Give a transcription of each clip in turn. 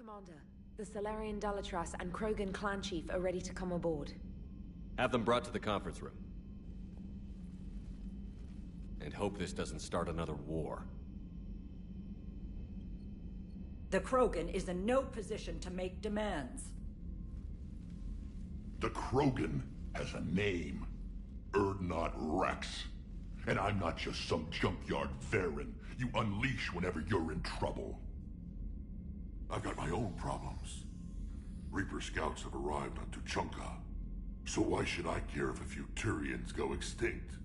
Commander. The Salarian Dalatras and Krogan clan chief are ready to come aboard. Have them brought to the conference room. And hope this doesn't start another war. The Krogan is in no position to make demands. The Krogan has a name. Urdnot Rex. And I'm not just some junkyard Varen you unleash whenever you're in trouble. I've got my own problems. Reaper scouts have arrived on Tuchanka. So why should I care if a few Turians go extinct?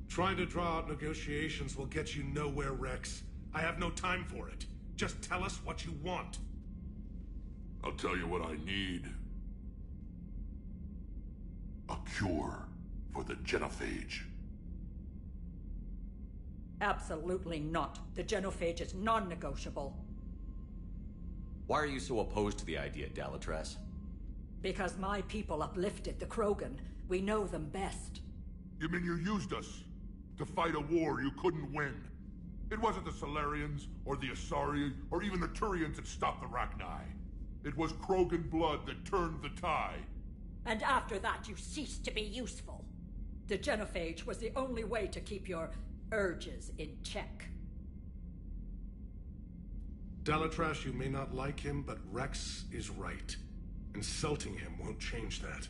Trying to draw out negotiations will get you nowhere, Rex. I have no time for it. Just tell us what you want. I'll tell you what I need. A cure for the genophage. Absolutely not. The genophage is non-negotiable. Why are you so opposed to the idea, Dalatras? Because my people uplifted the Krogan. We know them best. You mean you used us to fight a war you couldn't win? It wasn't the Salarians, or the Asari, or even the Turians that stopped the Rachni. It was Krogan blood that turned the tide. And after that, you ceased to be useful. The genophage was the only way to keep your urges in check. Dalatras, you may not like him, but Rex is right. Insulting him won't change that.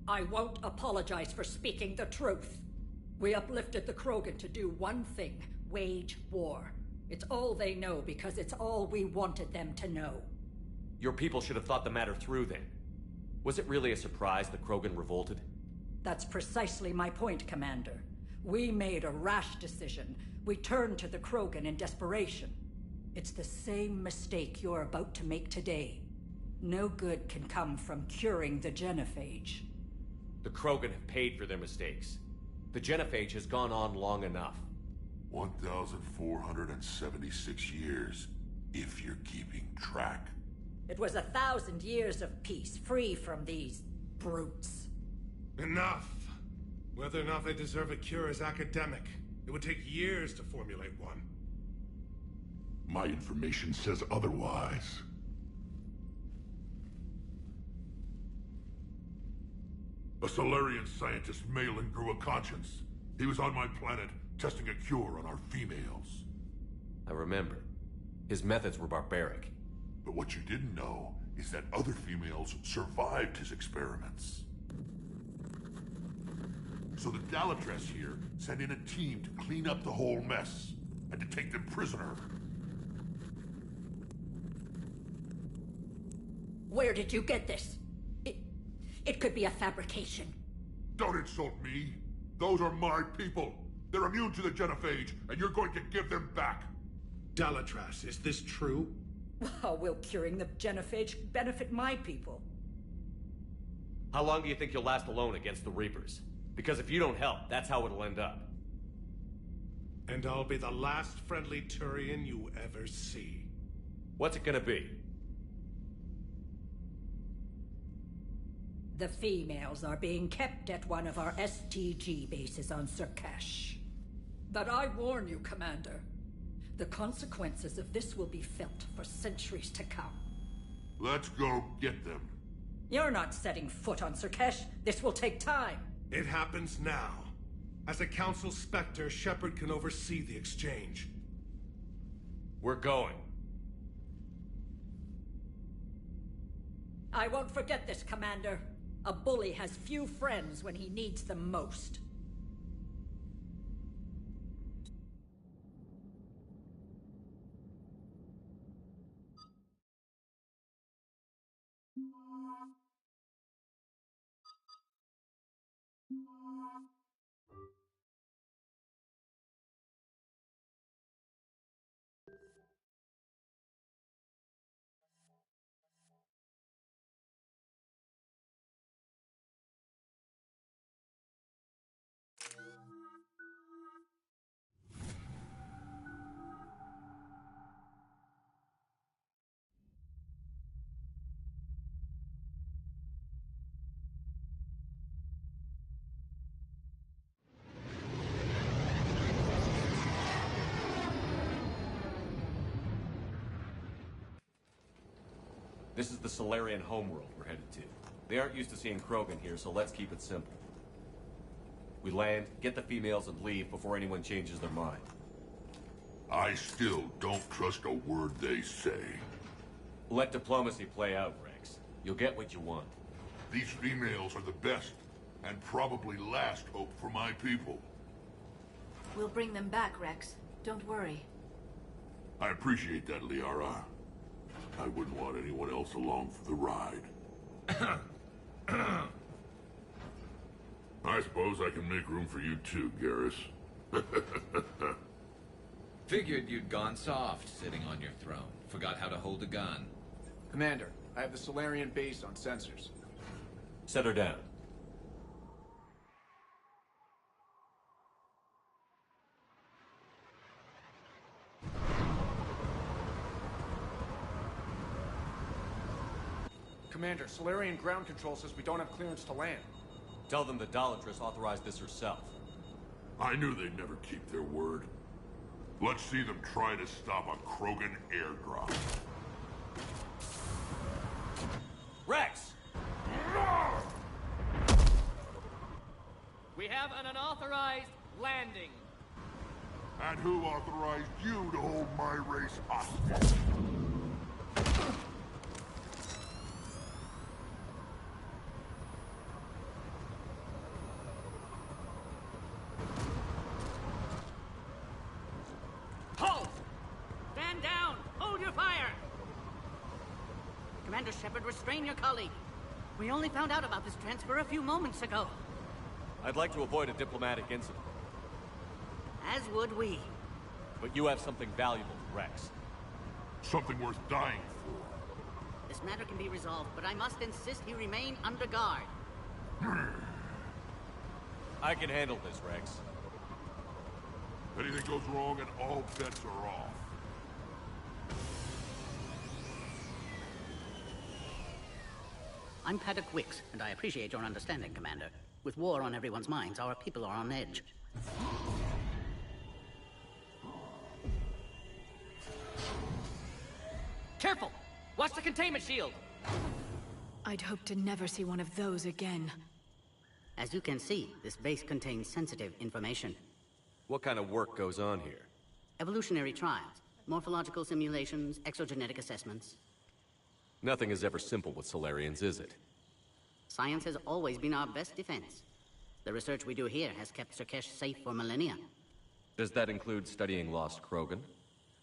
I won't apologize for speaking the truth. We uplifted the Krogan to do one thing: wage war. It's all they know because it's all we wanted them to know. Your people should have thought the matter through then. Was it really a surprise the Krogan revolted? That's precisely my point, Commander. We made a rash decision. We turned to the Krogan in desperation. It's the same mistake you're about to make today. No good can come from curing the genophage. The Krogan have paid for their mistakes. The genophage has gone on long enough. 1,476 years, if you're keeping track. It was 1,000 years of peace, free from these brutes. Enough! Whether or not they deserve a cure is academic. It would take years to formulate one. My information says otherwise. A Salarian scientist, Malin, grew a conscience. He was on my planet, testing a cure on our females. I remember. His methods were barbaric. But what you didn't know is that other females survived his experiments. So the Dalatras here sent in a team to clean up the whole mess, and to take them prisoner. Where did you get this? It could be a fabrication. Don't insult me. Those are my people. They're immune to the genophage, and you're going to give them back. Dalatras, is this true? How will curing the genophage benefit my people? How long do you think you'll last alone against the Reapers? Because if you don't help, that's how it'll end up. And I'll be the last friendly Turian you ever see. What's it gonna be? The females are being kept at one of our STG bases on Surkash. But I warn you, Commander. The consequences of this will be felt for centuries to come. Let's go get them. You're not setting foot on Surkash. This will take time. It happens now. As a Council Spectre, Shepard can oversee the exchange. We're going. I won't forget this, Commander. A bully has few friends when he needs them most. This is the Solarian homeworld we're headed to. They aren't used to seeing Krogan here, so let's keep it simple. We land, get the females, and leave before anyone changes their mind. I still don't trust a word they say. Let diplomacy play out, Rex. You'll get what you want. These females are the best, and probably last hope for my people. We'll bring them back, Rex. Don't worry. I appreciate that, Liara. I wouldn't want anyone else along for the ride. I suppose I can make room for you too, Garrus. Figured you'd gone soft sitting on your throne. Forgot how to hold a gun. Commander, I have the Solarian base on sensors. Set her down. Commander, Solarian ground control says we don't have clearance to land. Tell them the Dalatrass authorized this herself. I knew they'd never keep their word. Let's see them try to stop a Krogan airdrop. Rex! We have an unauthorized landing. And who authorized you to hold my race hostage? Halt! Stand down! Hold your fire! Commander Shepard, restrain your colleague. We only found out about this transfer a few moments ago. I'd like to avoid a diplomatic incident. As would we. But you have something valuable to Rex. Something worth dying for. This matter can be resolved, but I must insist he remain under guard. I can handle this, Rex. Anything goes wrong and all bets are off. I'm Paddock Wicks, and I appreciate your understanding, Commander. With war on everyone's minds, our people are on edge. Careful! Watch the containment shield! I'd hope to never see one of those again. As you can see, this base contains sensitive information. What kind of work goes on here? Evolutionary trials, morphological simulations, exogenetic assessments. Nothing is ever simple with Solarians, is it? Science has always been our best defense. The research we do here has kept Surkesh safe for millennia. Does that include studying lost Krogan?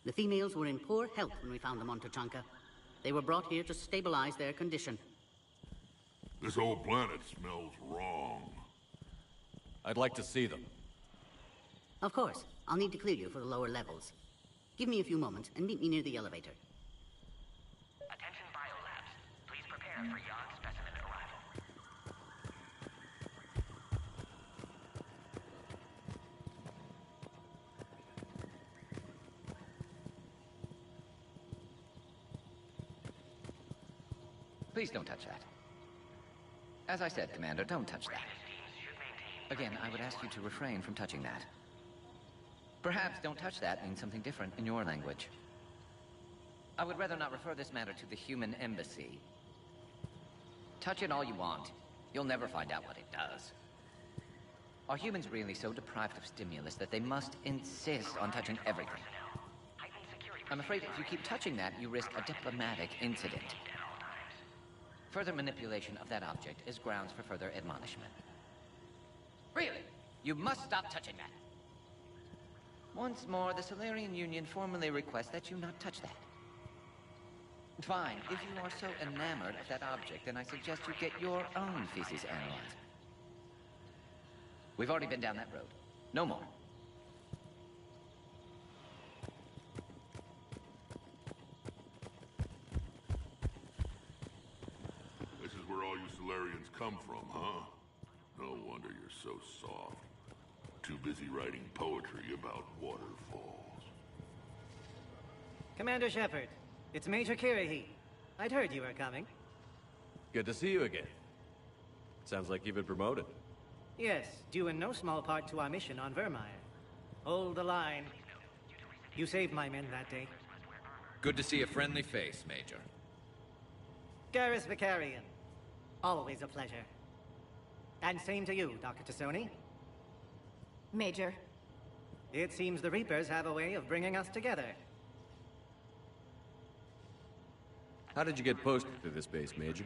The females were in poor health when we found them on Tuchanka. They were brought here to stabilize their condition. This whole planet smells wrong. I'd like to see them. Of course. I'll need to clear you for the lower levels. Give me a few moments and meet me near the elevator. Attention biolabs. Please prepare for Yon specimen arrival. Please don't touch that. As I said, Commander, don't touch that. Again, I would ask you to refrain from touching that. Perhaps don't touch that means something different in your language. I would rather not refer this matter to the human embassy. Touch it all you want. You'll never find out what it does. Are humans really so deprived of stimulus that they must insist on touching everything? I'm afraid if you keep touching that, you risk a diplomatic incident. Further manipulation of that object is grounds for further admonishment. Really? You must stop touching that. Once more, the Solarian Union formally requests that you not touch that. Fine. If you are so enamored of that object, then I suggest you get your own feces analyzed. We've already been down that road. No more. This is where all you Solarians come from, huh? No wonder you're so soft. Too busy writing poetry about waterfalls. Commander Shepard, it's Major Kirahi. I'd heard you were coming. Good to see you again. Sounds like you've been promoted. Yes, due in no small part to our mission on Vermeer. Hold the line. You saved my men that day. Good to see a friendly face, Major. Garrus Vicarian. Always a pleasure. And same to you, Dr. Tassoni. Major. It seems the Reapers have a way of bringing us together. How did you get posted to this base, Major?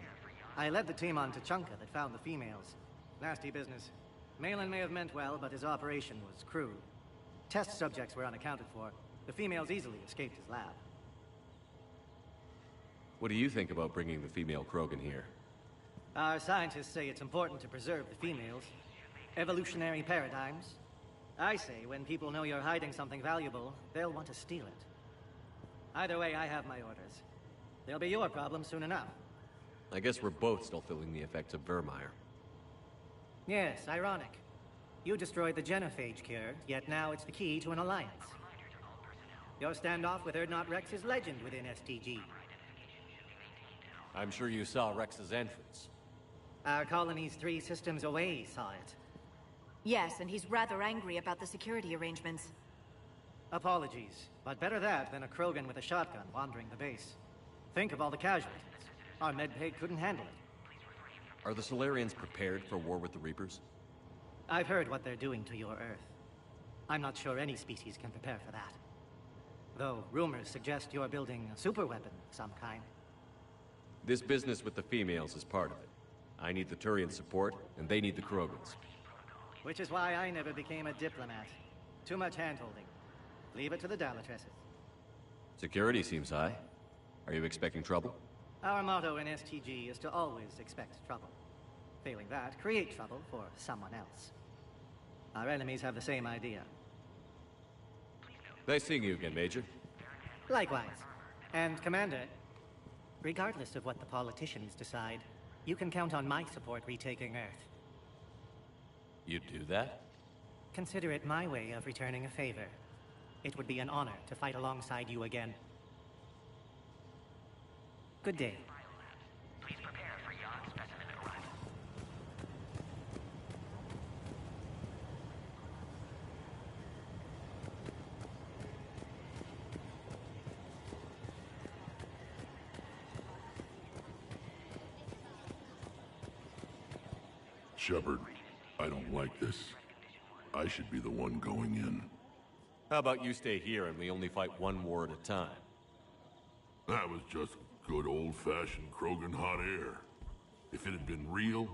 I led the team on Tuchanka that found the females. Nasty business. Malin may have meant well, but his operation was crude. Test subjects were unaccounted for. The females easily escaped his lab. What do you think about bringing the female Krogan here? Our scientists say it's important to preserve the females. Evolutionary paradigms. I say when people know you're hiding something valuable, they'll want to steal it. Either way, I have my orders. They'll be your problem soon enough. I guess we're both still feeling the effects of Vermeer. Yes, ironic. You destroyed the genophage cure, yet now it's the key to an alliance. Your standoff with Urdnot Rex is legend within STG. I'm sure you saw Rex's entrance. Our colony's 3 systems away saw it. Yes, and he's rather angry about the security arrangements. Apologies, but better that than a Krogan with a shotgun wandering the base. Think of all the casualties. Our medbay couldn't handle it. Are the Solarians prepared for war with the Reapers? I've heard what they're doing to your Earth. I'm not sure any species can prepare for that. Though rumors suggest you're building a superweapon of some kind. This business with the females is part of it. I need the Turian support, and they need the Krogans. Which is why I never became a diplomat. Too much hand-holding. Leave it to the Dalatresses. Security seems high. Are you expecting trouble? Our motto in STG is to always expect trouble. Failing that, create trouble for someone else. Our enemies have the same idea. Nice seeing you again, Major. Likewise. And, Commander, regardless of what the politicians decide, you can count on my support retaking Earth. You'd do that? Consider it my way of returning a favor. It would be an honor to fight alongside you again. Good day. Please prepare for Yon specimen arrival. Shepard, I don't like this. I should be the one going in. How about you stay here and we only fight one war at a time? That was just good old-fashioned Krogan hot air. If it had been real,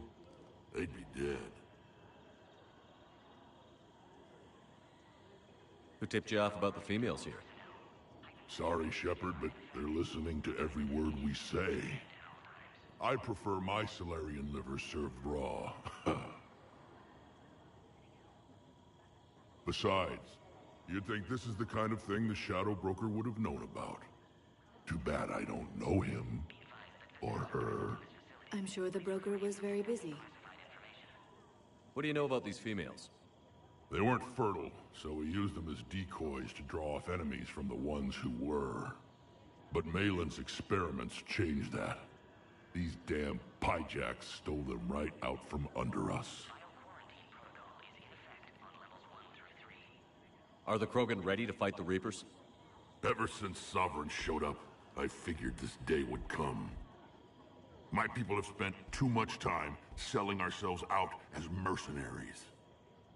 they'd be dead. Who tipped you off about the females here? Sorry, Shepard, but they're listening to every word we say. I prefer my Solarian liver served raw. Besides, you'd think this is the kind of thing the Shadow Broker would have known about. Too bad I don't know him. Or her. I'm sure the broker was very busy. What do you know about these females? They weren't fertile, so we used them as decoys to draw off enemies from the ones who were. But Malin's experiments changed that. These damn Pyjaks stole them right out from under us. Are the Krogan ready to fight the Reapers? Ever since Sovereign showed up, I figured this day would come. My people have spent too much time selling ourselves out as mercenaries.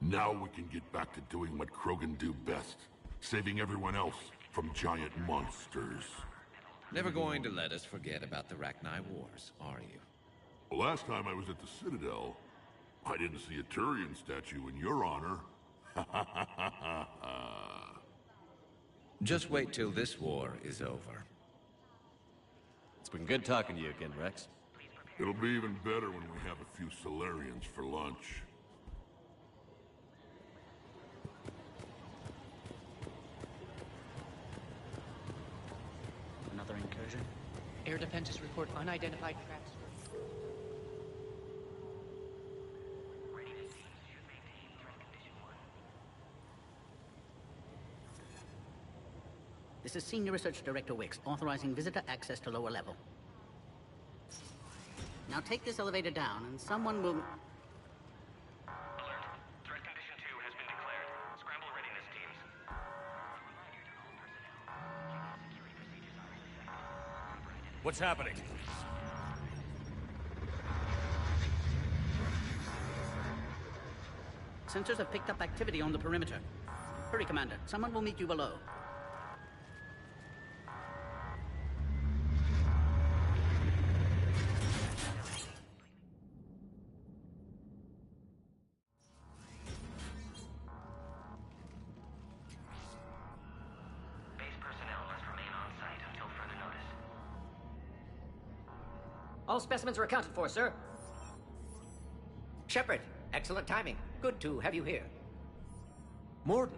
Now we can get back to doing what Krogan do best, saving everyone else from giant monsters. Never going to let us forget about the Rachni Wars, are you? Well, last time I was at the Citadel, I didn't see a Turian statue in your honor. Just wait till this war is over. It's been good talking to you again, Rex. It'll be even better when we have a few Solarians for lunch. Another incursion? Air defenses report unidentified traps. This is Senior Research Director Wicks, authorizing visitor access to lower level. Now take this elevator down, and someone will... Alert. Threat condition 2 has been declared. Scramble readiness teams. What's happening? Sensors have picked up activity on the perimeter. Hurry, Commander. Someone will meet you below. Base personnel must remain on site until further notice. All specimens are accounted for, sir. Shepard, excellent timing. Good to have you here. Mordin.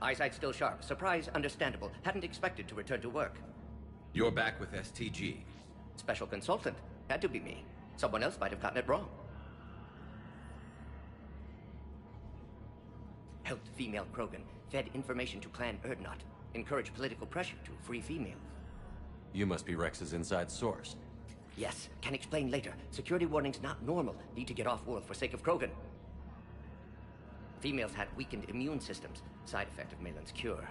Eyesight still sharp. Surprise understandable. Hadn't expected to return to work. You're back with STG. Special consultant. Had to be me. Someone else might have gotten it wrong. Helped female Krogan. Fed information to Clan Urdnot. Encouraged political pressure to free females. You must be Rex's inside source. Yes, can explain later. Security warnings not normal. Need to get off-world for sake of Krogan. Females had weakened immune systems. Side effect of Malin's cure.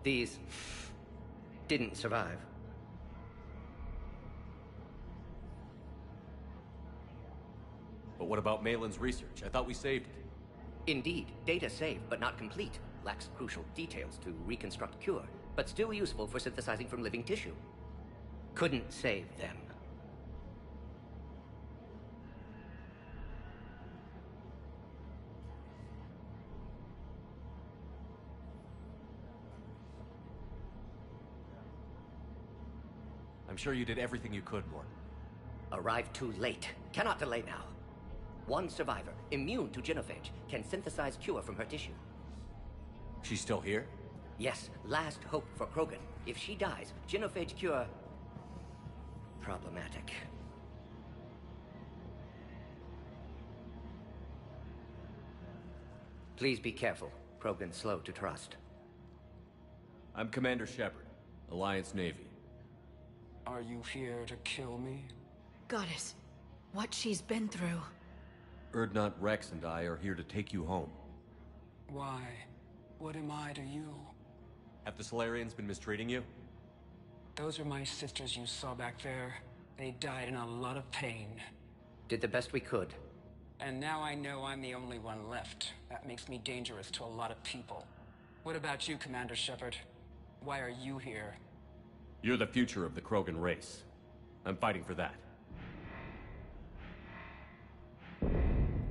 These didn't survive. But what about Malin's research? I thought we saved it. Indeed, data saved, but not complete. Lacks crucial details to reconstruct cure, but still useful for synthesizing from living tissue. Couldn't save them. I'm sure you did everything you could, Mordin. Arrived too late. Cannot delay now. One survivor, immune to genophage, can synthesize cure from her tissue. She's still here? Yes, last hope for Krogan. If she dies, genophage cure... problematic. Please be careful. Krogan's slow to trust. I'm Commander Shepard, Alliance Navy. Are you here to kill me? Goddess, what she's been through. Urdnot, Rex, and I are here to take you home. Why? What am I to you? Have the Salarians been mistreating you? Those are my sisters you saw back there. They died in a lot of pain. Did the best we could. And now I know I'm the only one left. That makes me dangerous to a lot of people. What about you, Commander Shepard? Why are you here? You're the future of the Krogan race. I'm fighting for that.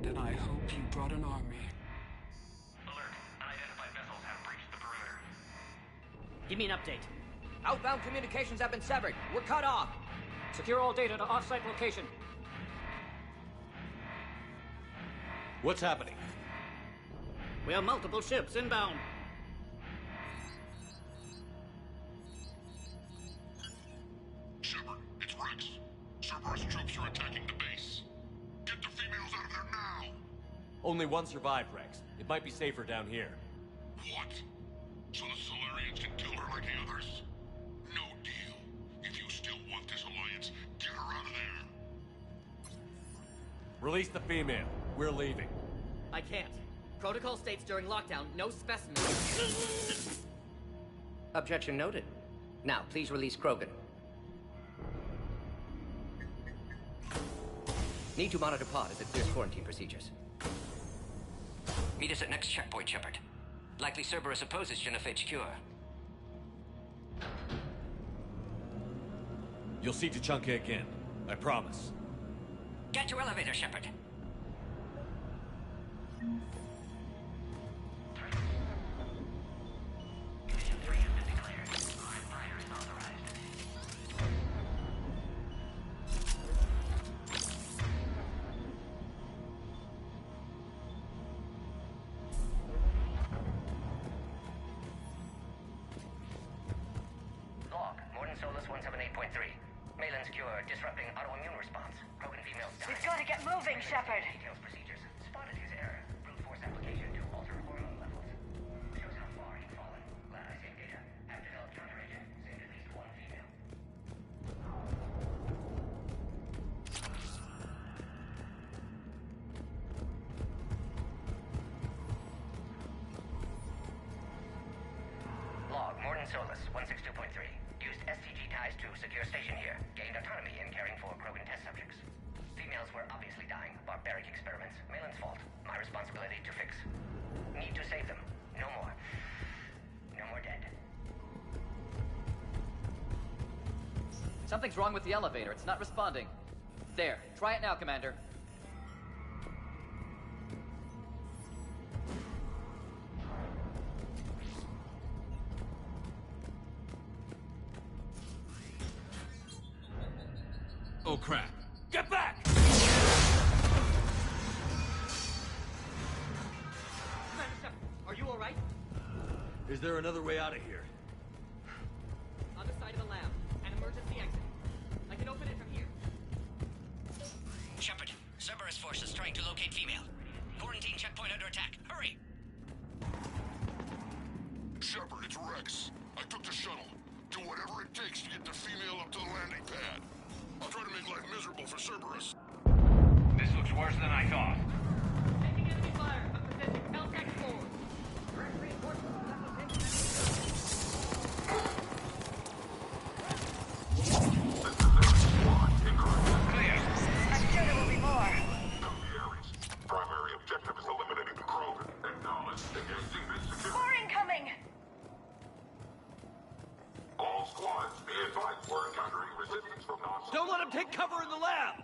Then I hope you brought an army. Alert. Unidentified vessels have breached the perimeter. Give me an update. Outbound communications have been severed. We're cut off. Secure all data to off-site location. What's happening? We have multiple ships inbound. Shepard, it's Rex. Cerberus troops are attacking the base. Get the females out of there now! Only one survived, Rex. It might be safer down here. What? So the Solarians can kill her like the others? No deal. If you still want this alliance, get her out of there. Release the female. We're leaving. I can't. Protocol states during lockdown, no specimens. Objection noted. Now, please release Krogan. Need to monitor pod as it clears quarantine procedures. Meet us at next checkpoint, Shepard. Likely Cerberus opposes genophage cure. You'll see Tuchanka again. I promise. Get to elevator, Shepard. Mission 3 has been declared. Live fire is authorized. Log, Mordin Solus 178.3. Malin's cure, disrupting autoimmune response. Krogan females dying. We've got to get moving, Shepard. Details procedures. Spotted his error. Brute force application to alter hormone levels. Shows how far he'd fallen. Glad I saved data. Have developed counteragent. Saved at least one female. Log, Mordin Solus 162.3. Used STG ties to secure station here. Gained autonomy in caring for Krogan test subjects. Females were obviously dying. Barbaric experiments. Malin's fault. My responsibility to fix. Need to save them. No more. No more dead. Something's wrong with the elevator. It's not responding. There. Try it now, Commander. Oh, crap. Get back! Are you alright? Is there another way out of here? On the side of the lab. An emergency exit. I can open it from here. Shepard, Cerberus force is trying to locate female. Quarantine checkpoint under attack. Hurry! Shepard, it's Rex. I took the shuttle. Do whatever it takes to get the female up to the landing pad. I'll try to make life miserable for Cerberus. This looks worse than I thought. Taking enemy fire. I'm presenting Caltech 4. Direct reinforcements will have to Clear. I'm sure there will be more. Primary objective is eliminating the Krogan. Acknowledge. Engaging this security. More incoming! All squads, be advised we're encountering resistance from non-. Don't let him take cover in the lab!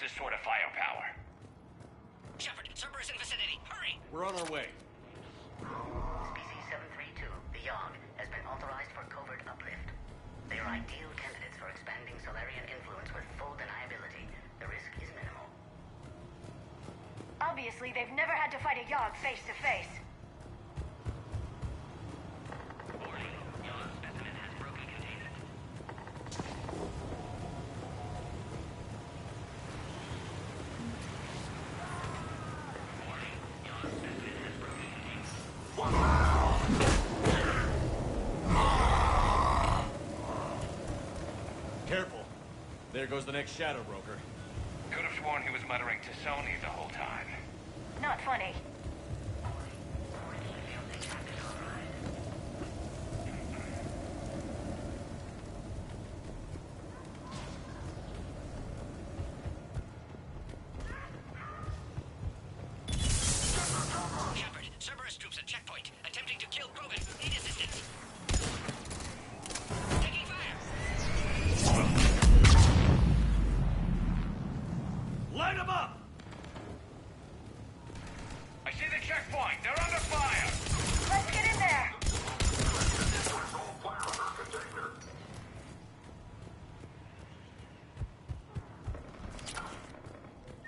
This sort of firepower. Shepard, Cerberus in vicinity. Hurry! We're on our way. Species 732, the Yogg, has been authorized for covert uplift. They are ideal candidates for expanding Solarian influence with full deniability. The risk is minimal. Obviously, they've never had to fight a Yogg face to face. Careful. There goes the next Shadow Broker. Could have sworn he was muttering to Sony the whole time. Not funny. Shepard, Cerberus troops at checkpoint, attempting to kill Krogan. Need assistance. Taking fire. Light him up! I see the checkpoint. They're under fire. Let's get in there.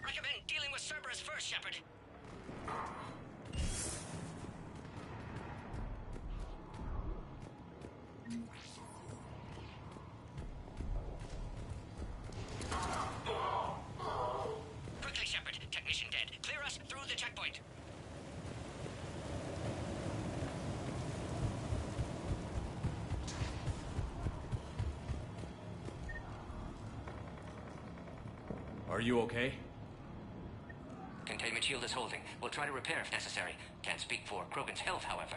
Recommend dealing with Cerberus first, Shepard. Quickly, Shepard. Technician dead. Clear us through the checkpoint. Are you okay? Containment shield is holding. We'll try to repair if necessary. Can't speak for Krogan's health, however.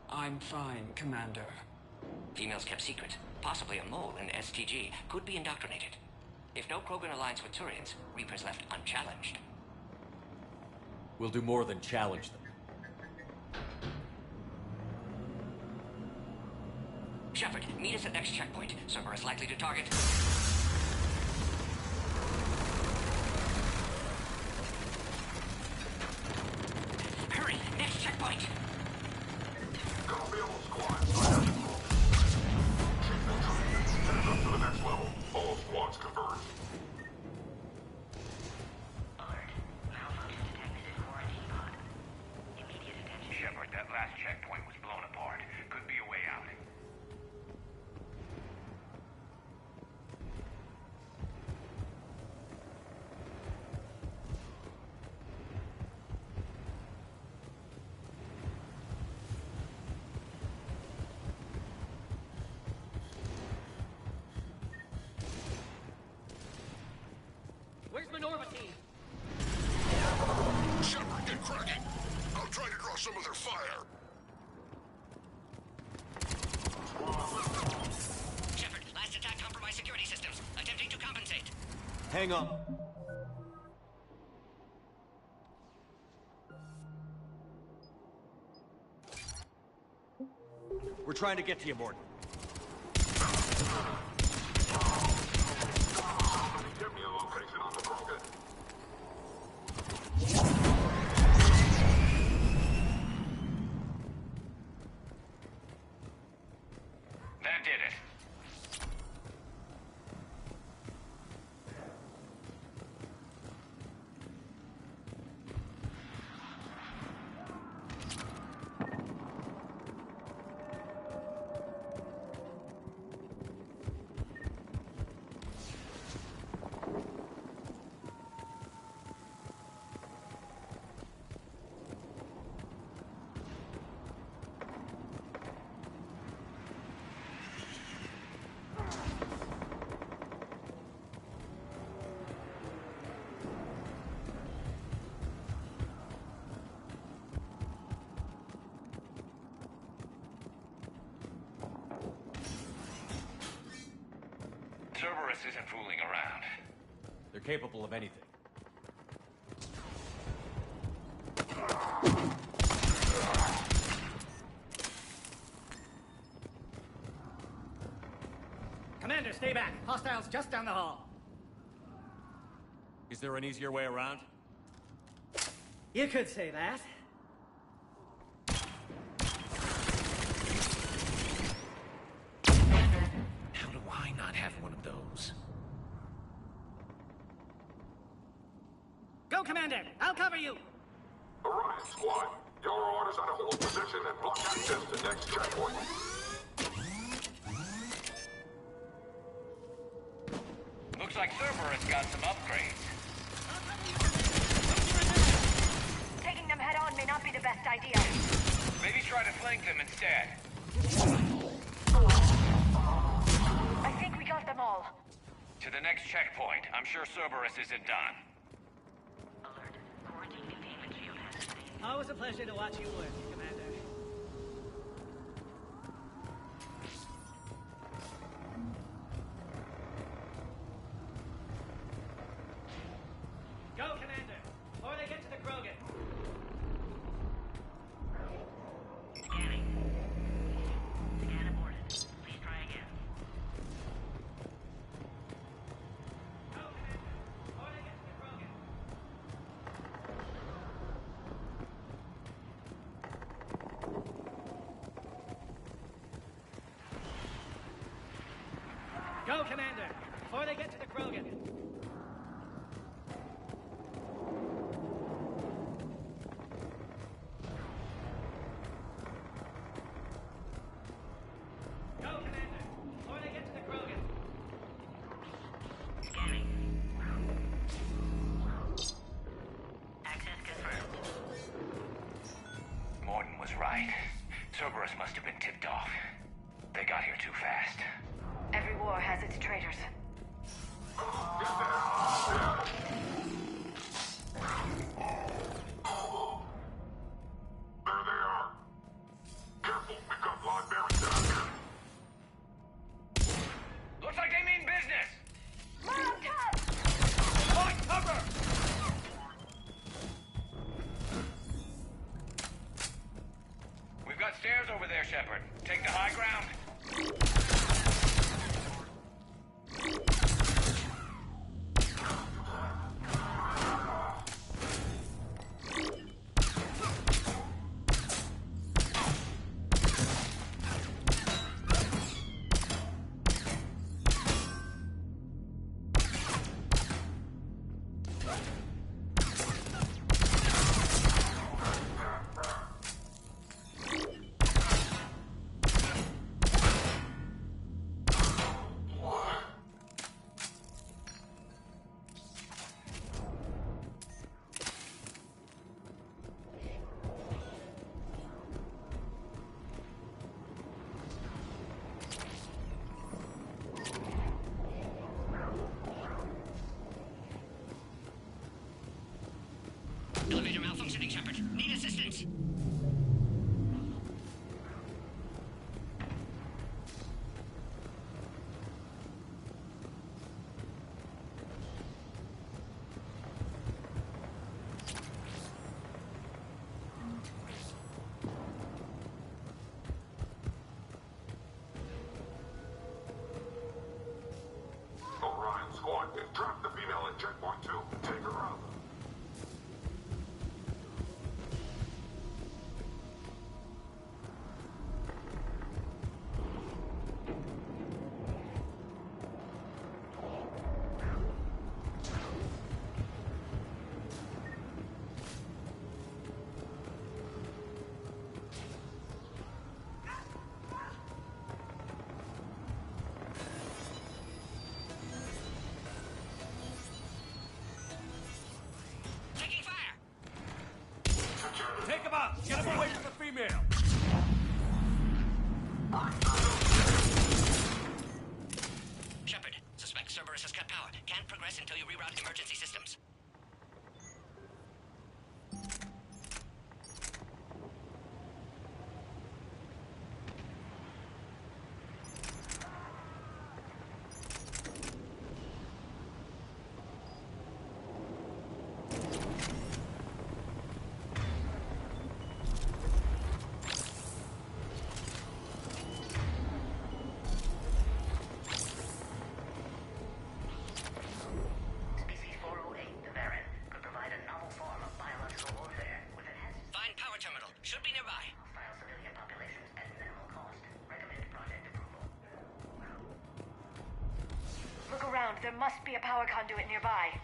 I'm fine, Commander. Females kept secret. Possibly a mole in STG. Could be indoctrinated. If no Krogan aligns with Turians, Reaper's left unchallenged. We'll do more than challenge them. Shepard, meet us at next checkpoint. Cerberus likely to target. Hurry! Next checkpoint! Up to the next level. All squads converge. Shepard, that last checkpoint was blown apart. Could be a way out. Hang on. We're trying to get to you, Morton. Give me a location on the Krogan. That did it. Cerberus isn't fooling around. They're capable of anything. Commander, stay back. Hostiles just down the hall. Is there an easier way around? You could say that. How do I not have one of those? Go, Commander! I'll cover you! Orion Squad, your orders are to hold position and block access to next checkpoint. Looks like Cerberus got some upgrades. Taking them head on may not be the best idea. Maybe try to flank them instead. I think we got them all. To the next checkpoint. I'm sure Cerberus isn't done. Always a pleasure to watch you work, Commander. Go, Commander! Before they get to the Krogan! Scanning. Scan aborted. Please try again. Go, Commander! Before they get to the Krogan! Go, Commander! Before they get to the Krogan! Go, Commander! Before they get to the Krogan! Scanning. Access confirmed. Morton was right. Cerberus must have been tipped off. They got here too fast. Every war has its traitors. There they are. Careful, we've got live bearings down here. Looks like they mean business! Molotov! Find cover! We've got stairs over there, Shepard. Take the high ground. There must be a power conduit nearby.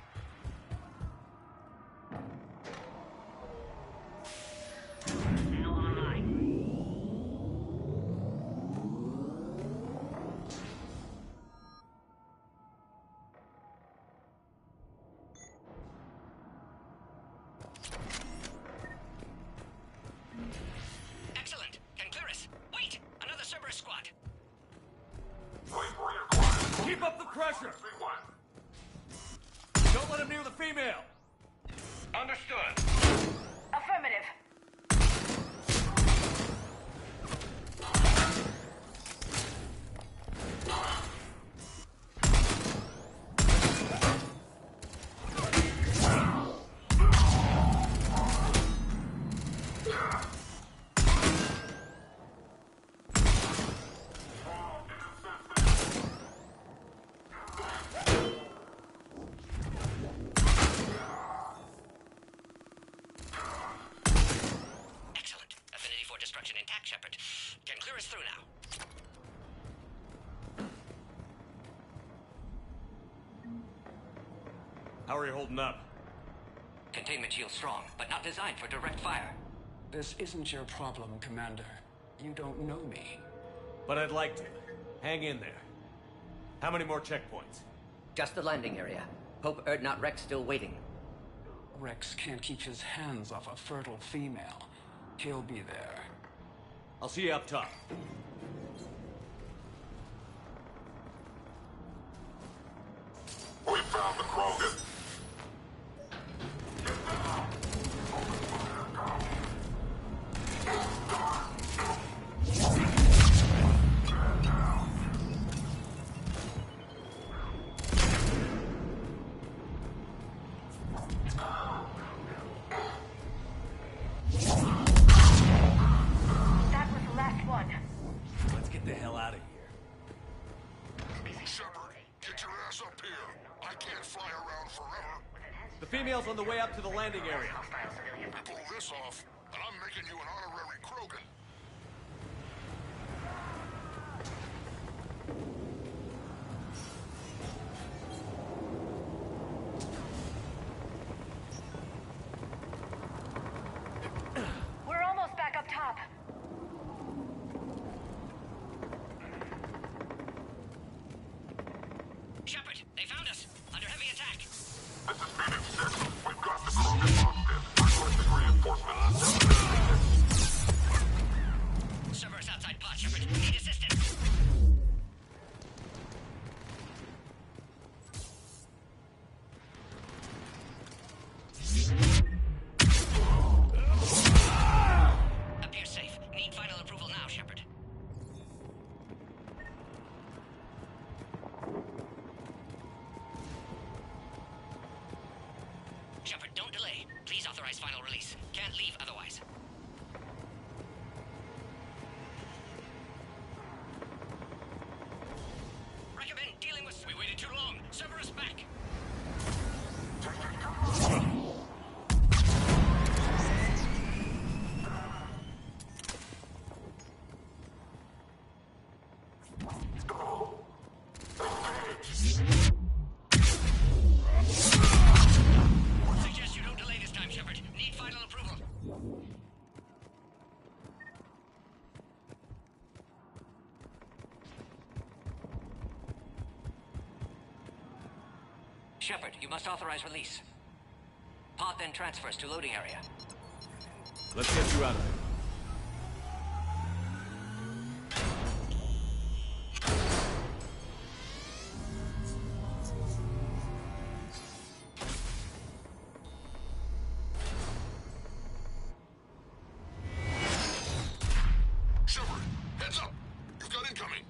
Excellent. Concurus. Wait! Another Cerberus squad. Keep up the pressure! Don't let him near the female! Understood. Affirmative. Destruction intact, Shepard. Can clear us through now. How are you holding up? Containment shield strong, but not designed for direct fire. This isn't your problem, Commander. You don't know me. But I'd like to. Hang in there. How many more checkpoints? Just the landing area. Hope Urdnot Rex still waiting. Rex can't keep his hands off a fertile female. He'll be there. I'll see you up top. We found the Krogan. Let's get the hell out of here. Shepard, get your ass up here. I can't fly around forever. The female's on the way up to the landing area. You pull this off, and I'm making you an honorary Krogan. We're almost back up top. Shepard, they found us. Under heavy attack. This is Phoenix 6. We've got the Krogan hostage. Requesting reinforcements. Cerberus outside pod, Shepard. Need assistance. Appears safe. Need final approval now, Shepard. Shepard, don't delay. Please authorize final release. Can't leave otherwise. Recommend dealing with... We waited too long. Cerberus back. Suggest you don't delay this time, Shepard. Need final approval. Shepard, you must authorize release. Pod then transfers to loading area. Let's get you out of there. Shepard, heads up. You've got incoming.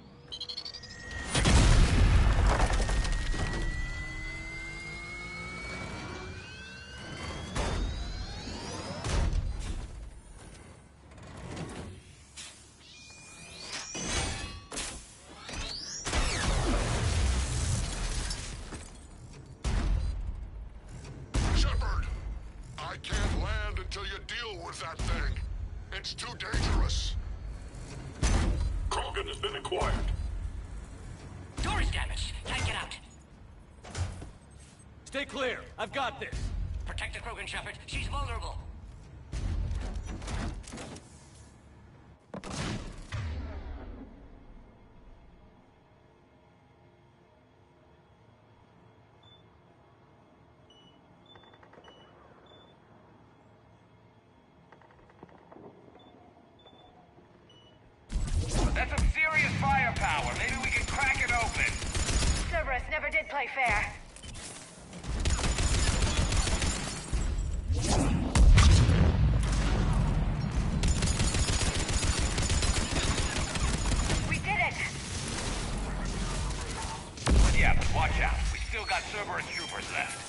Shepard, I can't land until you deal with that thing. It's too dangerous. Krogan has been acquired. Door is damaged. Can't get out. I've got this. Protect the Krogan, Shepard. She's vulnerable. That's some serious firepower. Maybe we can crack it open. Cerberus never did play fair. We did it! Yeah, but watch out. We still got Cerberus troopers left.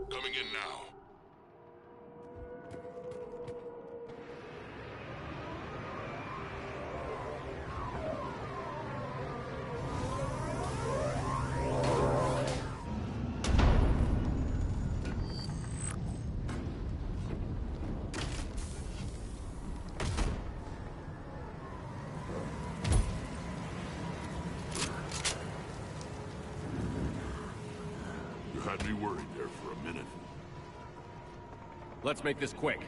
Coming in now. You had me worried there for a minute. Let's make this quick.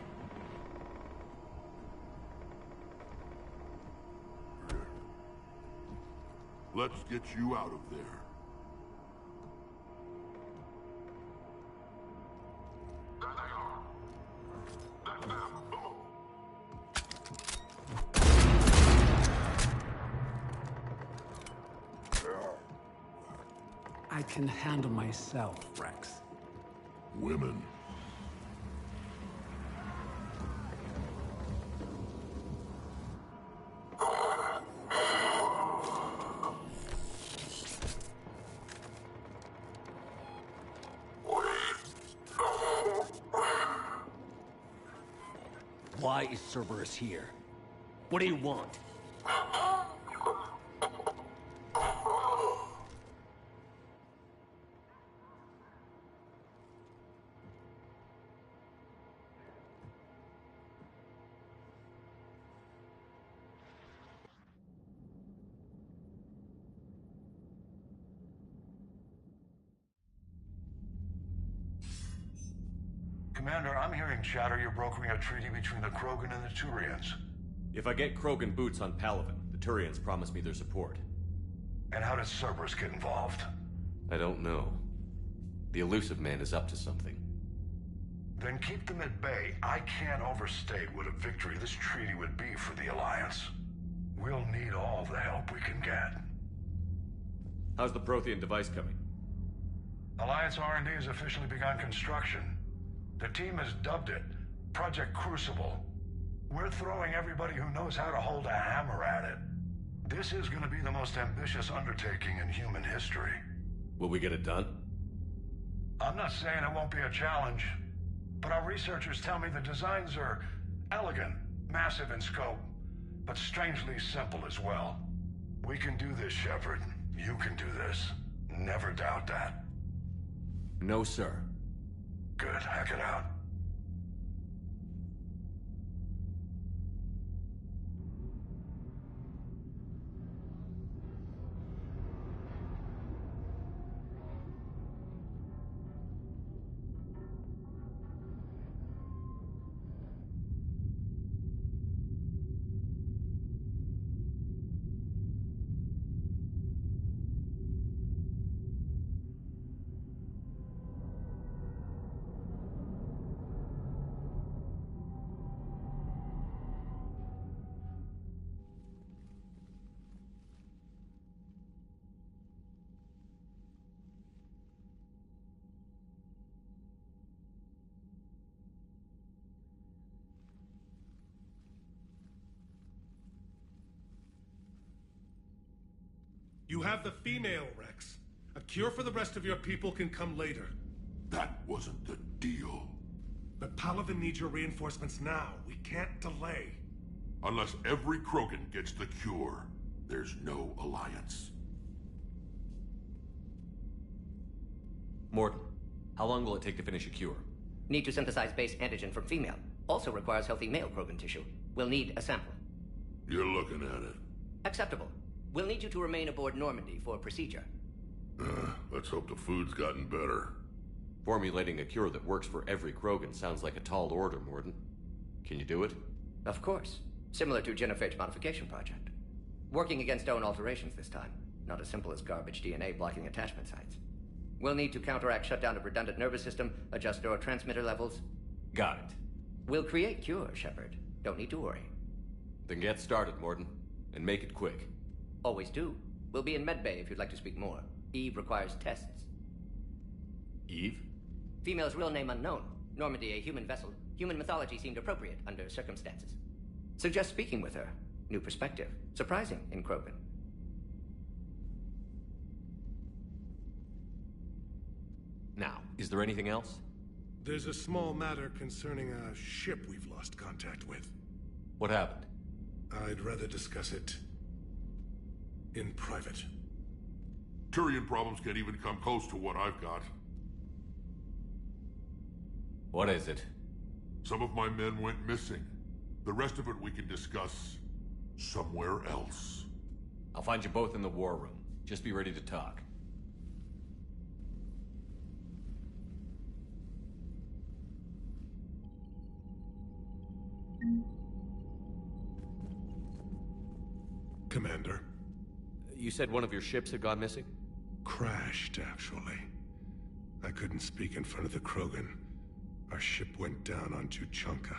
Let's get you out of there. I can handle myself, Rex. Women. Why is Cerberus here? What do you want? Commander, I'm hearing chatter you're brokering a treaty between the Krogan and the Turians. If I get Krogan boots on Palaven, the Turians promise me their support. And how does Cerberus get involved? I don't know. The Illusive Man is up to something. Then keep them at bay. I can't overstate what a victory this treaty would be for the Alliance. We'll need all the help we can get. How's the Prothean device coming? Alliance R&D has officially begun construction. The team has dubbed it Project Crucible. We're throwing everybody who knows how to hold a hammer at it. This is going to be the most ambitious undertaking in human history. Will we get it done? I'm not saying it won't be a challenge, but our researchers tell me the designs are elegant, massive in scope, but strangely simple as well. We can do this, Shepard. You can do this. Never doubt that. No, sir. Good. Hack it out. You have the female, Rex. A cure for the rest of your people can come later. That wasn't the deal. But Palaven needs your reinforcements now. We can't delay. Unless every Krogan gets the cure, there's no alliance. Mordin, how long will it take to finish a cure? Need to synthesize base antigen from female. Also requires healthy male Krogan tissue. We'll need a sample. You're looking at it. Acceptable. We'll need you to remain aboard Normandy for procedure. Let's hope the food's gotten better. Formulating a cure that works for every Krogan sounds like a tall order, Mordin. Can you do it? Of course. Similar to Genophage Modification Project. Working against own alterations this time. Not as simple as garbage DNA blocking attachment sites. We'll need to counteract shutdown of redundant nervous system, adjust neurotransmitter levels. Got it. We'll create cure, Shepard. Don't need to worry. Then get started, Mordin. And make it quick. Always do. We'll be in medbay if you'd like to speak more. Eve requires tests. Eve? Female's real name unknown. Normandy a human vessel. Human mythology seemed appropriate under circumstances. Suggest speaking with her. New perspective. Surprising in Krogan. Now, is there anything else? There's a small matter concerning a ship we've lost contact with. What happened? I'd rather discuss it in private. Turian problems can't even come close to what I've got. What is it? Some of my men went missing. The rest of it we can discuss somewhere else. I'll find you both in the war room. Just be ready to talk. Commander. You said one of your ships had gone missing? Crashed, actually. I couldn't speak in front of the Krogan. Our ship went down on Tuchanka.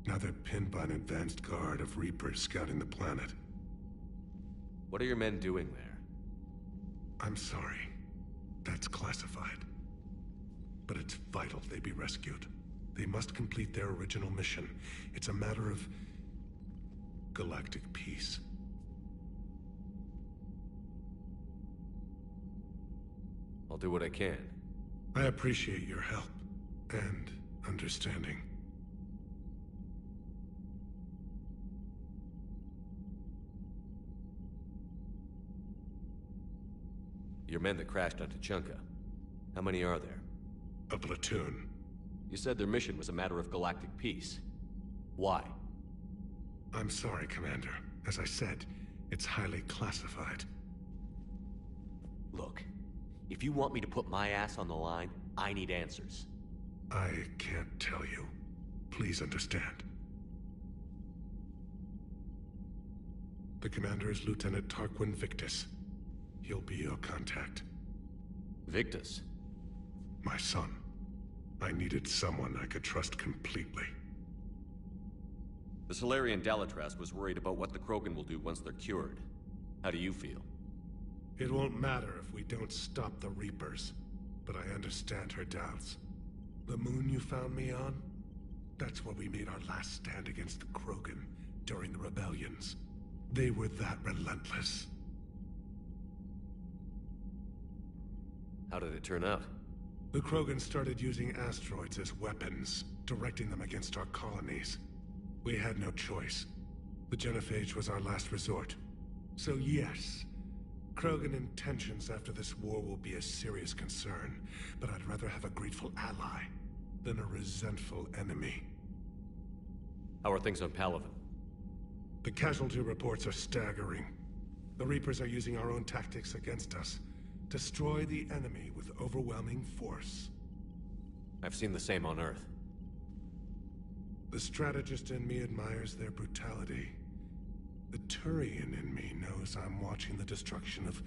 Now they're pinned by an advanced guard of Reapers scouting the planet. What are your men doing there? I'm sorry. That's classified. But it's vital they be rescued. They must complete their original mission. It's a matter of galactic peace. I'll do what I can. I appreciate your help and understanding. Your men that crashed on Tuchanka. How many are there? A platoon. You said their mission was a matter of galactic peace. Why? I'm sorry, Commander. As I said, it's highly classified. Look, if you want me to put my ass on the line, I need answers. I can't tell you. Please understand. The commander is Lieutenant Tarquin Victus. He'll be your contact. Victus? My son. I needed someone I could trust completely. The Salarian Dalatrast was worried about what the Krogan will do once they're cured. How do you feel? It won't matter if we don't stop the Reapers, but I understand her doubts. The moon you found me on? That's where we made our last stand against the Krogan during the rebellions. They were that relentless. How did it turn out? The Krogan started using asteroids as weapons, directing them against our colonies. We had no choice. The Genophage was our last resort. So yes, Krogan intentions after this war will be a serious concern, but I'd rather have a grateful ally than a resentful enemy. How are things on Palaven? The casualty reports are staggering. The Reapers are using our own tactics against us. Destroy the enemy with overwhelming force. I've seen the same on Earth. The strategist in me admires their brutality. The Turian in me knows I'm watching the destruction of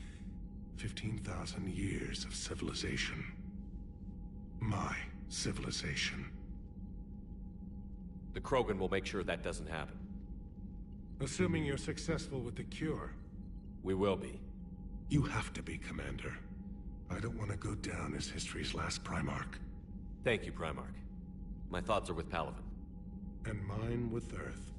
15,000 years of civilization. My civilization. The Krogan will make sure that doesn't happen. Assuming you're successful with the cure. We will be. You have to be, Commander. I don't want to go down as history's last Primarch. Thank you, Primarch. My thoughts are with Palaven. And mine with Earth.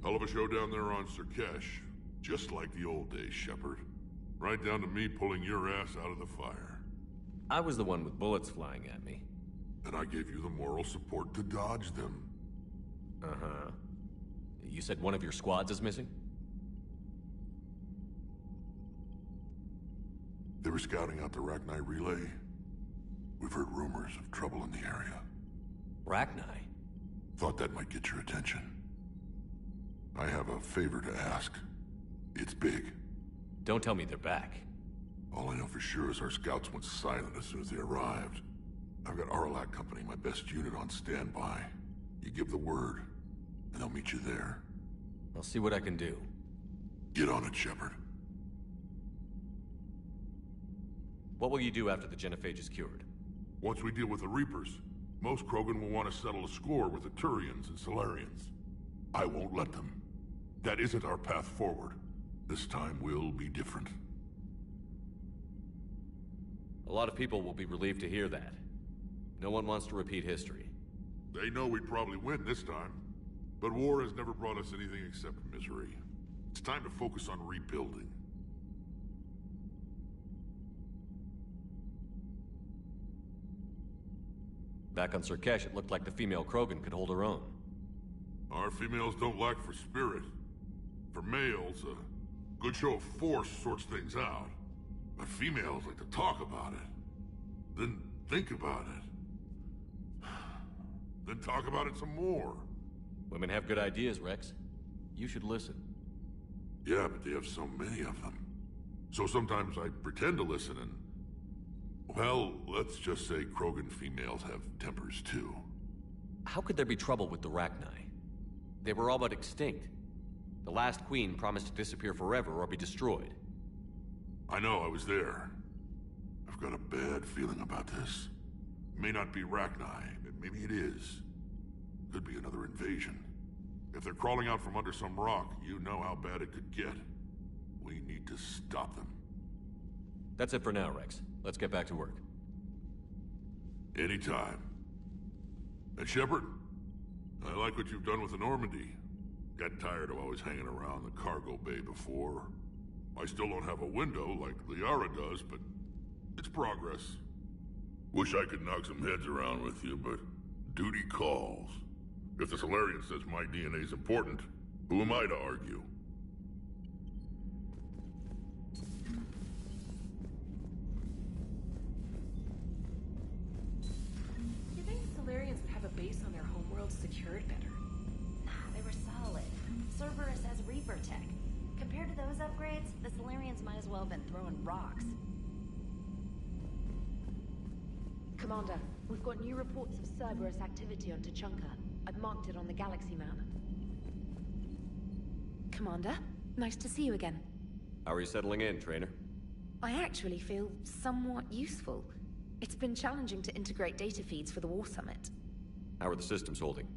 Hell of a show down there on Surkesh. Just like the old days, Shepard. Right down to me pulling your ass out of the fire. I was the one with bullets flying at me. And I gave you the moral support to dodge them. Uh-huh. You said one of your squads is missing? They were scouting out the Rachni relay. We've heard rumors of trouble in the area. Rachni? Thought that might get your attention. I have a favor to ask. It's big. Don't tell me they're back. All I know for sure is our scouts went silent as soon as they arrived. I've got Aralak Company, my best unit, on standby. You give the word, and I'll meet you there. I'll see what I can do. Get on it, Shepard. What will you do after the Genophage is cured? Once we deal with the Reapers, most Krogan will want to settle a score with the Turians and Salarians. I won't let them. That isn't our path forward. This time will be different. A lot of people will be relieved to hear that. No one wants to repeat history. They know we'd probably win this time. But war has never brought us anything except misery. It's time to focus on rebuilding. Back on Surkesh, it looked like the female Krogan could hold her own. Our females don't lack for spirit. For males, a good show of force sorts things out. But females like to talk about it. Then think about it. Then talk about it some more. Women have good ideas, Rex. You should listen. Yeah, but they have so many of them. So sometimes I pretend to listen and... Well, let's just say Krogan females have tempers too. How could there be trouble with the Rachni? They were all but extinct. The last queen promised to disappear forever or be destroyed. I know, I was there. I've got a bad feeling about this. It may not be Rachni, but maybe it is. Could be another invasion. If they're crawling out from under some rock, you know how bad it could get. We need to stop them. That's it for now, Rex. Let's get back to work. Anytime. And Shepard, I like what you've done with the Normandy. Got tired of always hanging around the cargo bay before. I still don't have a window like Liara does, but it's progress. Wish I could knock some heads around with you, but duty calls. If the Salarian says my DNA's important, who am I to argue? You think the Salarians would have a base on their homeworld secured better? Nah, they were solid. Cerberus has Reaper tech. Compared to those upgrades, the Salarians might as well have been throwing rocks. Commander, we've got new reports of Cerberus activity on Tuchanka. I've marked it on the galaxy map. Commander, nice to see you again. How are you settling in, Trainer? I actually feel somewhat useful. It's been challenging to integrate data feeds for the War Summit. How are the systems holding?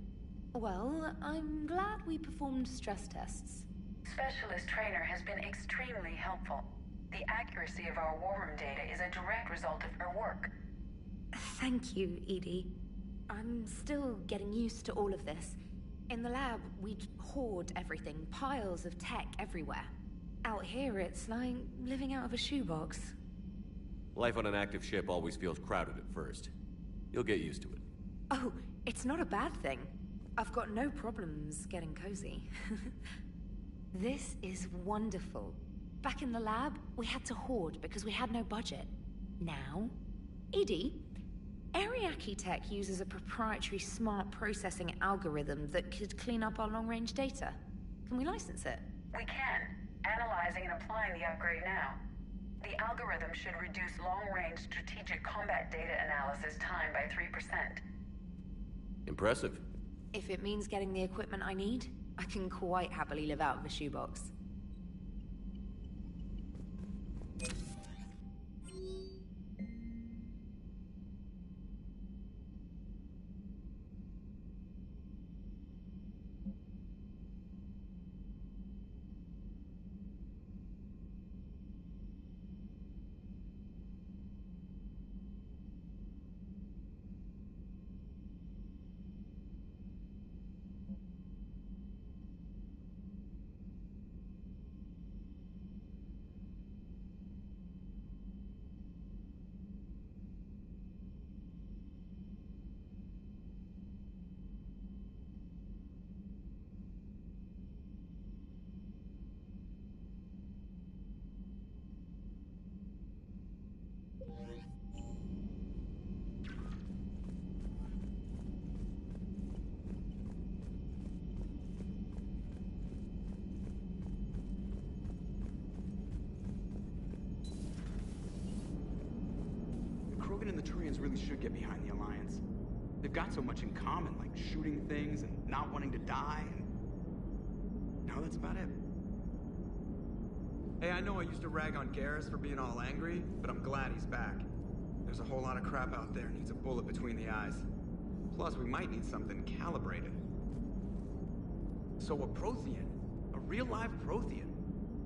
Well, I'm glad we performed stress tests. Specialist Trainer has been extremely helpful. The accuracy of our war room data is a direct result of her work. Thank you, Edie. I'm still getting used to all of this. In the lab, we'd hoard everything, piles of tech everywhere. Out here, it's like living out of a shoebox. Life on an active ship always feels crowded at first. You'll get used to it. Oh, it's not a bad thing. I've got no problems getting cozy. This is wonderful. Back in the lab, we had to hoard because we had no budget. Now, EDI, Ariake Tech uses a proprietary smart processing algorithm that could clean up our long-range data. Can we license it? We can. Analyzing and applying the upgrade now. The algorithm should reduce long-range strategic combat data analysis time by 3%. Impressive. If it means getting the equipment I need, I can quite happily live out of a shoebox. Krogan and the Turians really should get behind the Alliance. They've got so much in common, like shooting things and not wanting to die, and... no, that's about it. Hey, I know I used to rag on Garrus for being all angry, but I'm glad he's back. There's a whole lot of crap out there needs a bullet between the eyes. Plus, we might need something calibrated. So a Prothean? A real live Prothean?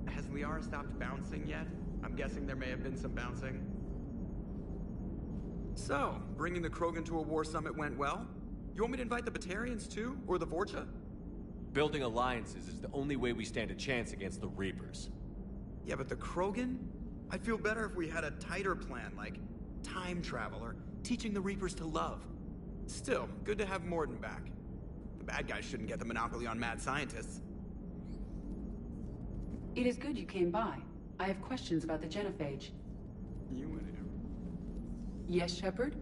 Has Liara stopped bouncing yet? I'm guessing there may have been some bouncing. So, bringing the Krogan to a war summit went well? You want me to invite the Batarians too? Or the Vorcha? Building alliances is the only way we stand a chance against the Reapers. Yeah, but the Krogan? I'd feel better if we had a tighter plan, like time travel or teaching the Reapers to love. Still, good to have Mordin back. The bad guys shouldn't get the monopoly on mad scientists. It is good you came by. I have questions about the genophage. You went here. Yes, Shepard?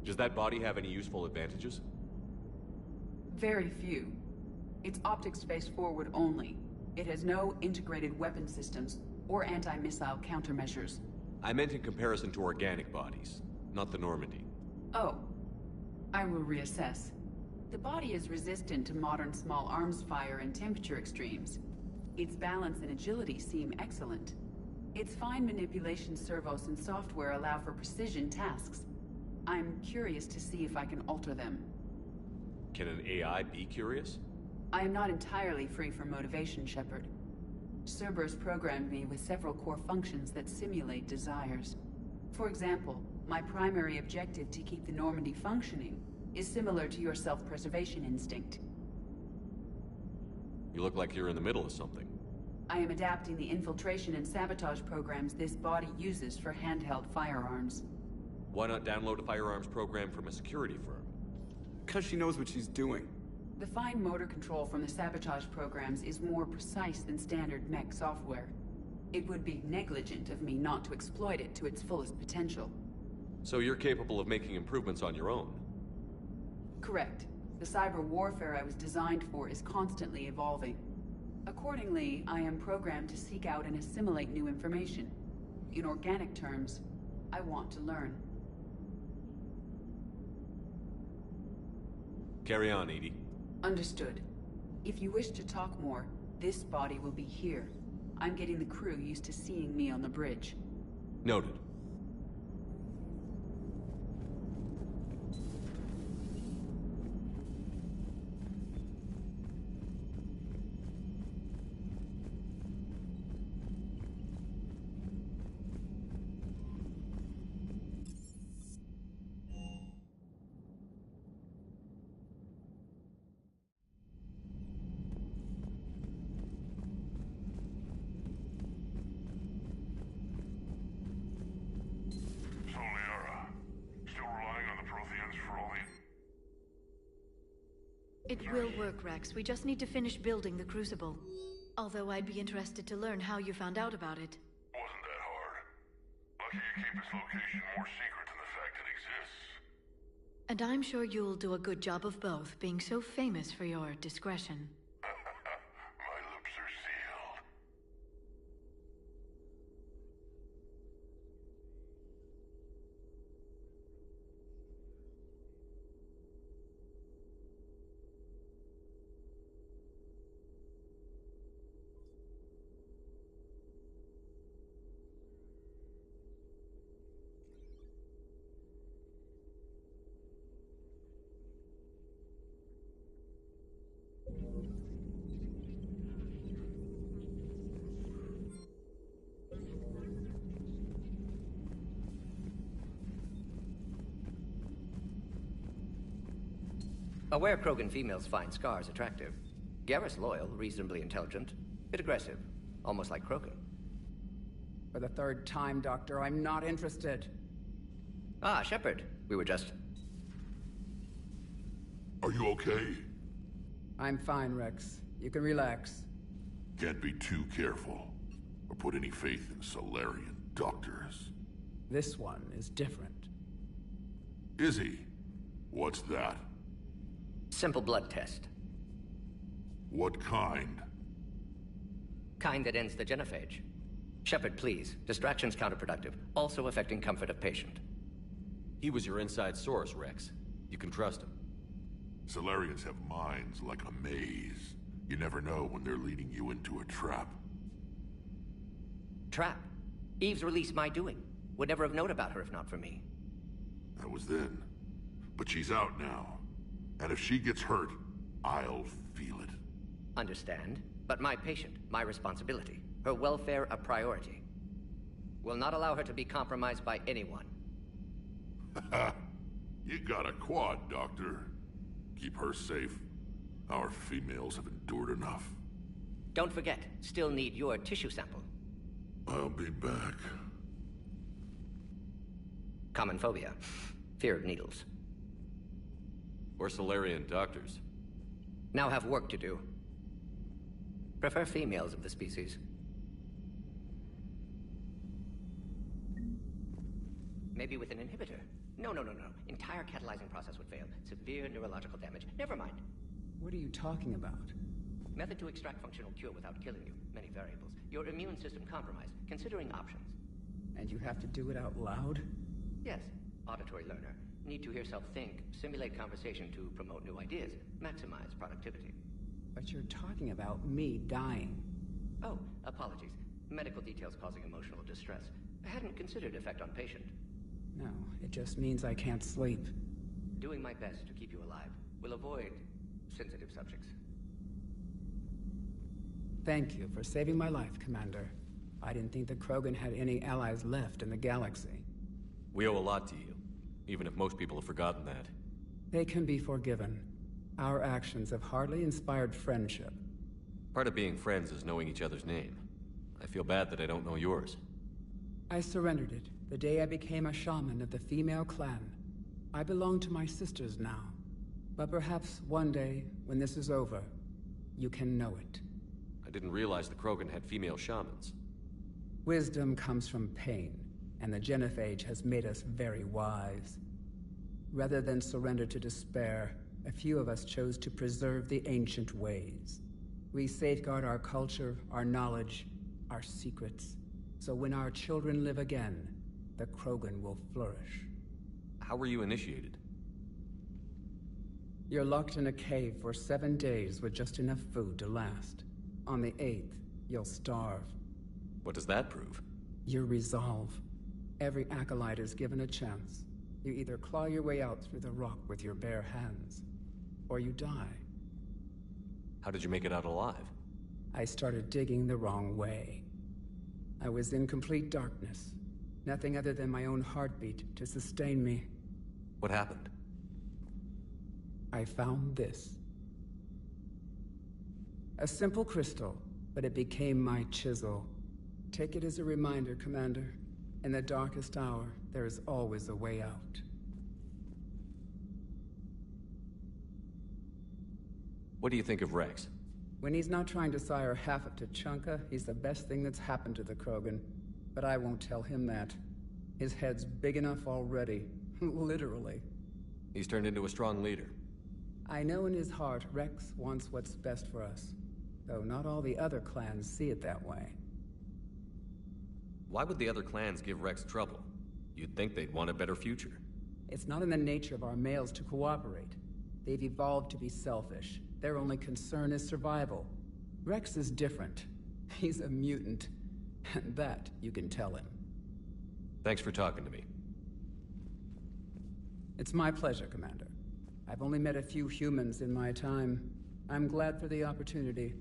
Does that body have any useful advantages? Very few. It's optics-based forward only. It has no integrated weapon systems or anti-missile countermeasures. I meant in comparison to organic bodies, not the Normandy. Oh. I will reassess. The body is resistant to modern small arms fire and temperature extremes. Its balance and agility seem excellent. Its fine manipulation servos and software allow for precision tasks. I'm curious to see if I can alter them. Can an AI be curious? I am not entirely free from motivation, Shepard. Cerberus programmed me with several core functions that simulate desires. For example, my primary objective to keep the Normandy functioning is similar to your self-preservation instinct. You look like you're in the middle of something. I am adapting the infiltration and sabotage programs this body uses for handheld firearms. Why not download a firearms program from a security firm? Because she knows what she's doing. The fine motor control from the sabotage programs is more precise than standard mech software. It would be negligent of me not to exploit it to its fullest potential. So you're capable of making improvements on your own? Correct. The cyber warfare I was designed for is constantly evolving. Accordingly, I am programmed to seek out and assimilate new information. In organic terms, I want to learn. Carry on, EDI. Understood. If you wish to talk more, this body will be here. I'm getting the crew used to seeing me on the bridge. Noted. It will work, Rex. We just need to finish building the Crucible. Although I'd be interested to learn how you found out about it. Wasn't that hard. Lucky you keep its location more secret than the fact it exists. And I'm sure you'll do a good job of both, being so famous for your discretion. My lips are sealed. Aware Krogan females find scars attractive. Garrus loyal, reasonably intelligent, bit aggressive, almost like Krogan. For the third time, Doctor, I'm not interested. Ah, Shepard. We were just... Are you okay? I'm fine, Rex. You can relax. Can't be too careful, or put any faith in Solarian doctors. This one is different. Is he? What's that? Simple blood test. What kind? Kind that ends the genophage. Shepard, please. Distraction's counterproductive, also affecting comfort of patient. He was your inside source, Rex. You can trust him. Solarians have minds like a maze. You never know when they're leading you into a trap. Trap? Eve's release my doing. Would never have known about her if not for me. That was then. But she's out now. And if she gets hurt, I'll feel it. Understand. But my patient, my responsibility. Her welfare a priority. Will not allow her to be compromised by anyone. You got a quad, Doctor. Keep her safe. Our females have endured enough. Don't forget, still need your tissue sample. I'll be back. Common phobia. Fear of needles. Or Solarian doctors. Now have work to do. Prefer females of the species. Maybe with an inhibitor. No. Entire catalyzing process would fail. Severe neurological damage. Never mind. What are you talking about? Method to extract functional cure without killing you. Many variables. Your immune system compromised. Considering options. And you have to do it out loud? Yes. Auditory learner. Need to hear self think. Simulate conversation to promote new ideas. Maximize productivity. But you're talking about me dying. Oh, apologies. Medical details causing emotional distress. I hadn't considered effect on patient. No, it just means I can't sleep. Doing my best to keep you alive. Will avoid sensitive subjects. Thank you for saving my life, Commander. I didn't think the Krogan had any allies left in the galaxy. We owe a lot to you, even if most people have forgotten that. They can be forgiven. Our actions have hardly inspired friendship. Part of being friends is knowing each other's name. I feel bad that I don't know yours. I surrendered it the day I became a shaman of the female clan. I belong to my sisters now. But perhaps one day, when this is over, you can know it. I didn't realize the Krogan had female shamans. Wisdom comes from pain, and the genophage has made us very wise. Rather than surrender to despair, a few of us chose to preserve the ancient ways. We safeguard our culture, our knowledge, our secrets. So when our children live again, the Krogan will flourish. How were you initiated? You're locked in a cave for 7 days with just enough food to last. On the 8th, you'll starve. What does that prove? Your resolve. Every acolyte is given a chance. You either claw your way out through the rock with your bare hands, or you die. How did you make it out alive? I started digging the wrong way. I was in complete darkness. Nothing other than my own heartbeat to sustain me. What happened? I found this. A simple crystal, but it became my chisel. Take it as a reminder, Commander. In the darkest hour, there is always a way out. What do you think of Rex? When he's not trying to sire half of Tuchanka, he's the best thing that's happened to the Krogan. But I won't tell him that. His head's big enough already. Literally. He's turned into a strong leader. I know in his heart Rex wants what's best for us. Though not all the other clans see it that way. Why would the other clans give Rex trouble? You'd think they'd want a better future. It's not in the nature of our males to cooperate. They've evolved to be selfish. Their only concern is survival. Rex is different. He's a mutant. And that you can tell him. Thanks for talking to me. It's my pleasure, Commander. I've only met a few humans in my time. I'm glad for the opportunity.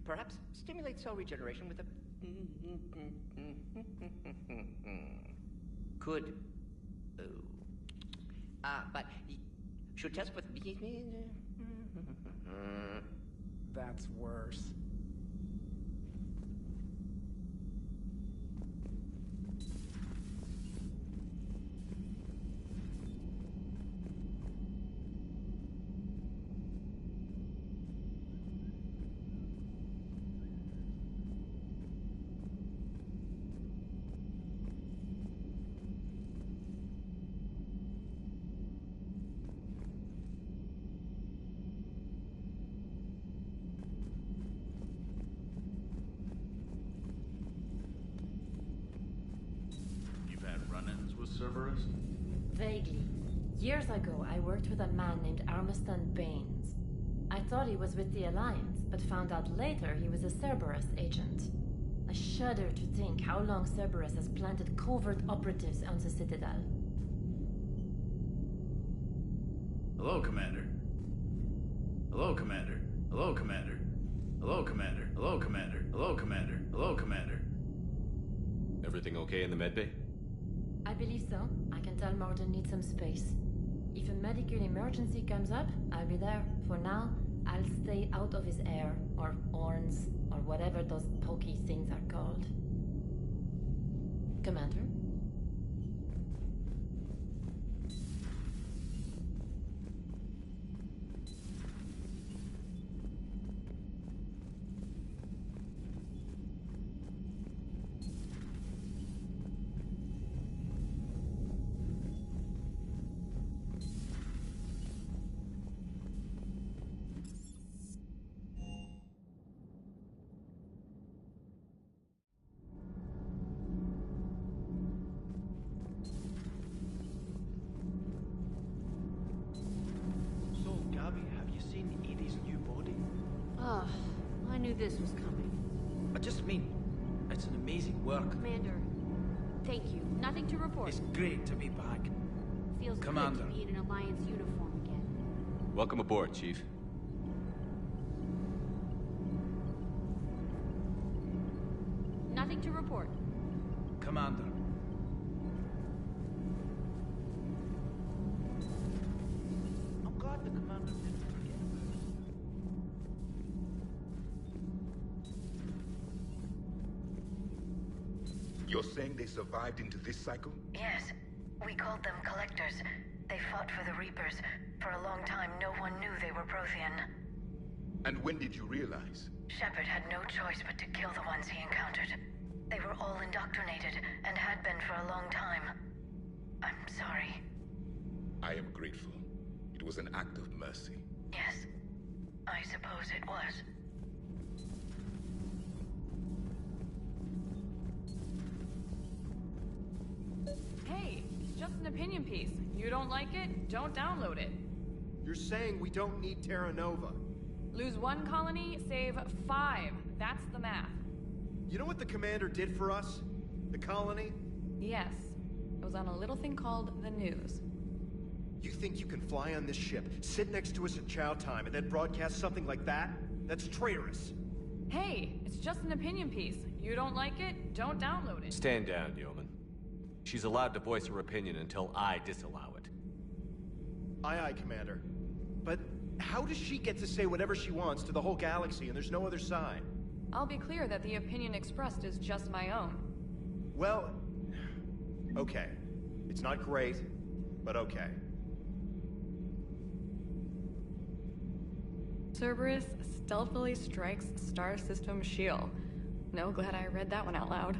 Perhaps stimulate cell regeneration with a... Could. But should test with... That's worse. Cerberus? Vaguely. Years ago, I worked with a man named Armiston Baines. I thought he was with the Alliance, but found out later he was a Cerberus agent. I shudder to think how long Cerberus has planted covert operatives on the Citadel. Hello, Commander. Hello, Commander. Hello, Commander. Hello, Commander. Hello, Commander. Hello, Commander. Hello, Commander. Everything okay in the medbay? I believe so. I can tell Mordin needs some space. If a medical emergency comes up, I'll be there. For now, I'll stay out of his air, or horns, or whatever those pokey things are called. Commander? This was coming. I just mean, it's an amazing work. Commander, thank you. Nothing to report. It's great to be back. Feels Commander. good to be in an Alliance uniform again. Welcome aboard, Chief. Nothing to report. Commander. I'm glad the Commander didn't forget. You're saying they survived into this cycle? Yes. We called them Collectors. They fought for the Reapers. For a long time, no one knew they were Prothean. And when did you realize? Shepard had no choice but to kill the ones he encountered. They were all indoctrinated, and had been for a long time. I'm sorry. I am grateful. It was an act of mercy. Yes. I suppose it was. Hey, it's just an opinion piece. You don't like it? Don't download it. You're saying we don't need Terra Nova. Lose 1 colony, save 5. That's the math. You know what the Commander did for us? The colony? Yes. It was on a little thing called the news. You think you can fly on this ship, sit next to us at chow time, and then broadcast something like that? That's traitorous. Hey, it's just an opinion piece. You don't like it, don't download it. Stand down, Yeoman. She's allowed to voice her opinion until I disallow it. Aye, aye, Commander. But how does she get to say whatever she wants to the whole galaxy and there's no other side? I'll be clear that the opinion expressed is just my own. Well, okay. It's not great, but okay. Cerberus stealthily strikes Star System shield. No, glad I read that one out loud.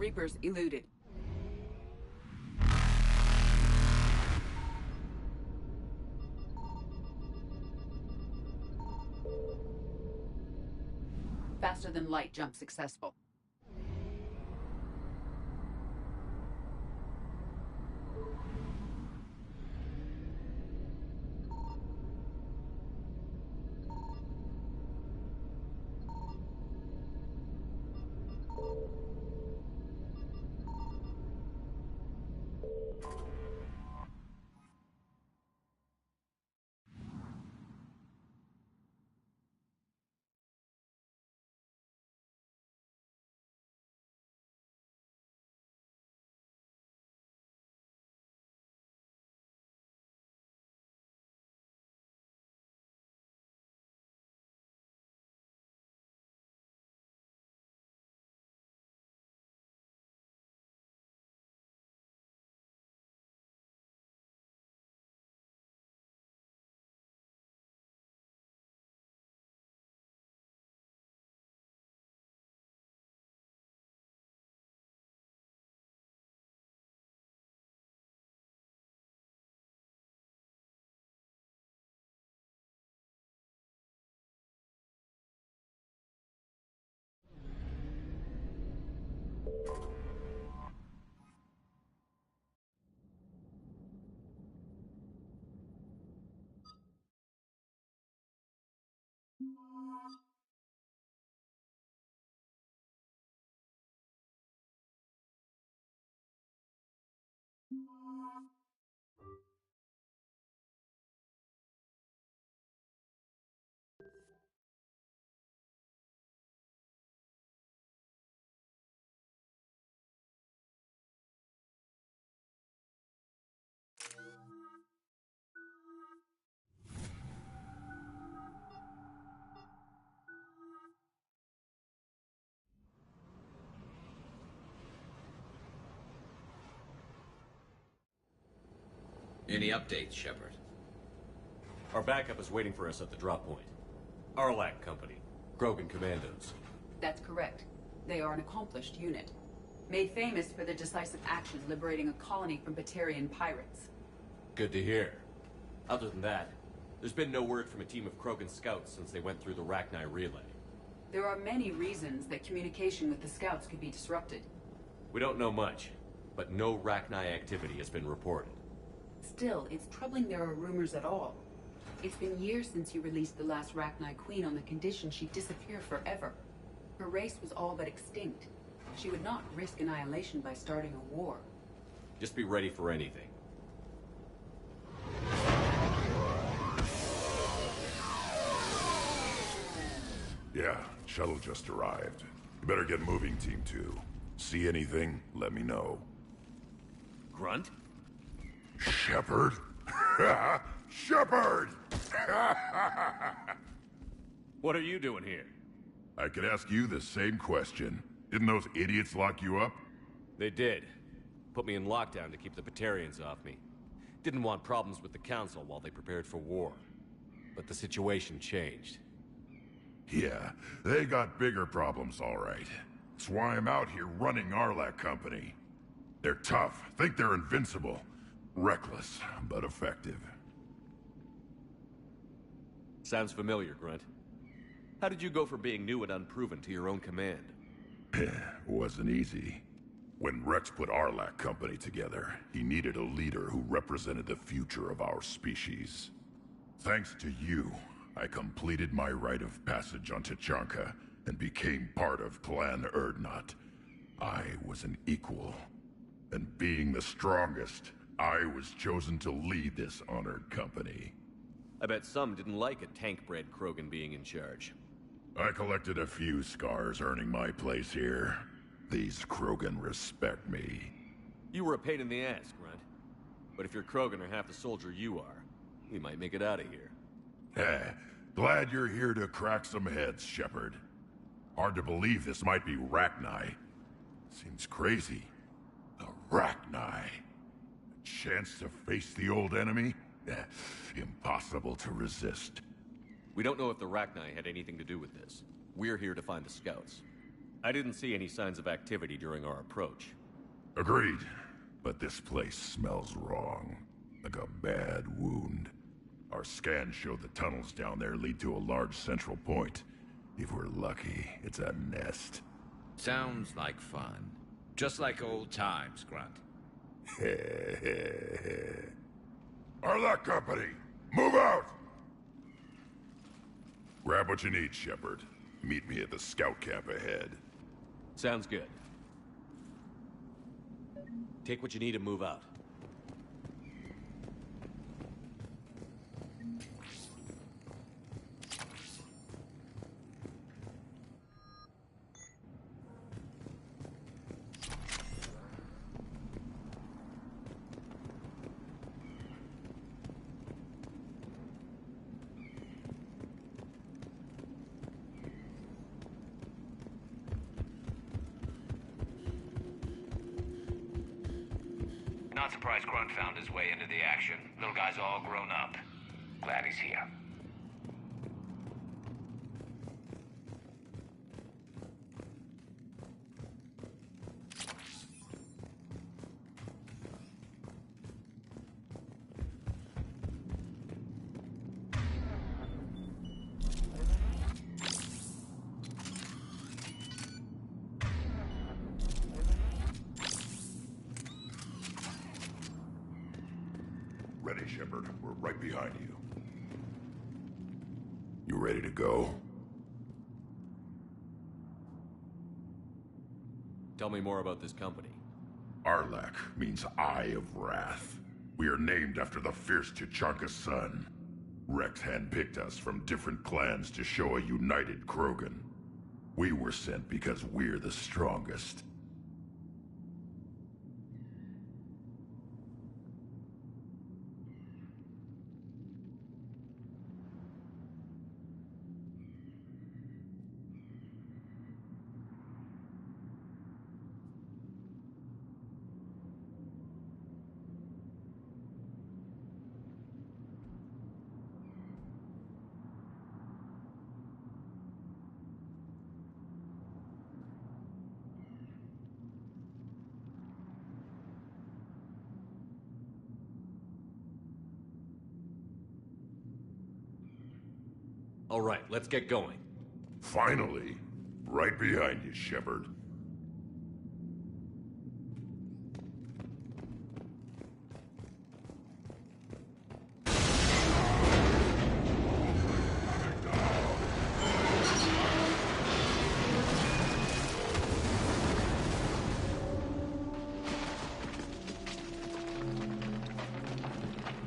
Reapers eluded. Faster than light jump successful. Any updates, Shepard? Our backup is waiting for us at the drop point. Arlac Company. Krogan Commandos. That's correct. They are an accomplished unit. Made famous for their decisive action liberating a colony from Batarian pirates. Good to hear. Other than that, there's been no word from a team of Krogan scouts since they went through the Rachni relay. There are many reasons that communication with the scouts could be disrupted. We don't know much, but no Rachni activity has been reported. Still, it's troubling there are rumors at all. It's been years since you released the last Rachni Queen on the condition she'd disappear forever. Her race was all but extinct. She would not risk annihilation by starting a war. Just be ready for anything. Yeah, shuttle just arrived. You better get moving, Team 2. See anything, let me know. Grunt? Shepard? Shepard! What are you doing here? I could ask you the same question. Didn't those idiots lock you up? They did. Put me in lockdown to keep the Batarians off me. Didn't want problems with the Council while they prepared for war. But the situation changed. Yeah, they got bigger problems, all right. That's why I'm out here running Arlac Company. They're tough, think they're invincible. Reckless, but effective. Sounds familiar, Grunt. How did you go from being new and unproven to your own command? Wasn't easy. When Rex put Arlac Company together, he needed a leader who represented the future of our species. Thanks to you, I completed my rite of passage on Tuchanka and became part of Clan Urdnot. I was an equal, and being the strongest, I was chosen to lead this honored company. I bet some didn't like a tank-bred Krogan being in charge. I collected a few scars earning my place here. These Krogan respect me. You were a pain in the ass, Grunt. But if your Krogan are half the soldier you are, we might make it out of here. Glad you're here to crack some heads, Shepard. Hard to believe this might be Rachni. Seems crazy. The Rachni. A chance to face the old enemy? Impossible to resist. We don't know if the Rachni had anything to do with this. We're here to find the scouts. I didn't see any signs of activity during our approach. Agreed. But this place smells wrong. Like a bad wound. Our scans show the tunnels down there lead to a large central point. If we're lucky, it's a nest. Sounds like fun. Just like old times, Grunt. Arlec Company, move out! Grab what you need, Shepard. Meet me at the scout camp ahead. Sounds good. Take what you need and move out. Not surprised Grunt found his way into the action. Little guy's all grown up. Glad he's here. Ready, Shepard. We're right behind you. You ready to go? Tell me more about this company. Arlec means Eye of Wrath. We are named after the fierce Tuchanka sun. Rex handpicked us from different clans to show a united Krogan. We were sent because we're the strongest. All right, let's get going. Finally. Right behind you, Shepard.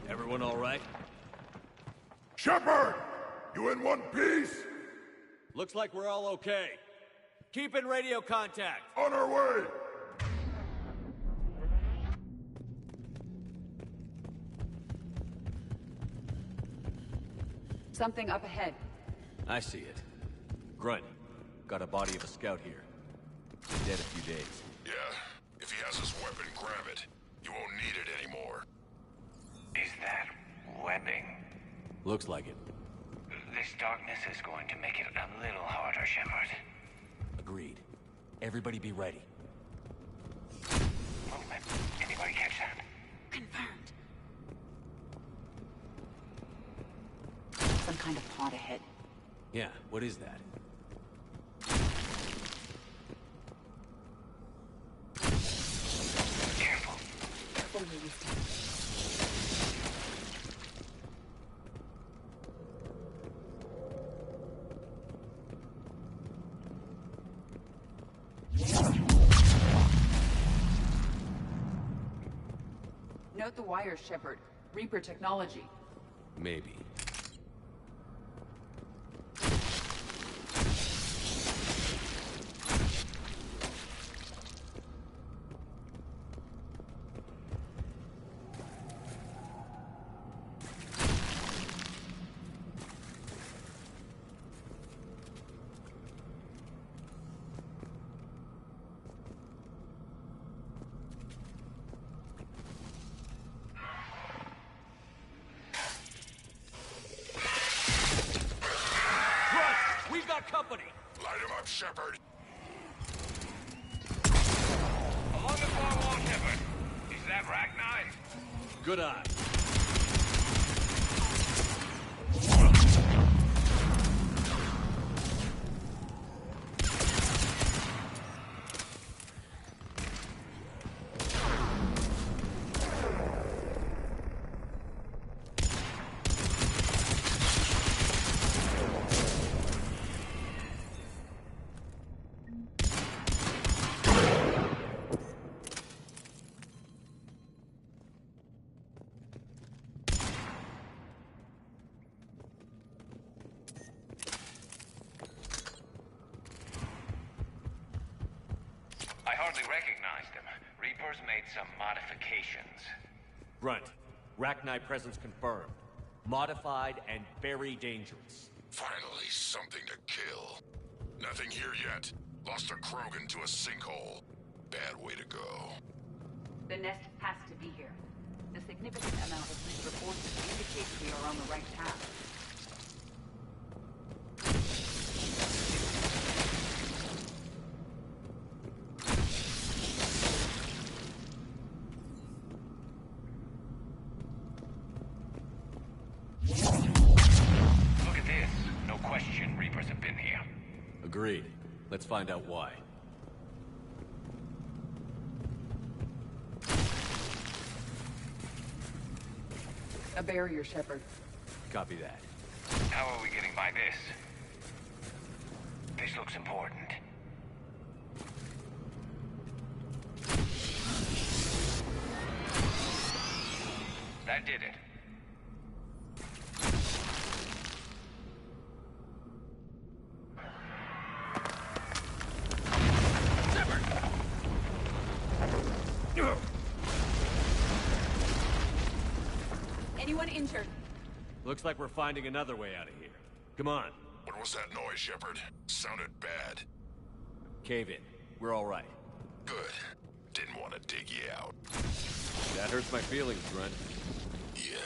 Everyone all right? Shepard! You in one piece? Looks like we're all okay. Keep in radio contact. On our way! Something up ahead. I see it. Grunt, got a body of a scout here. Been dead a few days. Yeah. If he has his weapon, grab it. You won't need it anymore. Is that webbing? Looks like it. This darkness is going to make it a little harder, Shepard. Agreed. Everybody be ready. Movement. Anybody catch that? Confirmed. Some kind of pod ahead. Yeah, what is that? Careful. Careful where you stand. Note the wires, Shepard. Reaper technology. Maybe. We've got company! Light him up, Shepard. Ragnar! Good eye. I hardly recognized them. Reapers made some modifications. Grunt. Rachni presence confirmed. Modified and very dangerous. Finally, something to kill. Nothing here yet. Lost a Krogan to a sinkhole. Bad way to go. The nest has to be here. The significant amount of these reports indicates we are on the right path. Look at this. No question Reapers have been here. Agreed. Let's find out why. A barrier, Shepard. Copy that. How are we getting by this? This looks important. That did it. Anyone injured? Looks like we're finding another way out of here. Come on. What was that noise, Shepard? Sounded bad. Cave in. We're all right. Good. Didn't want to dig you out. That hurts my feelings, Grunt. Yeah.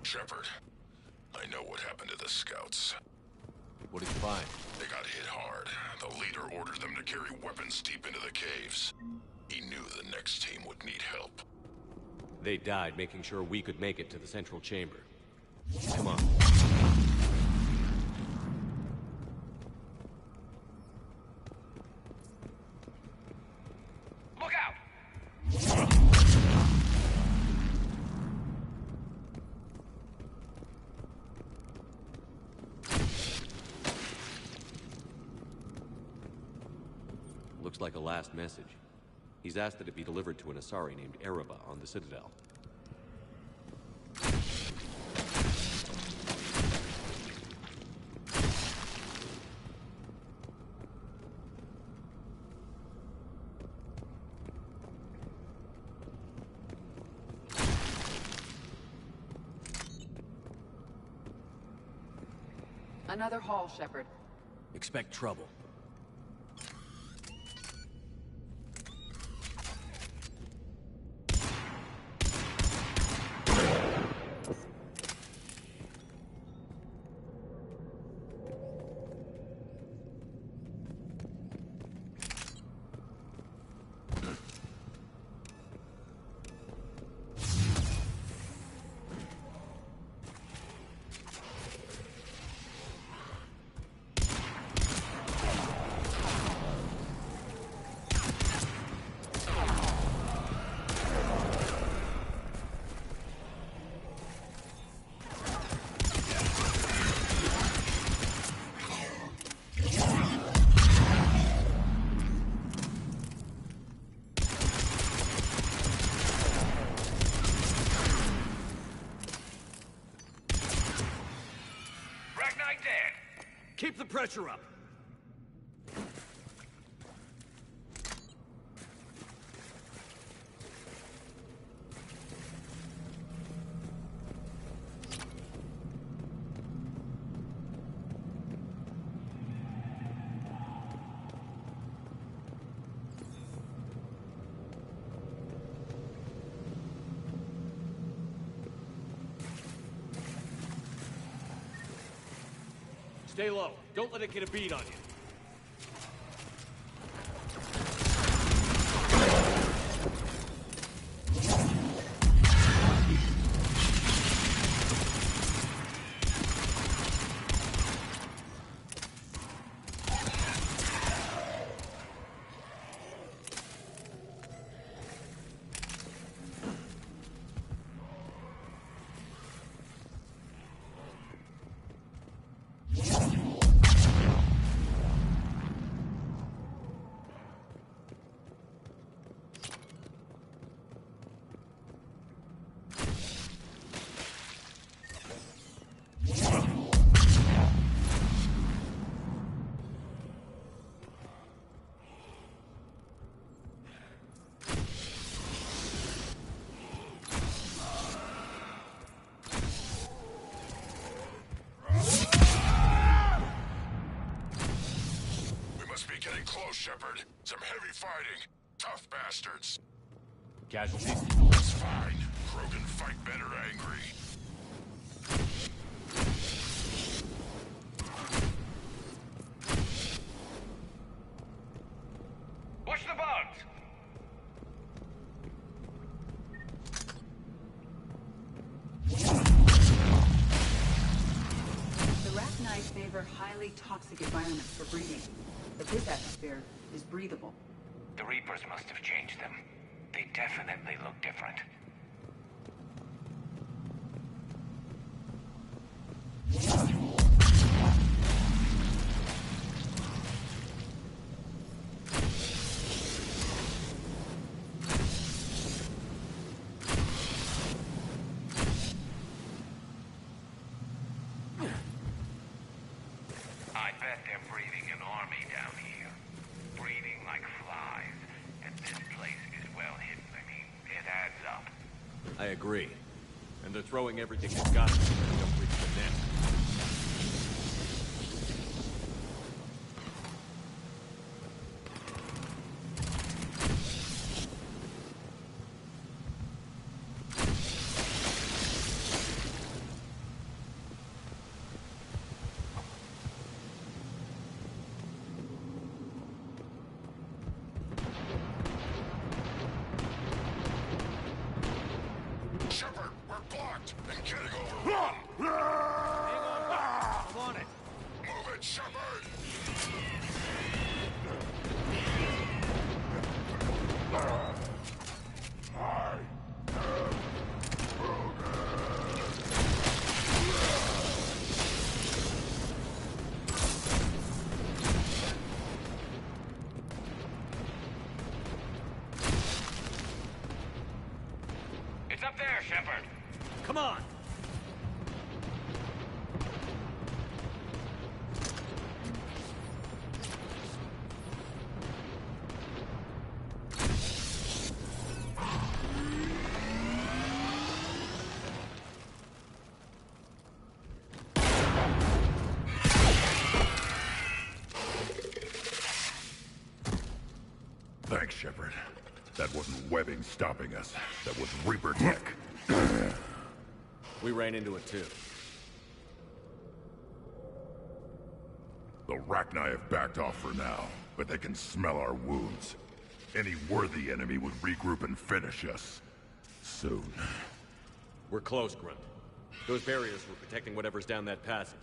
Shepard, I know what happened to the scouts. What did you find? They got hit hard. The leader ordered them to carry weapons deep into the caves. He knew the next team would need help. They died making sure we could make it to the central chamber. Come on. Look out! Looks like a last message. He's asked that it be delivered to an Asari named Erebba on the Citadel. Another hall, Shepard. Expect trouble. Keep the pressure up! Stay low. Don't let it get a bead on you. Shepard. Some heavy fighting. Tough bastards. Casualties? That's fine. Krogan fight better angry. Watch the bugs! The Rachni favor highly toxic environments for breeding, but this atmosphere is breathable. The Reapers must have changed them. They definitely look different. I bet they're breeding an army down here. Breeding like flies. And this place is well hidden. I mean, it adds up. I agree. And they're throwing everything they've got so they don't reach the net. Shepard, we're blocked and getting overrun. Hang on back. I'm on it. Move it, Shepard. It's up there, Shepard. Come on. Thanks, Shepard. That wasn't webbing stopping us. That was Reaper tech. We ran into it too. The Rachni have backed off for now, but they can smell our wounds. Any worthy enemy would regroup and finish us. Soon. We're close, Grunt. Those barriers were protecting whatever's down that passage.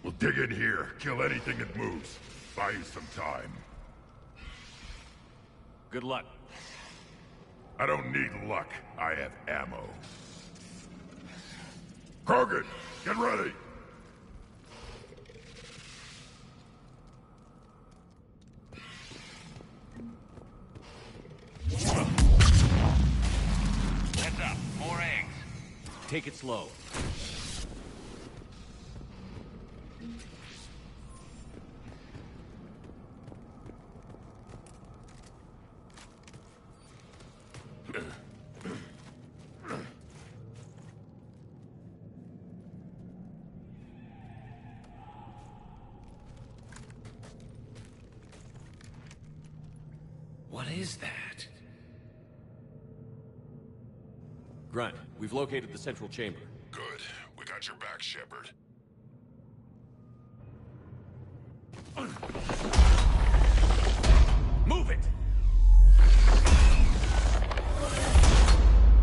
We'll dig in here, kill anything that moves. Buy you some time. Good luck. I don't need luck. I have ammo. Krogan, get ready! Heads up, more eggs. Take it slow. What is that? Grunt, we've located the central chamber. Good. We got your back, Shepard. Move it!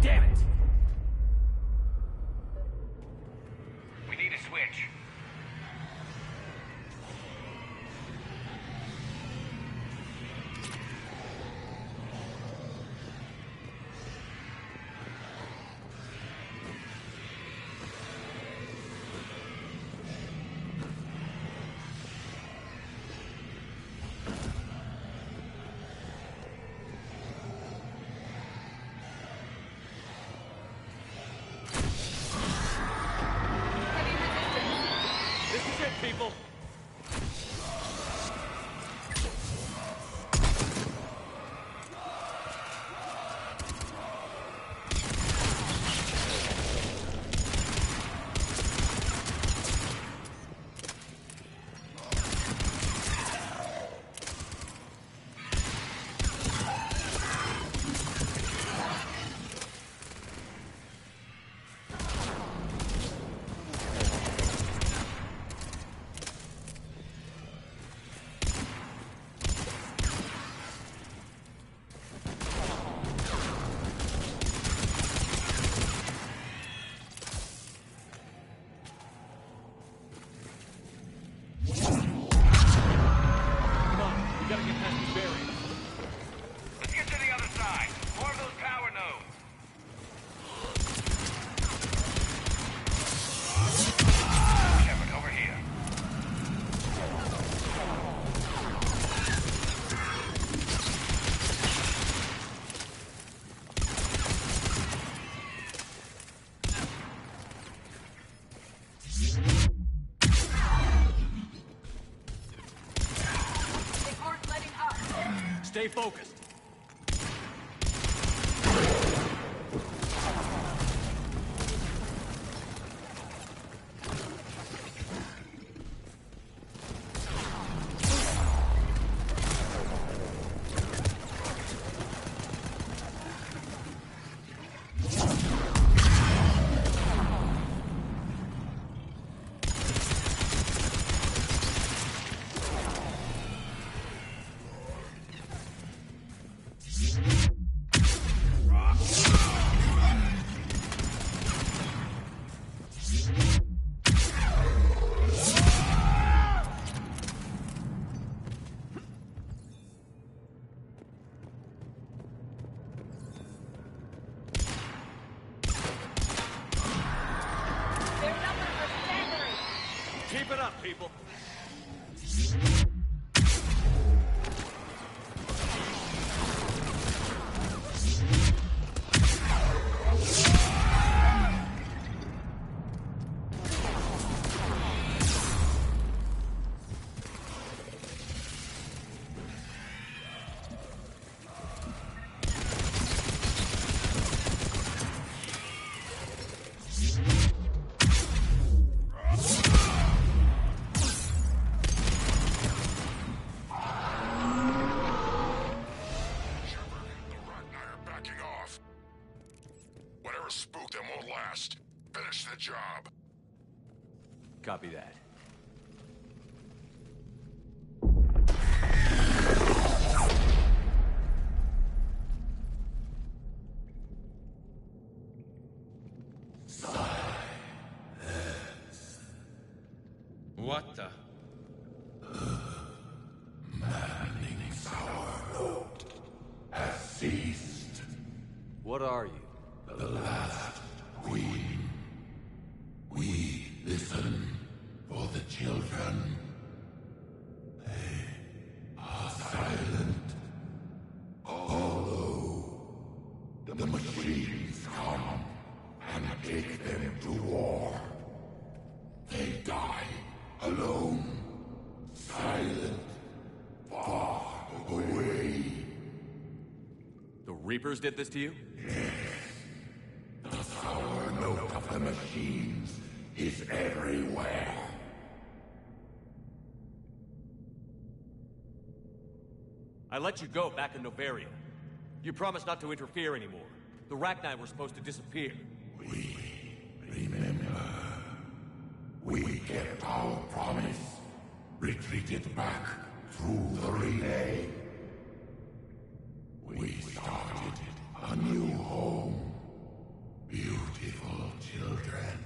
Damn it! We need a switch. This is it, people! Let's get to the other side. More of those power nodes. Shepard, over here. They aren't letting up. Stay focused. Keep it up, people. Spook them won't last. Finish the job. Copy that. What the? Manning's our load has ceased. What are you? The last queen. We listen for the children. They are silent. Although the machines come and take them to war, they die alone, silent, far away. The Reapers did this to you? Yes. The sour note of the machines is everywhere. I let you go back in Noveria. You promised not to interfere anymore. The Rachni were supposed to disappear. We remember. We kept our promise. retreated back through the relay. We started a new home. Beautiful children.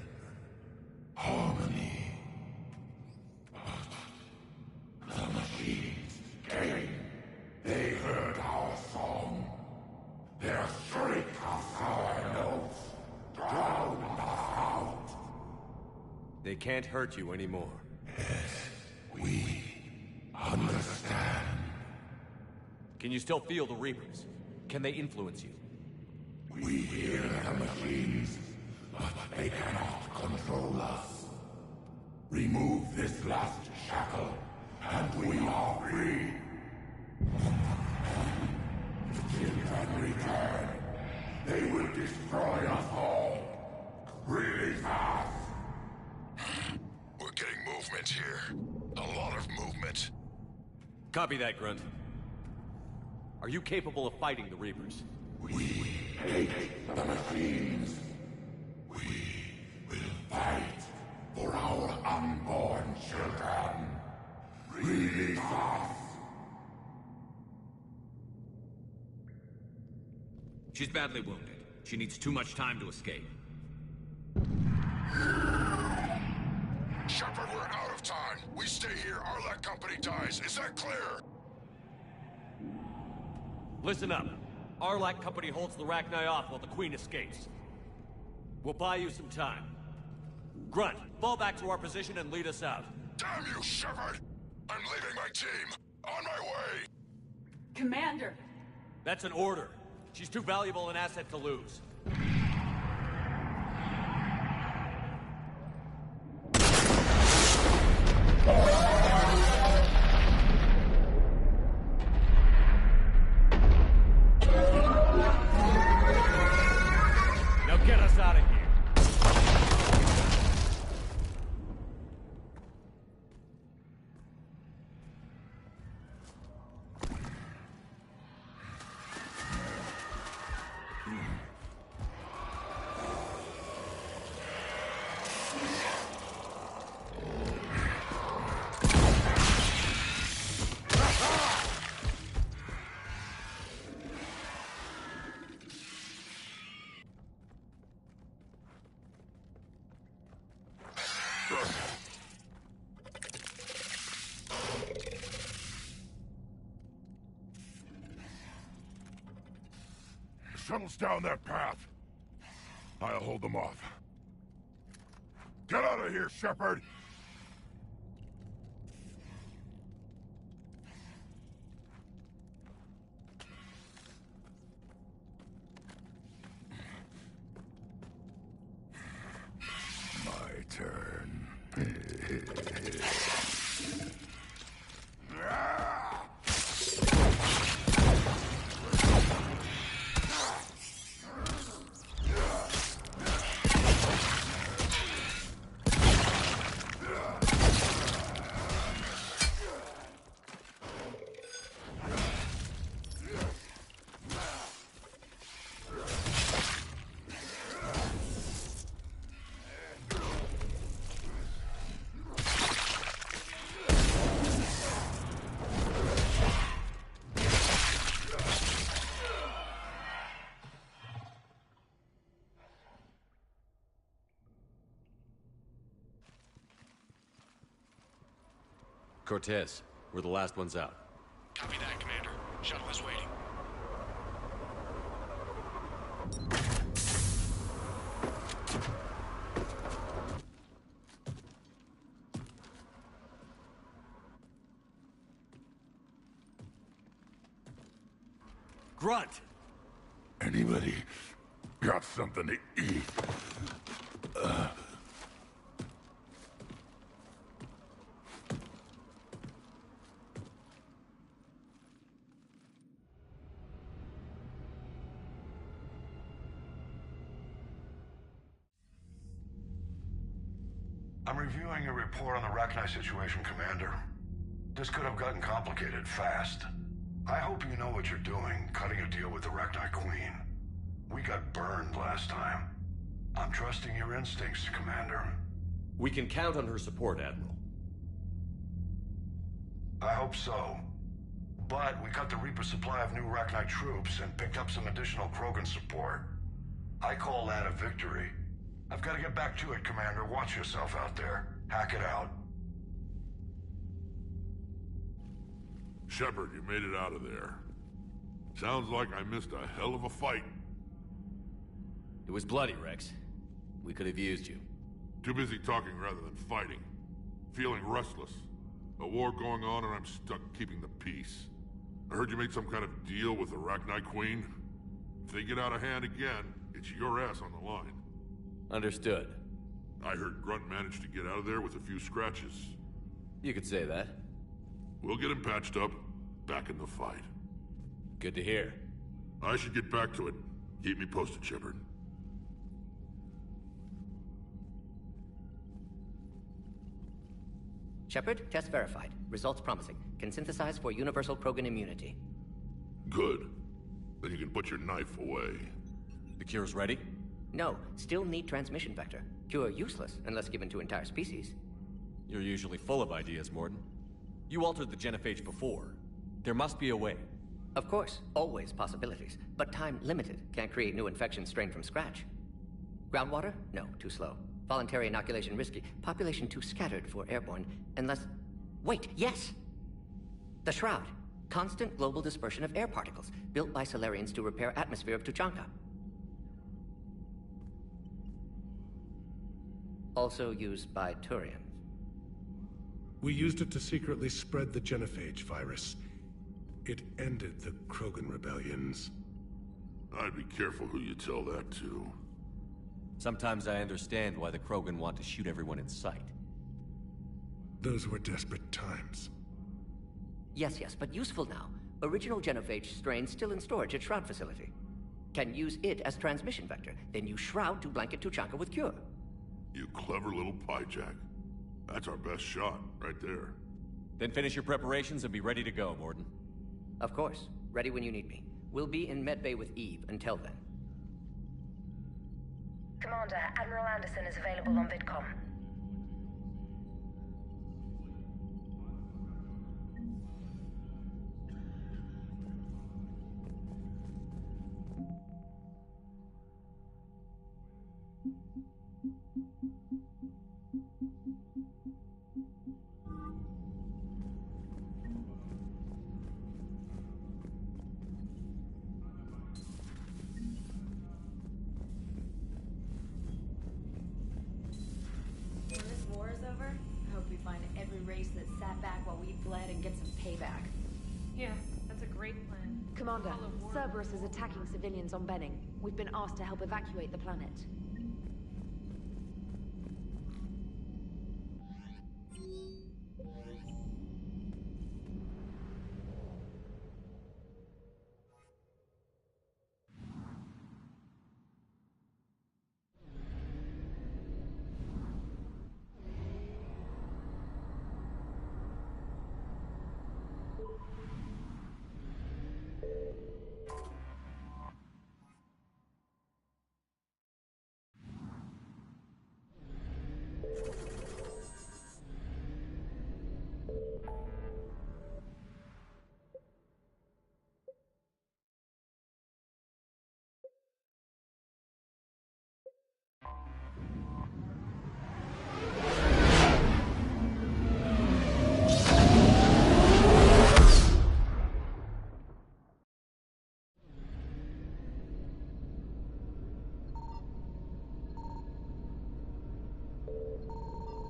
Harmony. But the machines came. They heard our song. Their shriek of sour notes drowned us out. They can't hurt you anymore. Yes, we understand. Can you still feel the Reapers? Can they influence you? We hear the machines, but they cannot control us. Remove this last shackle, and we are free. The children return. They will destroy us all. Really fast. We're getting movement here. A lot of movement. Copy that, Grunt. Are you capable of fighting the Reapers? We hate the machines. We will fight for our unborn children. Release us. She's badly wounded. She needs too much time to escape. Shepard, we're out of time. We stay here, Arlec Company dies. Is that clear? Listen up. Arlec Company holds the Rachni off while the Queen escapes. We'll buy you some time. Grunt, fall back to our position and lead us out. Damn you, Shepard! I'm leaving my team. On my way! Commander! That's an order. She's too valuable an asset to lose. Now get us out of here. Shuttle's down that path. I'll hold them off. Get out of here, Shepard! My turn. Cortez, we're the last ones out. Copy that, Commander. Shuttle is waiting. Grunt! Anybody got something to eat? I'm reviewing your report on the Rachni situation, Commander. This could have gotten complicated fast. I hope you know what you're doing, cutting a deal with the Rachni Queen. We got burned last time. I'm trusting your instincts, Commander. We can count on her support, Admiral. I hope so. But we cut the Reaper supply of new Arachnite troops and picked up some additional Krogan support. I call that a victory. I've got to get back to it, Commander. Watch yourself out there. Hack it out. Shepard, you made it out of there. Sounds like I missed a hell of a fight. It was bloody, Rex. We could have used you. Too busy talking rather than fighting. Feeling restless. A war going on and I'm stuck keeping the peace. I heard you made some kind of deal with the Arachnite Queen. If they get out of hand again, it's your ass on the line. Understood. I heard Grunt managed to get out of there with a few scratches. You could say that. We'll get him patched up, back in the fight. Good to hear. I should get back to it. Keep me posted, Shepard. Shepard, test verified. Results promising. Can synthesize for universal Krogan immunity. Good. Then you can put your knife away. The cure's ready? No, still need transmission vector. Cure useless unless given to entire species. You're usually full of ideas, Mordin. You altered the genophage before. There must be a way. Of course, always possibilities. But time limited. Can't create new infections strained from scratch. Groundwater? No, too slow. Voluntary inoculation risky. Population too scattered for airborne. Unless... Wait, yes! The Shroud. Constant global dispersion of air particles, built by Solarians to repair atmosphere of Tuchanka. Also used by Turians. We used it to secretly spread the genophage virus. It ended the Krogan rebellions. I'd be careful who you tell that to. Sometimes I understand why the Krogan want to shoot everyone in sight. Those were desperate times. Yes, but useful now. Original genophage strain still in storage at Shroud facility. Can use it as transmission vector, then use Shroud to blanket Tuchanka with cure. You clever little pyjak. That's our best shot, right there. Then finish your preparations and be ready to go, Mordin. Of course. Ready when you need me. We'll be in medbay with Eve until then. Commander, Admiral Anderson is available on VidCom. Commander, Cerberus is attacking civilians on Benning. We've been asked to help evacuate the planet.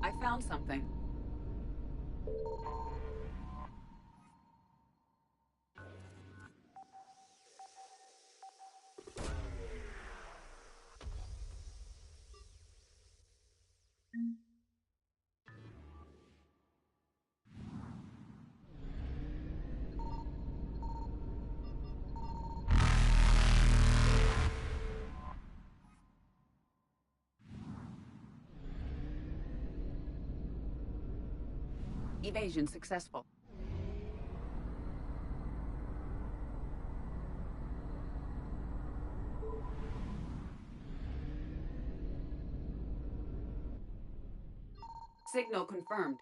I found something. Evasion successful. Signal confirmed.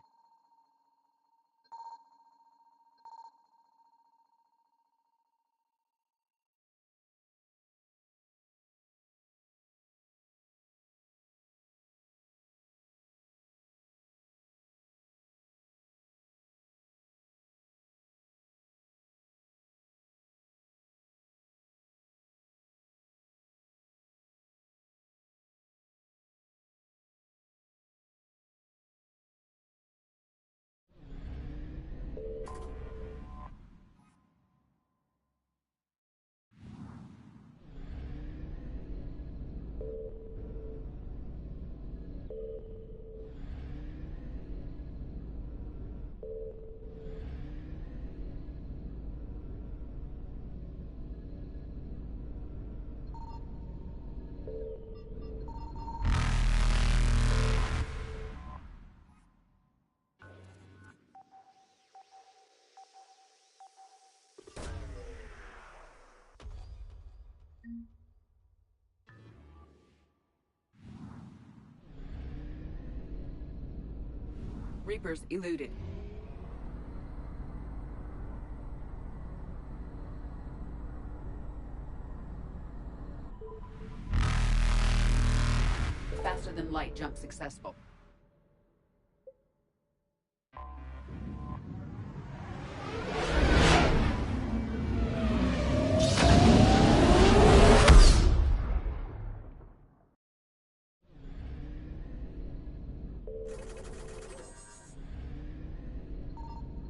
Reapers eluded. Faster than light jump successful.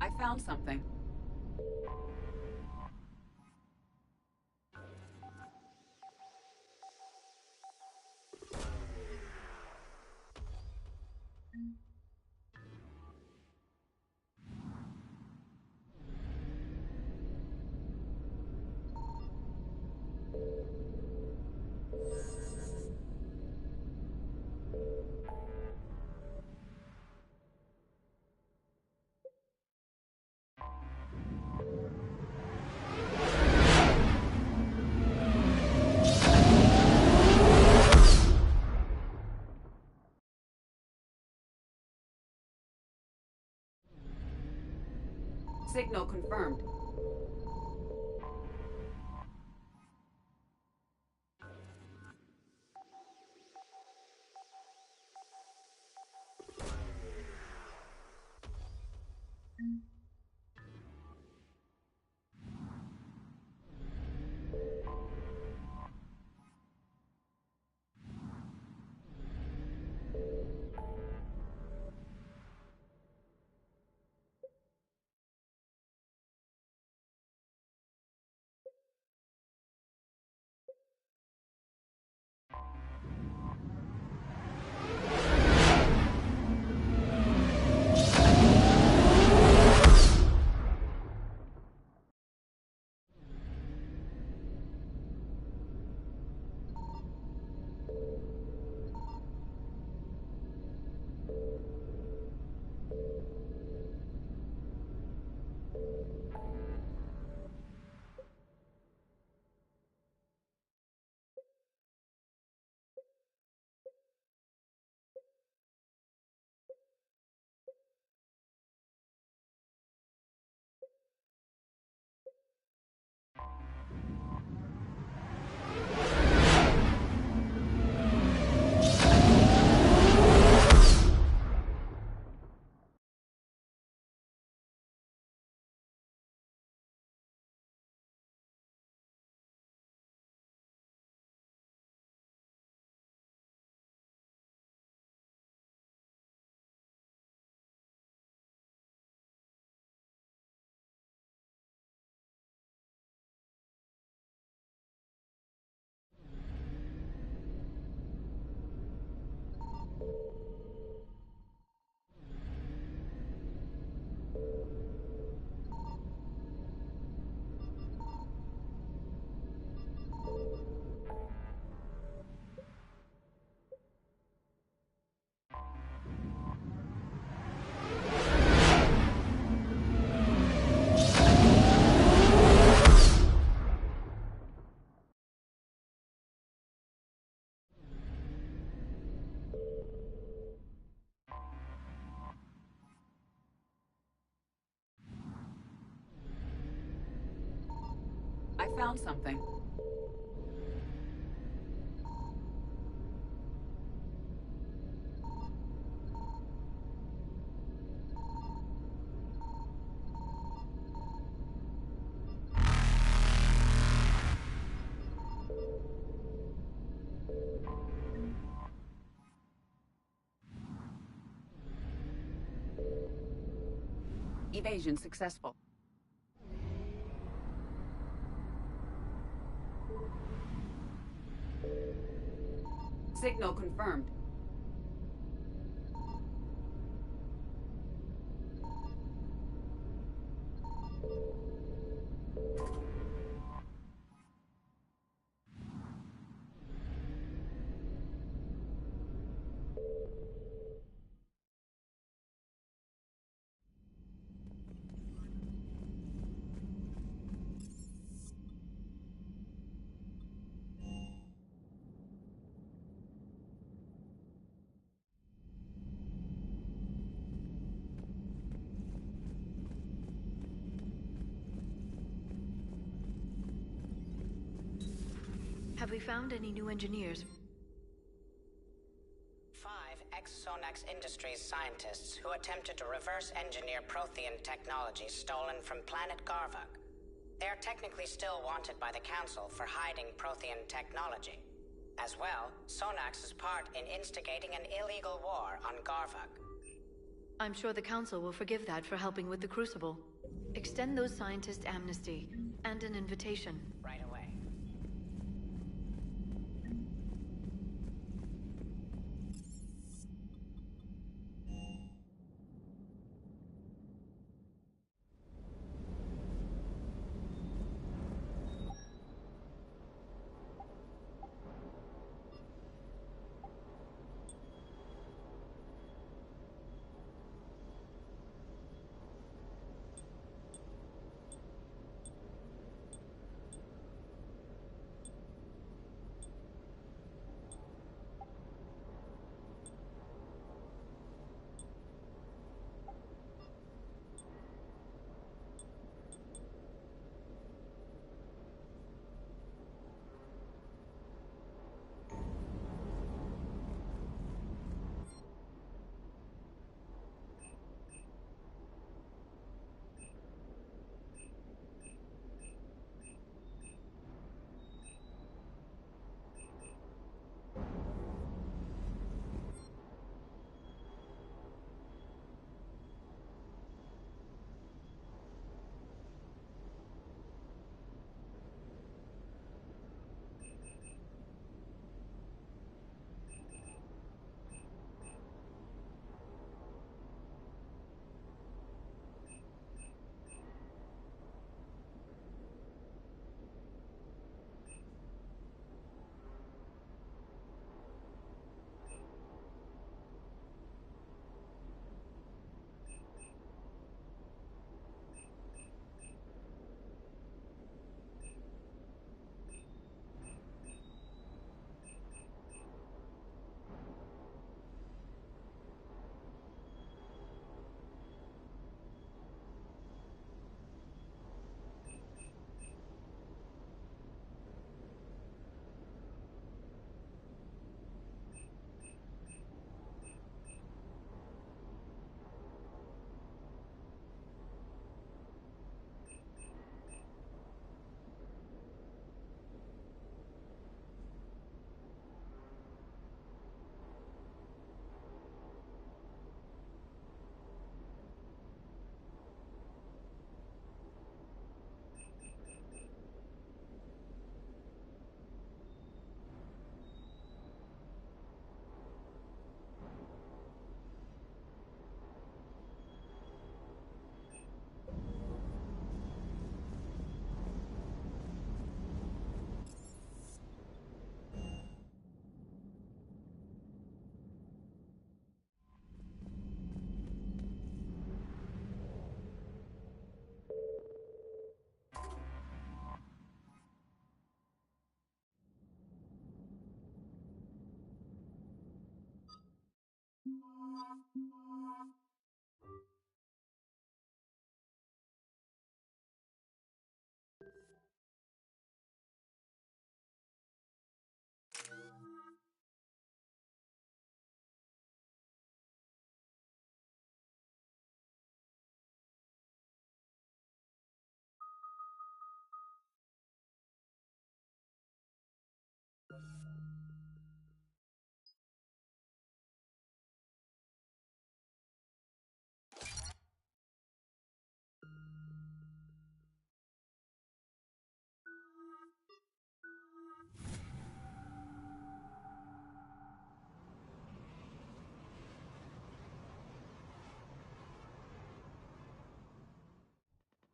I found something. Signal confirmed. I found something. Evasion successful. Signal confirmed. Have we found any new engineers? 5 ex-Sonax Industries scientists who attempted to reverse engineer Prothean technology stolen from planet Garvuk. They are technically still wanted by the Council for hiding Prothean technology. As well, Sonax's part in instigating an illegal war on Garvuk. I'm sure the Council will forgive that for helping with the Crucible. Extend those scientists amnesty, and an invitation. Right away.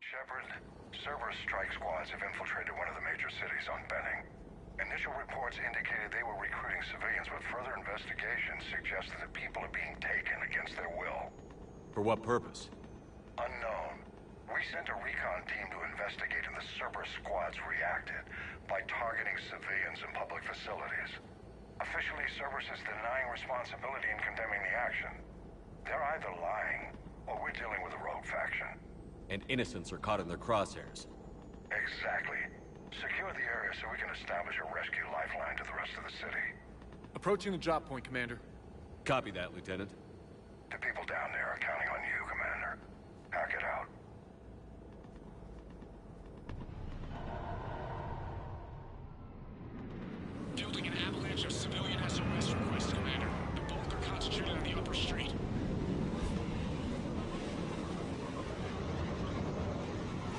Shepard, Cerberus strike squads have infiltrated one of the major cities on Benning. Initial reports indicated they were recruiting civilians, but further investigation suggests that the people are being taken against their will. For what purpose? Unknown. We sent a recon team to investigate, and the Cerberus squads reacted by targeting civilians in public facilities. Officially, Cerberus is denying responsibility and condemning the action. They're either lying, or we're dealing with a rogue faction. And innocents are caught in their crosshairs. Exactly. Secure the area so we can establish a rescue lifeline to the rest of the city. Approaching the drop point, Commander. Copy that, Lieutenant. The people down there are counting on you, Commander. Hack it out. Building an avalanche of civilian SOS requests, Commander. The bulk are concentrated on the upper street.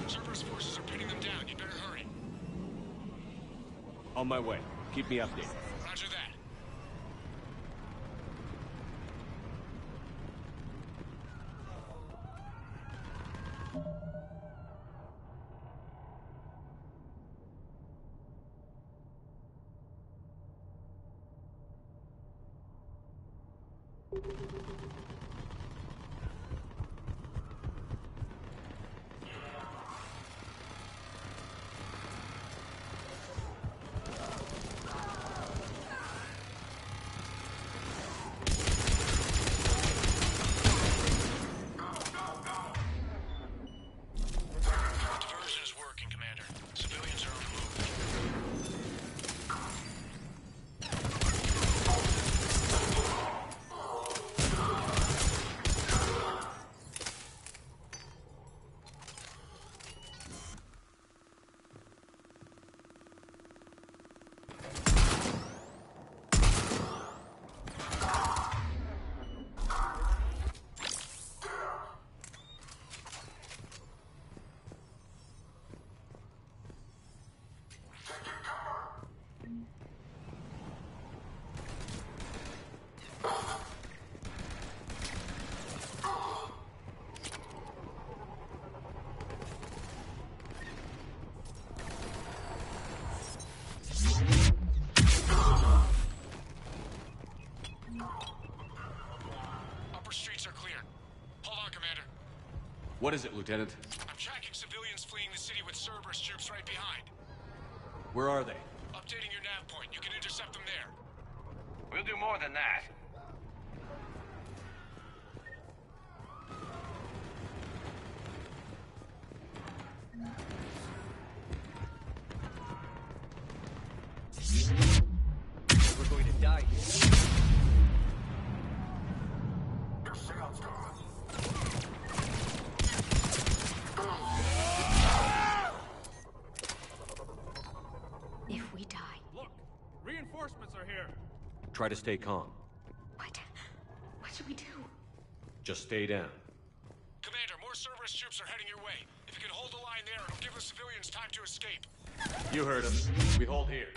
Cerberus forces are pinning them down. You'd better hurry. On my way. Keep me updated. Roger that. Diversion is working, Commander. Civilians are on the move. Upper streets are clear. Hold on, Commander. What is it, Lieutenant? I'm tracking civilians fleeing the city with Cerberus troops right behind. Where are they? Updating your nav point. You can intercept them there. We'll do more than that. We're going to die here. If we die... Look! Reinforcements are here! Try to stay calm. What? What should we do? Just stay down. Commander, more Cerberus troops are heading your way. If you can hold the line there, it'll give the civilians time to escape. You heard him. We hold here.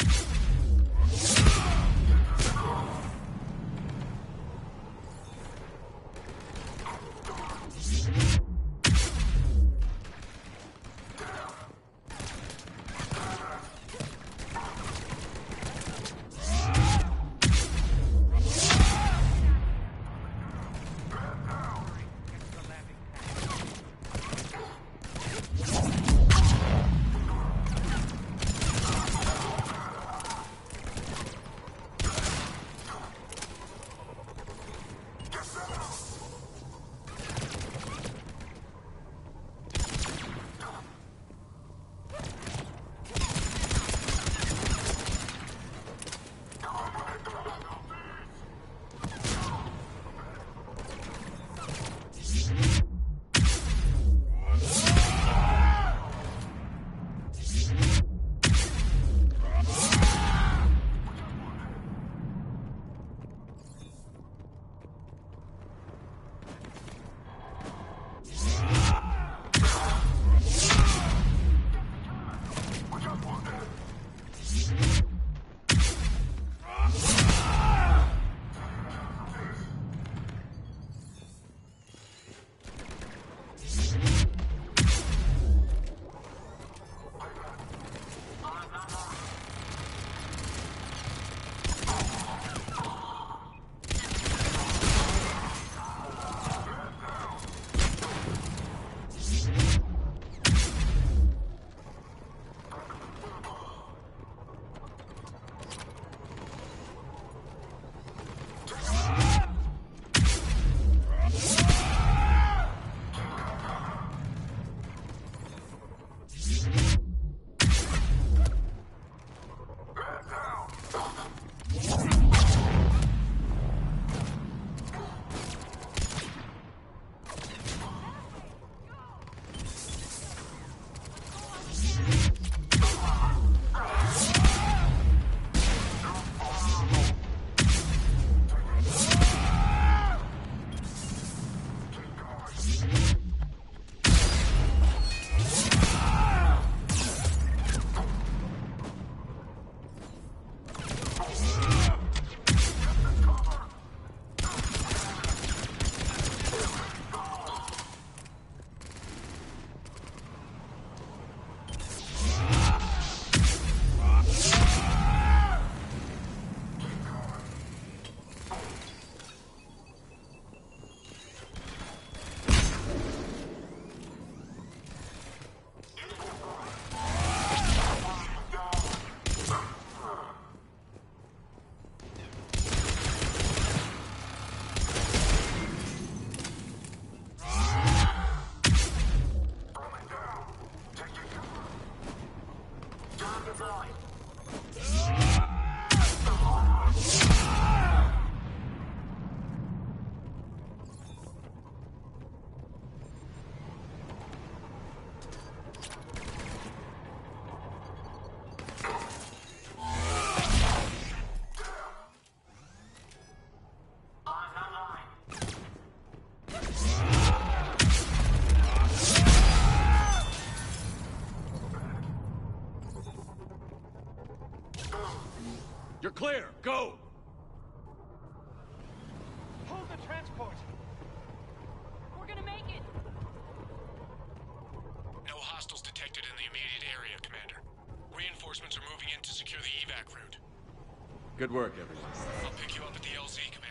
You're clear. Go! Hold the transport! We're gonna make it! No hostiles detected in the immediate area, Commander. Reinforcements are moving in to secure the evac route. Good work, everyone. I'll pick you up at the LZ, Commander.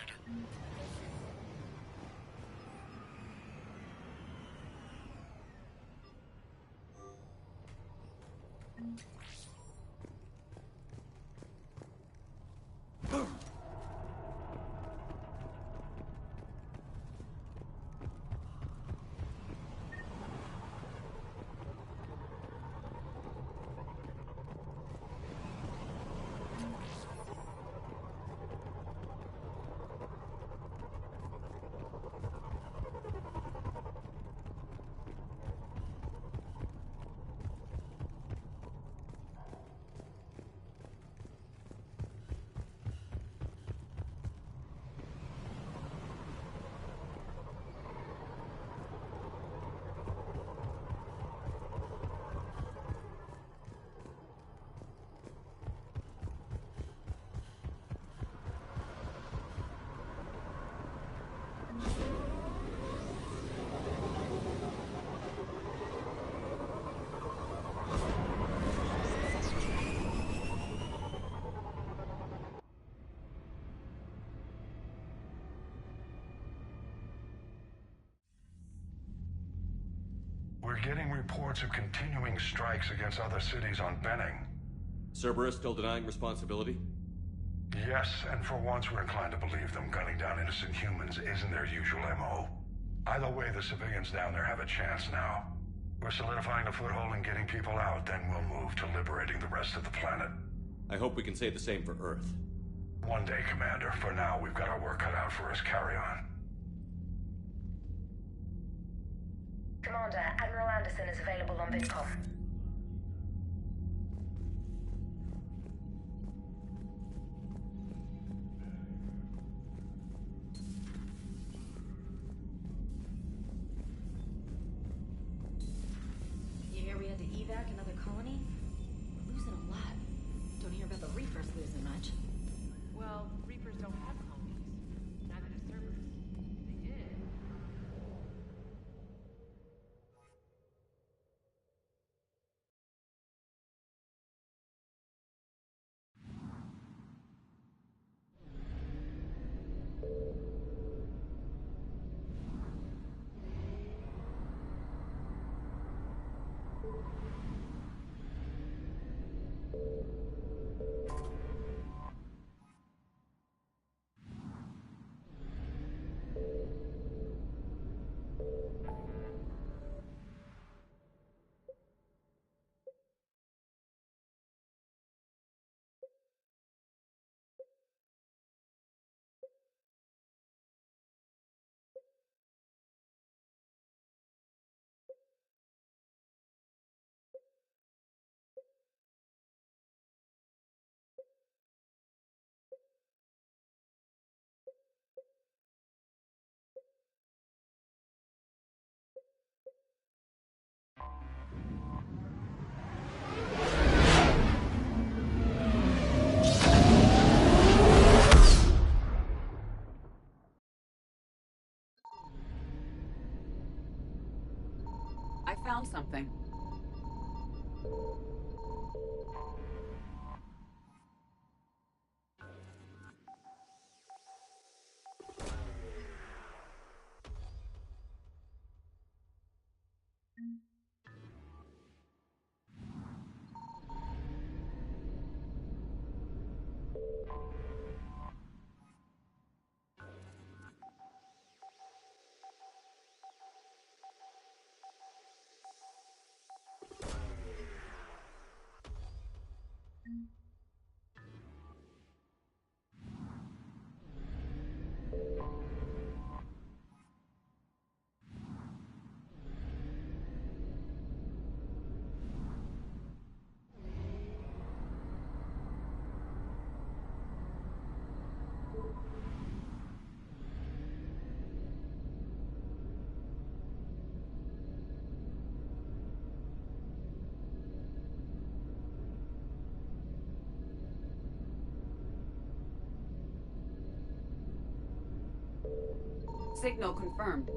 We're getting reports of continuing strikes against other cities on Benning. Cerberus still denying responsibility? Yes, and for once we're inclined to believe them. Gunning down innocent humans isn't their usual MO. Either way, the civilians down there have a chance now. We're solidifying a foothold and getting people out, then we'll move to liberating the rest of the planet. I hope we can say the same for Earth. One day, Commander. For now, we've got our work cut out for us. Carry on. Commander, Admiral Anderson is available on VidCom. You hear we had to evac another colony? We're losing a lot. Don't hear about the Reapers losing much. Well, Reapers don't have colonies. Neither does Cerberus. If they did... I found something. Signal confirmed.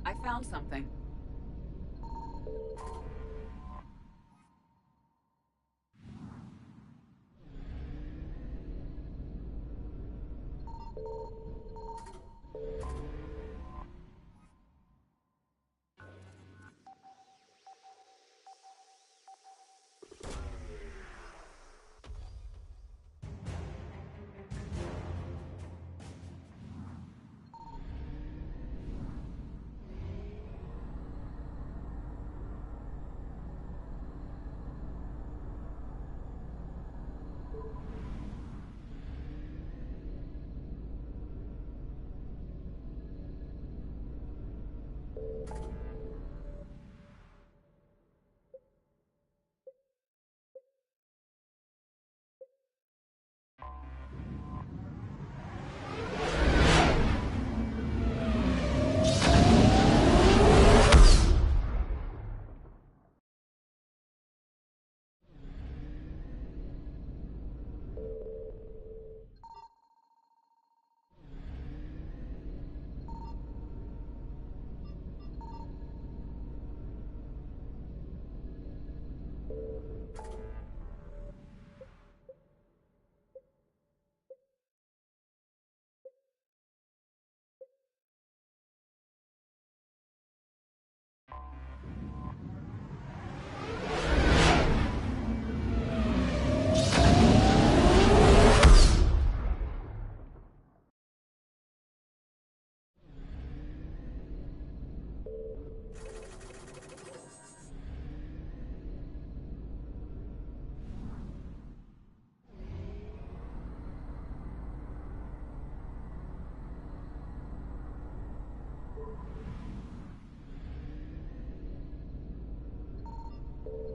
I found something.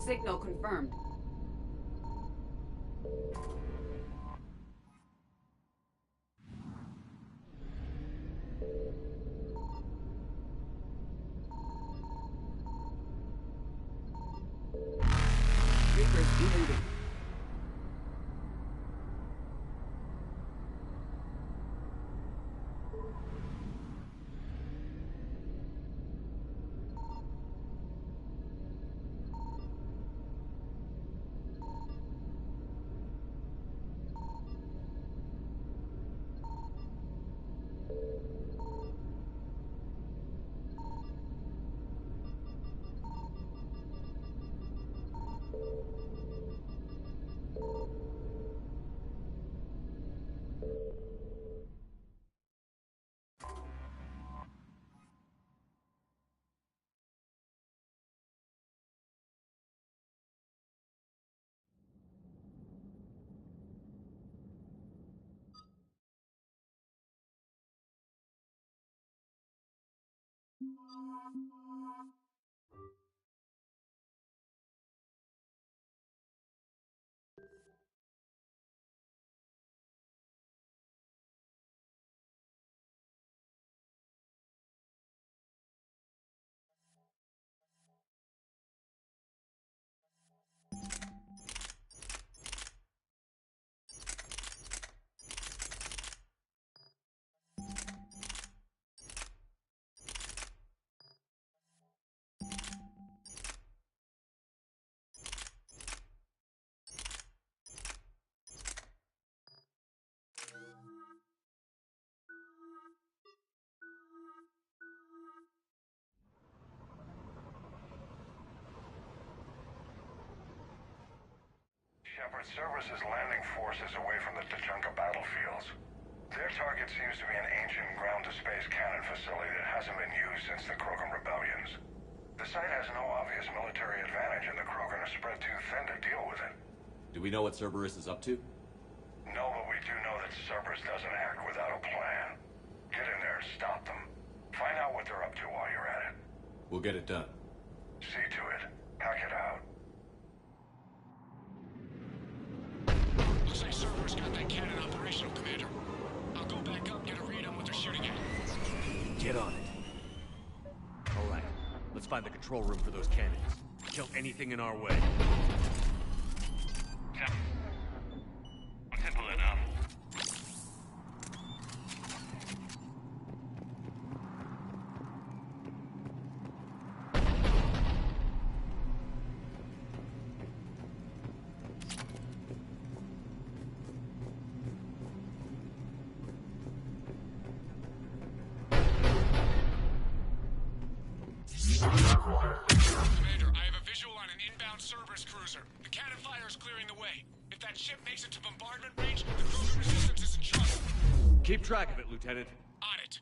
Signal confirmed. Reapers eluded. Shepard, Cerberus is landing forces away from the Tuchanka battlefields. Their target seems to be an ancient ground-to-space cannon facility that hasn't been used since the Krogan rebellions. The site has no obvious military advantage, and the Krogan are spread too thin to deal with it. Do we know what Cerberus is up to? No, but we do know that Cerberus doesn't act without a plan. Get in there and stop them. Find out what they're up to while you're at it. We'll get it done. See to it. Hack it out. Looks like Cerberus got that cannon operational, Commander. I'll go back up and get a read on what they're shooting at. Get on it. All right. Let's find the control room for those cannons. Kill anything in our way. Simple enough. Commander, I have a visual on an inbound Cerberus cruiser. The cannon fire is clearing the way. If that ship makes it to bombardment range, the Krogan resistance is in trouble. Keep track of it, Lieutenant. On it.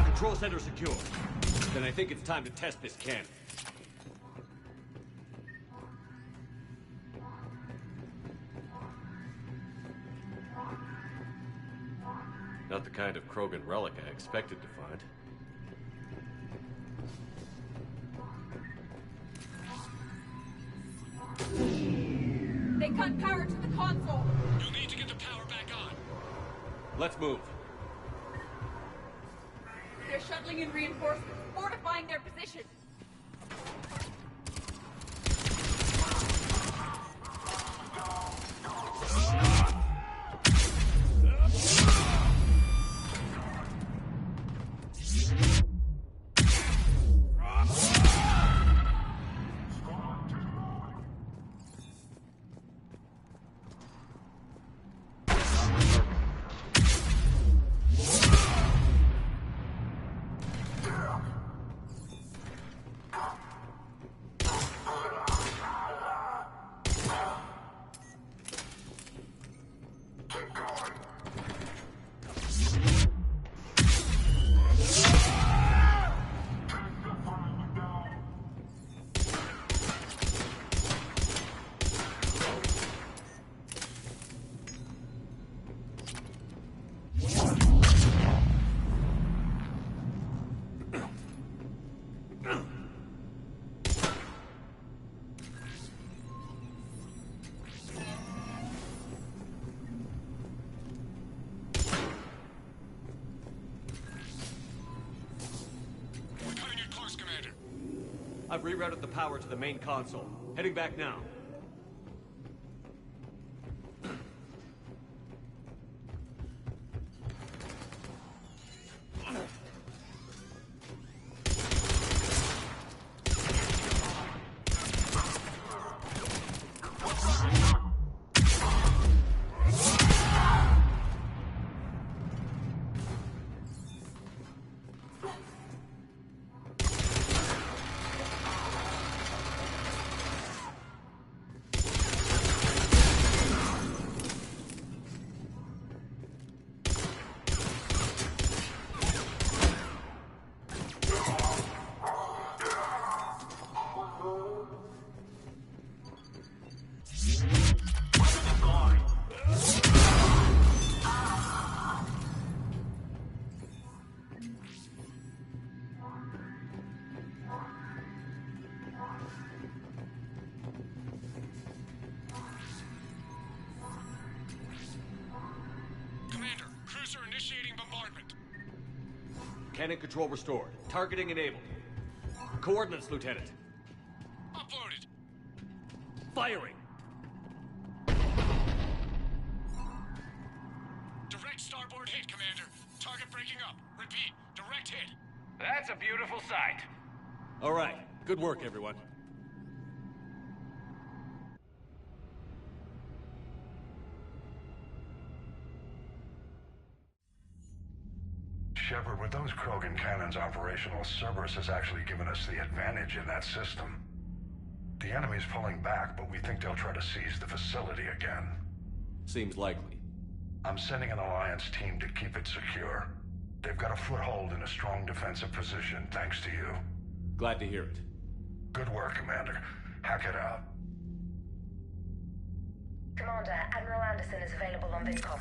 Control center secure. Then I think it's time to test this cannon. Not the kind of Krogan relic I expected to find. They cut power to the console. You'll need to get the power back on. Let's move. They're shuttling in reinforcements, fortifying their position. I've rerouted the power to the main console. Heading back now. Cannon control restored. Targeting enabled. Coordinates, Lieutenant. Uploaded. Firing! Direct starboard hit, Commander. Target breaking up. Repeat, direct hit. That's a beautiful sight. All right. Good work, everyone. Shepard, with those Krogan cannons operational, Cerberus has actually given us the advantage in that system. The enemy's pulling back, but we think they'll try to seize the facility again. Seems likely. I'm sending an Alliance team to keep it secure. They've got a foothold in a strong defensive position, thanks to you. Glad to hear it. Good work, Commander. Hack it out. Commander, Admiral Anderson is available on VidCom.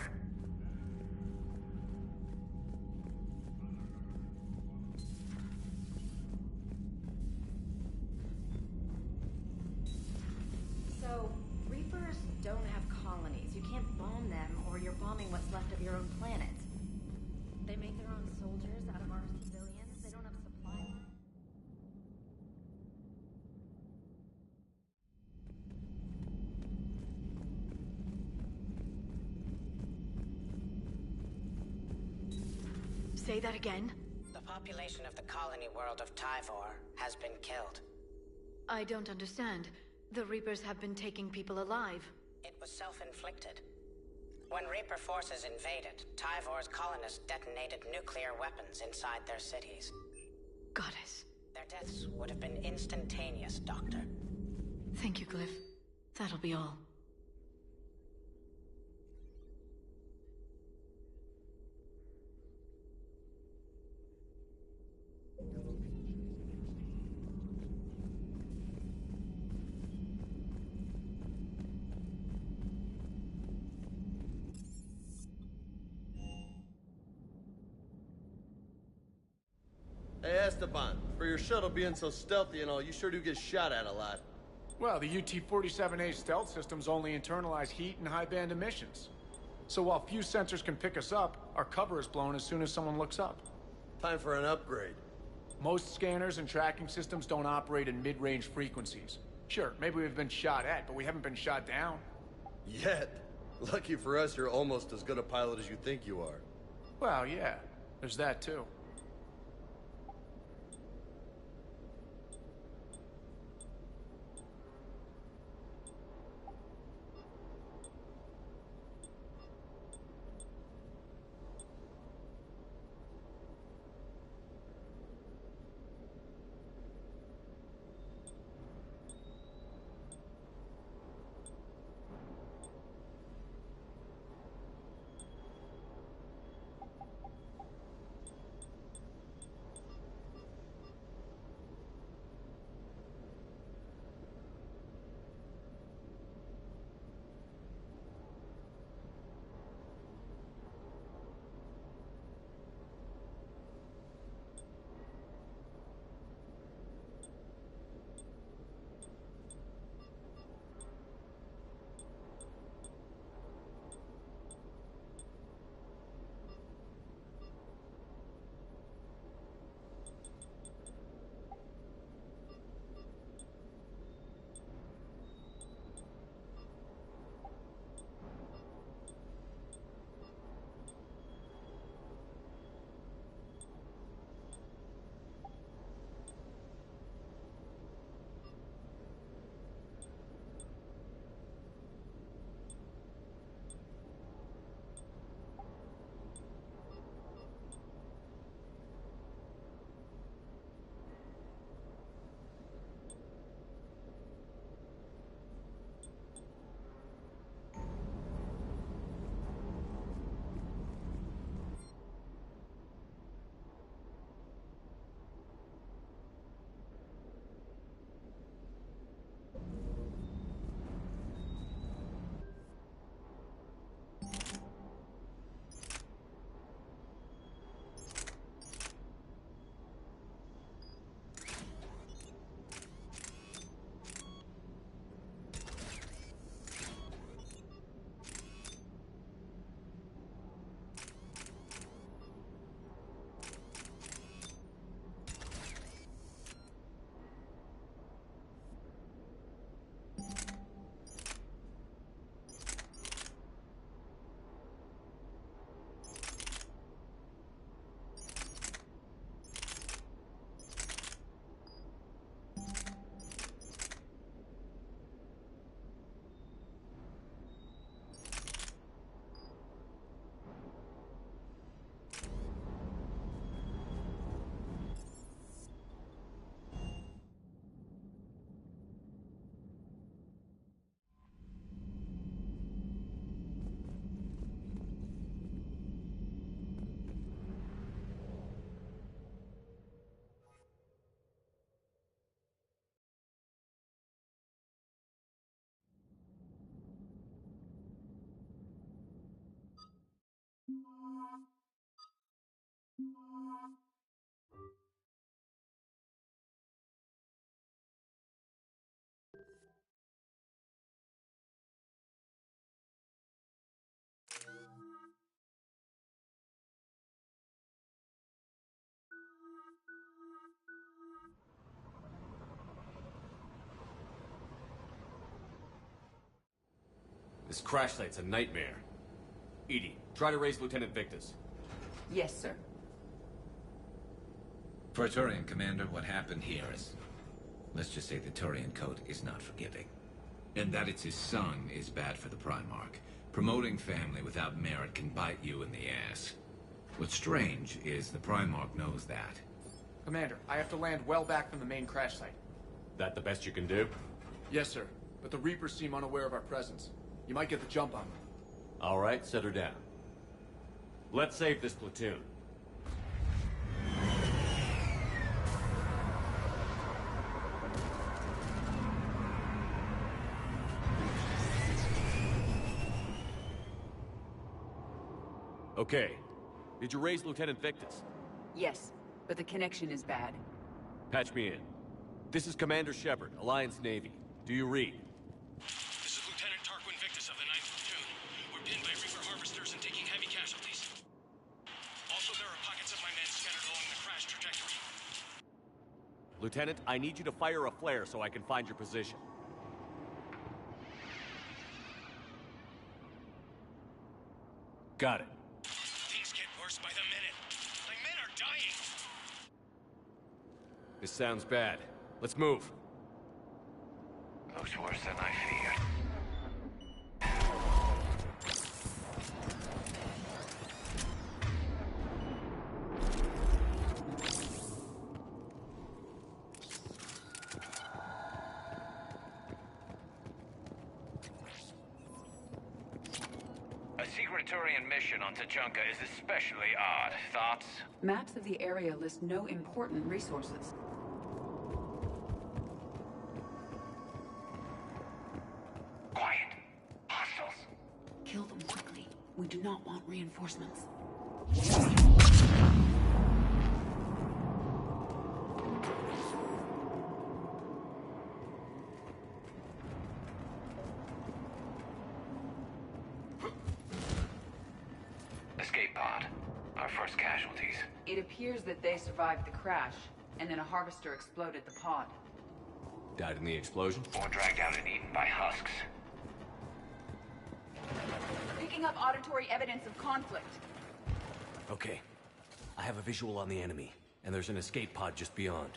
So, Reapers don't have colonies. You can't bomb them, or you're bombing what's left of your own planet. They make their own soldiers out of our civilians. They don't have supply lines. Say that again? The population of the colony world of Tyvor has been killed. I don't understand. The Reapers have been taking people alive. It was self-inflicted. When Reaper forces invaded, Tyvor's colonists detonated nuclear weapons inside their cities. Goddess. Their deaths would have been instantaneous, Doctor. Thank you, Glyph. That'll be all. Hey, Esteban, for your shuttle being so stealthy and all, you sure do get shot at a lot. Well, the UT-47A stealth systems only internalize heat and high-band emissions. So while few sensors can pick us up, our cover is blown as soon as someone looks up. Time for an upgrade. Most scanners and tracking systems don't operate in mid-range frequencies. Sure, maybe we've been shot at, but we haven't been shot down. Yet. Lucky for us, you're almost as good a pilot as you think you are. Well, yeah. There's that, too. This crash site's a nightmare. EDI, try to raise Lieutenant Victus. Yes, sir. For a Turian commander, what happened here is... let's just say the Turian code is not forgiving. And that it's his son is bad for the Primarch. Promoting family without merit can bite you in the ass. What's strange is the Primarch knows that. Commander, I have to land well back from the main crash site. That the best you can do? Yes, sir. But the Reapers seem unaware of our presence. You might get the jump on them. All right, set her down. Let's save this platoon. Okay. Did you raise Lieutenant Victus? Yes, but the connection is bad. Patch me in. This is Commander Shepard, Alliance Navy. Do you read? This is Lieutenant Tarquin Victus of the 9th Platoon. We're pinned by Reaper harvesters and taking heavy casualties. Also, there are pockets of my men scattered along the crash trajectory. Lieutenant, I need you to fire a flare so I can find your position. Got it. Things get worse by the minute. My men are dying. This sounds bad. Let's move. Looks worse than I feared. A secret Turian mission on Tuchanka is especially odd. Thoughts? Maps of the area list no important resources. Quiet. Hostiles. Kill them quickly. We do not want reinforcements. Escape pod. Our first casualties. It appears that they survived the crash, and then a harvester exploded the pod. Died in the explosion? Or dragged out and eaten by husks. Picking up auditory evidence of conflict. Okay. I have a visual on the enemy, and there's an escape pod just beyond.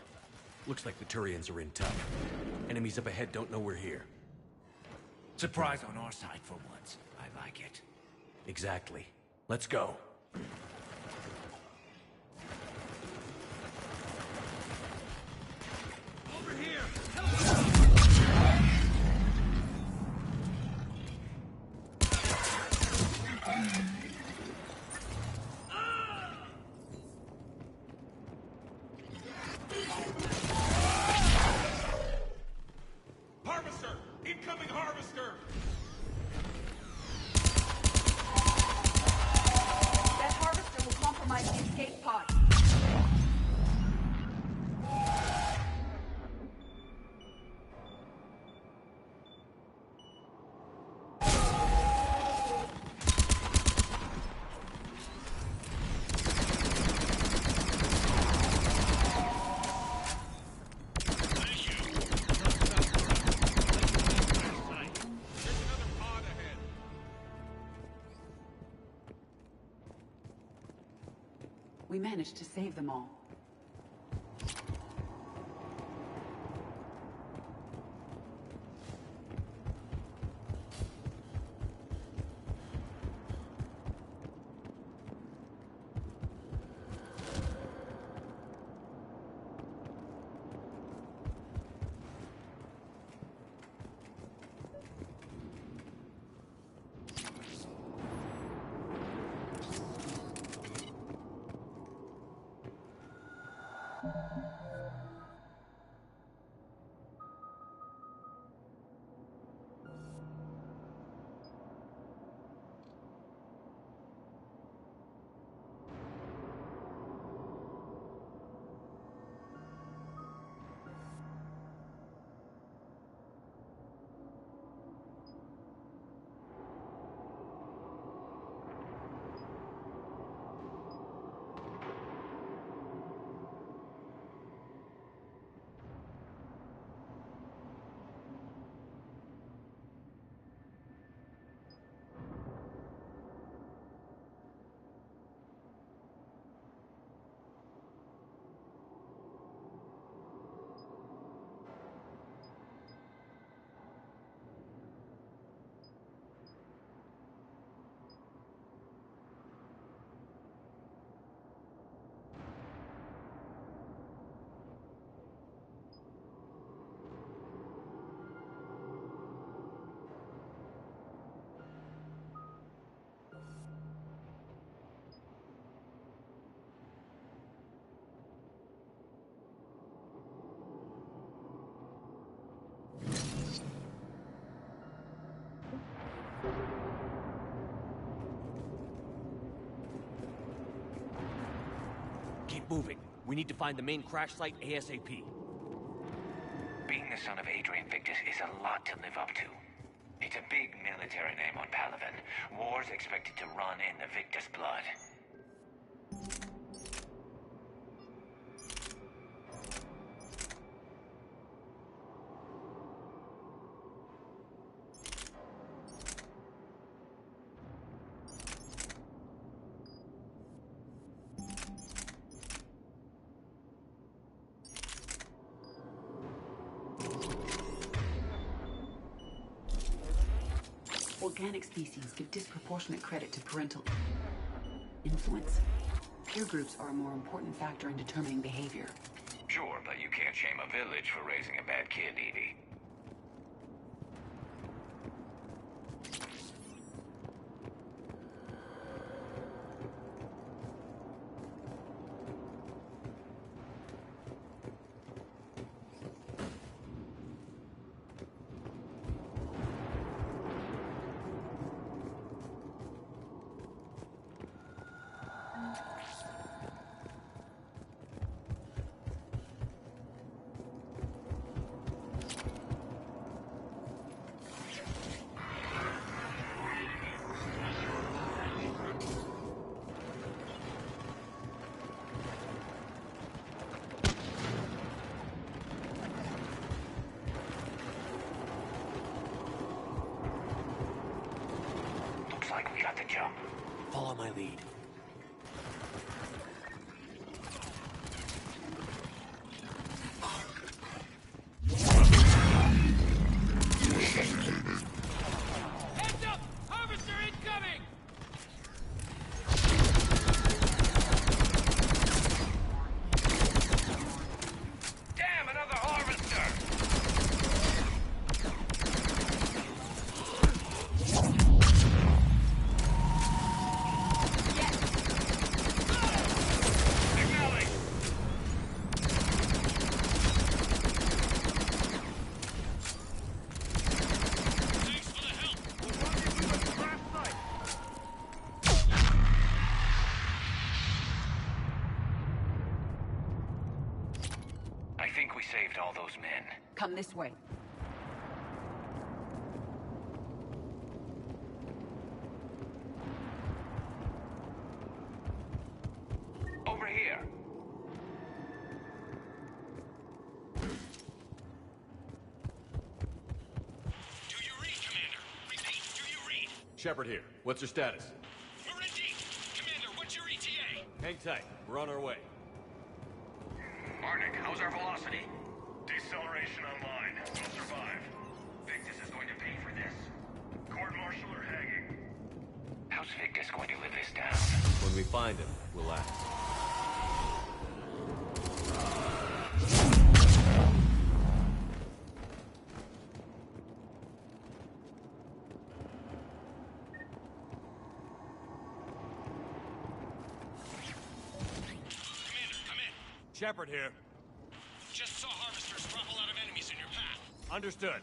Looks like the Turians are in tough. Enemies up ahead don't know we're here. Surprise on our side for once. I like it. Exactly. Let's go. Over here! Harvester! Incoming harvester! That harvester will compromise the escape pod. We managed to save them all. Keep moving. We need to find the main crash site ASAP. Being the son of Adrian Victus is a lot to live up to. It's a big military name on Palaven. War's expected to run in the Victus blood. Organic species give disproportionate credit to parental influence. Peer groups are a more important factor in determining behavior. Sure, but you can't shame a village for raising a bad kid, Evie. Like we got the jump. Follow my lead. Heads up! Harvester incoming! Damn, another harvester! I think we saved all those men. Come this way. Over here. Do you read, Commander? Repeat, do you read? Shepard here. What's your status? We're in deep. Commander, what's your ETA? Hang tight. We're on our way. Arnik, how's our velocity? Deceleration online. We'll survive. Victus is going to pay for this. Court-martial or hanging? How's Victus going to live this down? When we find him, we'll act. Shepard here. Just saw harvesters drop a lot of enemies in your path. Understood.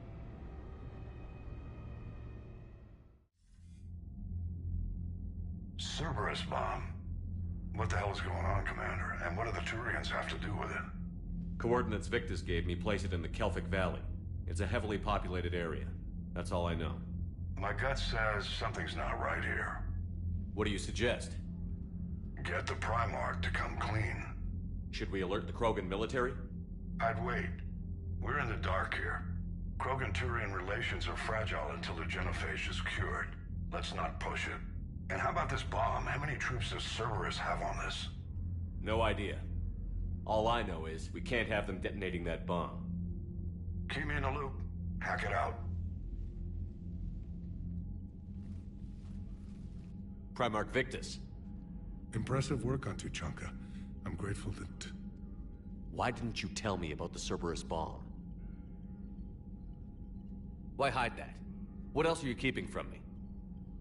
Cerberus bomb. What the hell is going on, Commander? And what do the Turians have to do with it? Coordinates Victus gave me place it in the Kelphic Valley. It's a heavily populated area. That's all I know. My gut says something's not right here. What do you suggest? Get the Primarch to come clean. Should we alert the Krogan military? I'd wait. We're in the dark here. Krogan-Turian relations are fragile until the genophage is cured. Let's not push it. And how about this bomb? How many troops does Cerberus have on this? No idea. All I know is we can't have them detonating that bomb. Keep me in the loop. Hack it out. Primarch Victus. Impressive work on Tuchanka. I'm grateful that... Why didn't you tell me about the Cerberus bomb? Why hide that? What else are you keeping from me?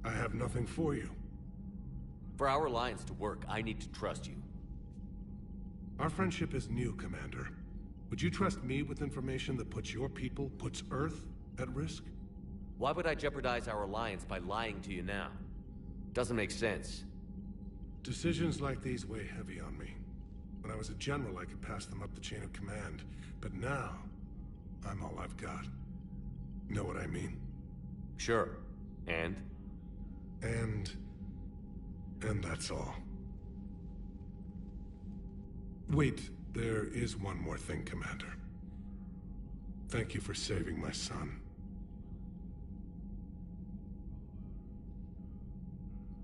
I have nothing for you. For our alliance to work, I need to trust you. Our friendship is new, Commander. Would you trust me with information that puts your people, puts Earth, at risk? Why would I jeopardize our alliance by lying to you now? Doesn't make sense. Decisions like these weigh heavy on me. When I was a general, I could pass them up the chain of command. But now, I'm all I've got. Know what I mean? Sure. And that's all. Wait, there is one more thing, Commander. Thank you for saving my son.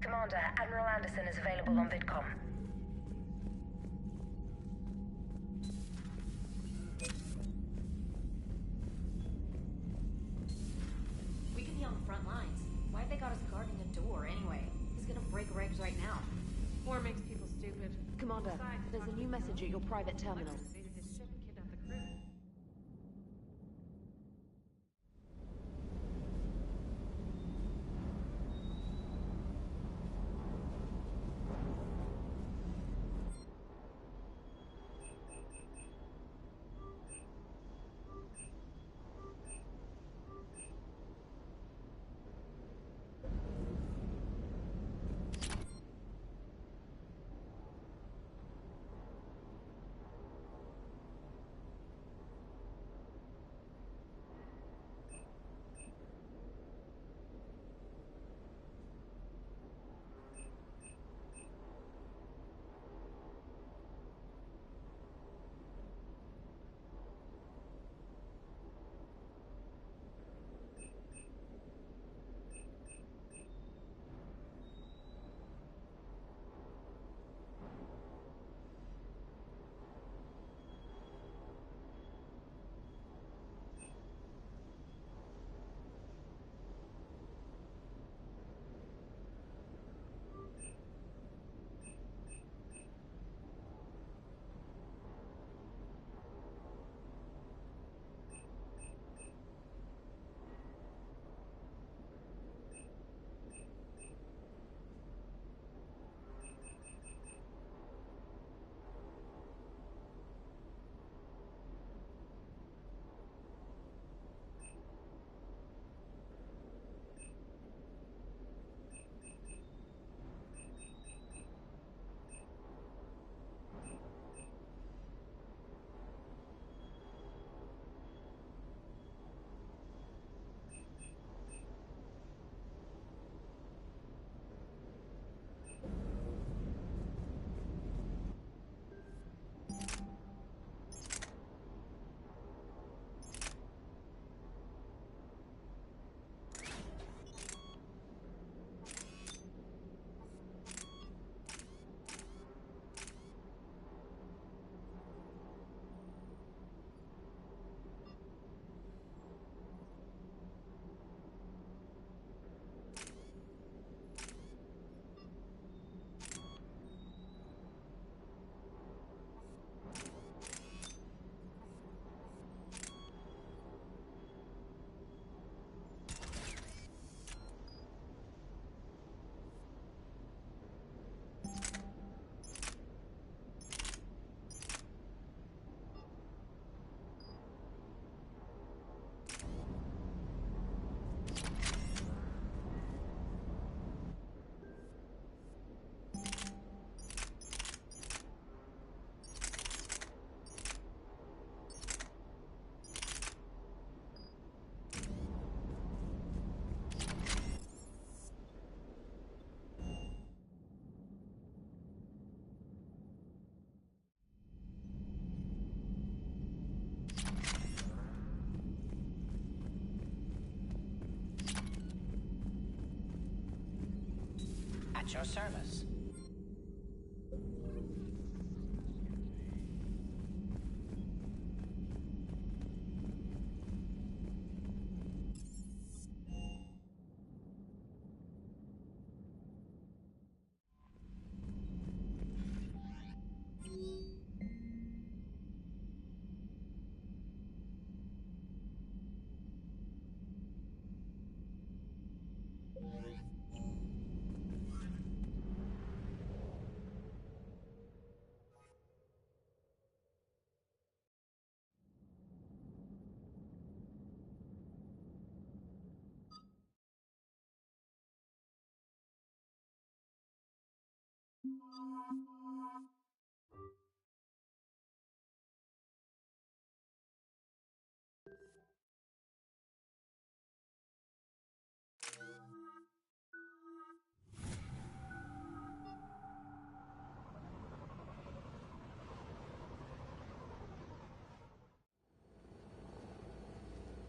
Commander, Admiral Anderson is available on VidCom. We could be on the front lines. Why've they got us guarding a door anyway? He's gonna break regs right now. War makes people stupid. Commander, there's a new message at your private terminal. your service.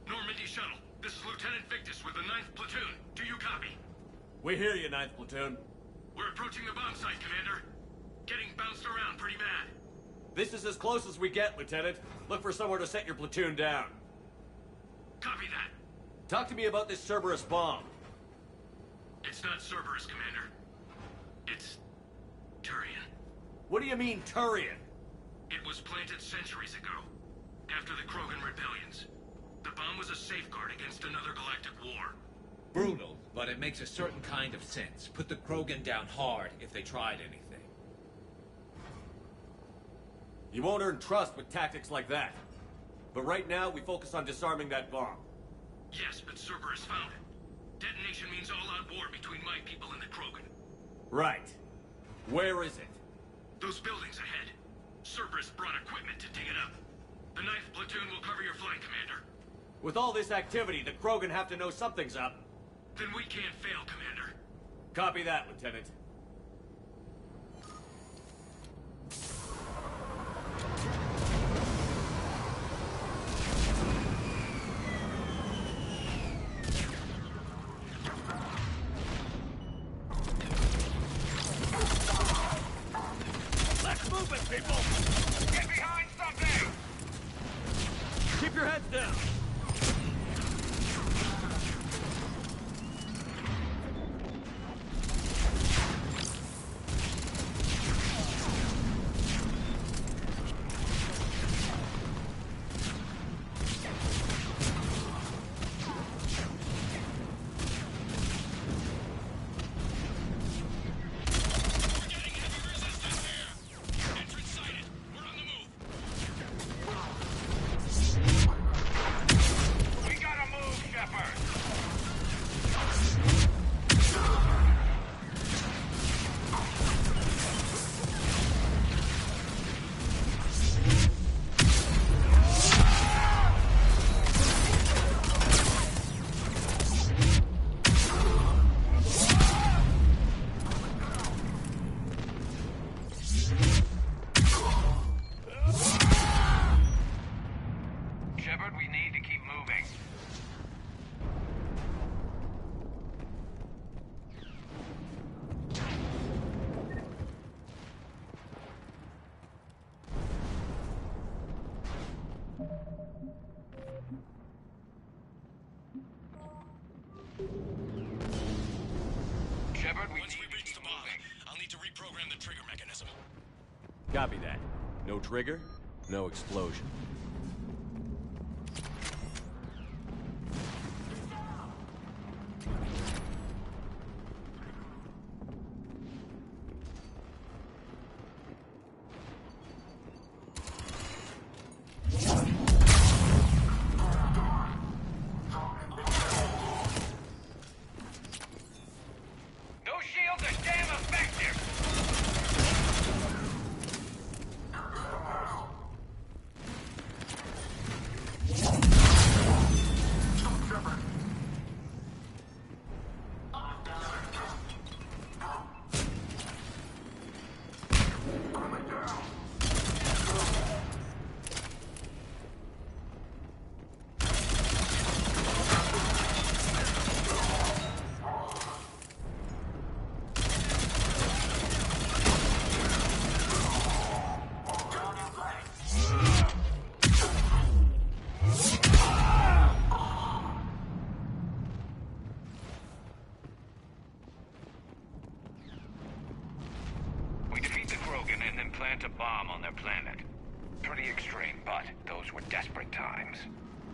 Normandy Shuttle, this is Lieutenant Victus with the 9th Platoon. Do you copy? We hear you, 9th Platoon. We're approaching the bomb site, Commander. Getting bounced around pretty bad. This is as close as we get, Lieutenant. Look for somewhere to set your platoon down. Copy that. Talk to me about this Cerberus bomb. It's not Cerberus, Commander. It's Turian. What do you mean, Turian? It was planted centuries ago, after the Krogan rebellions. The bomb was a safeguard against another galactic war. Brutal, but it makes a certain kind of sense. Put the Krogan down hard if they tried anything. You won't earn trust with tactics like that. But right now, we focus on disarming that bomb. Yes, but Cerberus found it. Detonation means all-out war between my people and the Krogan. Right. Where is it? Those buildings ahead. Cerberus brought equipment to dig it up. The 9th Platoon will cover your flank, Commander. With all this activity, the Krogan have to know something's up. Then we can't fail, Commander. Copy that, Lieutenant. Let's move it, people! Get behind something! Keep your heads down! Once we reach the bomb, I'll need to reprogram the trigger mechanism. Copy that. No trigger, no explosion. plant a bomb on their planet. Pretty extreme, but those were desperate times.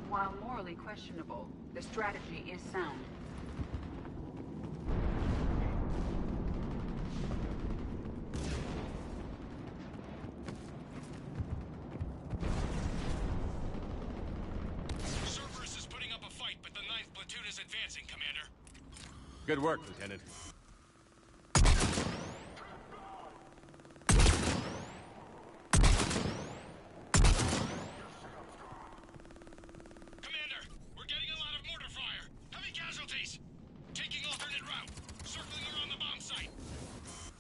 While morally questionable, the strategy is sound. Cerberus is putting up a fight, but the 9th platoon is advancing, Commander. Good work, Lieutenant.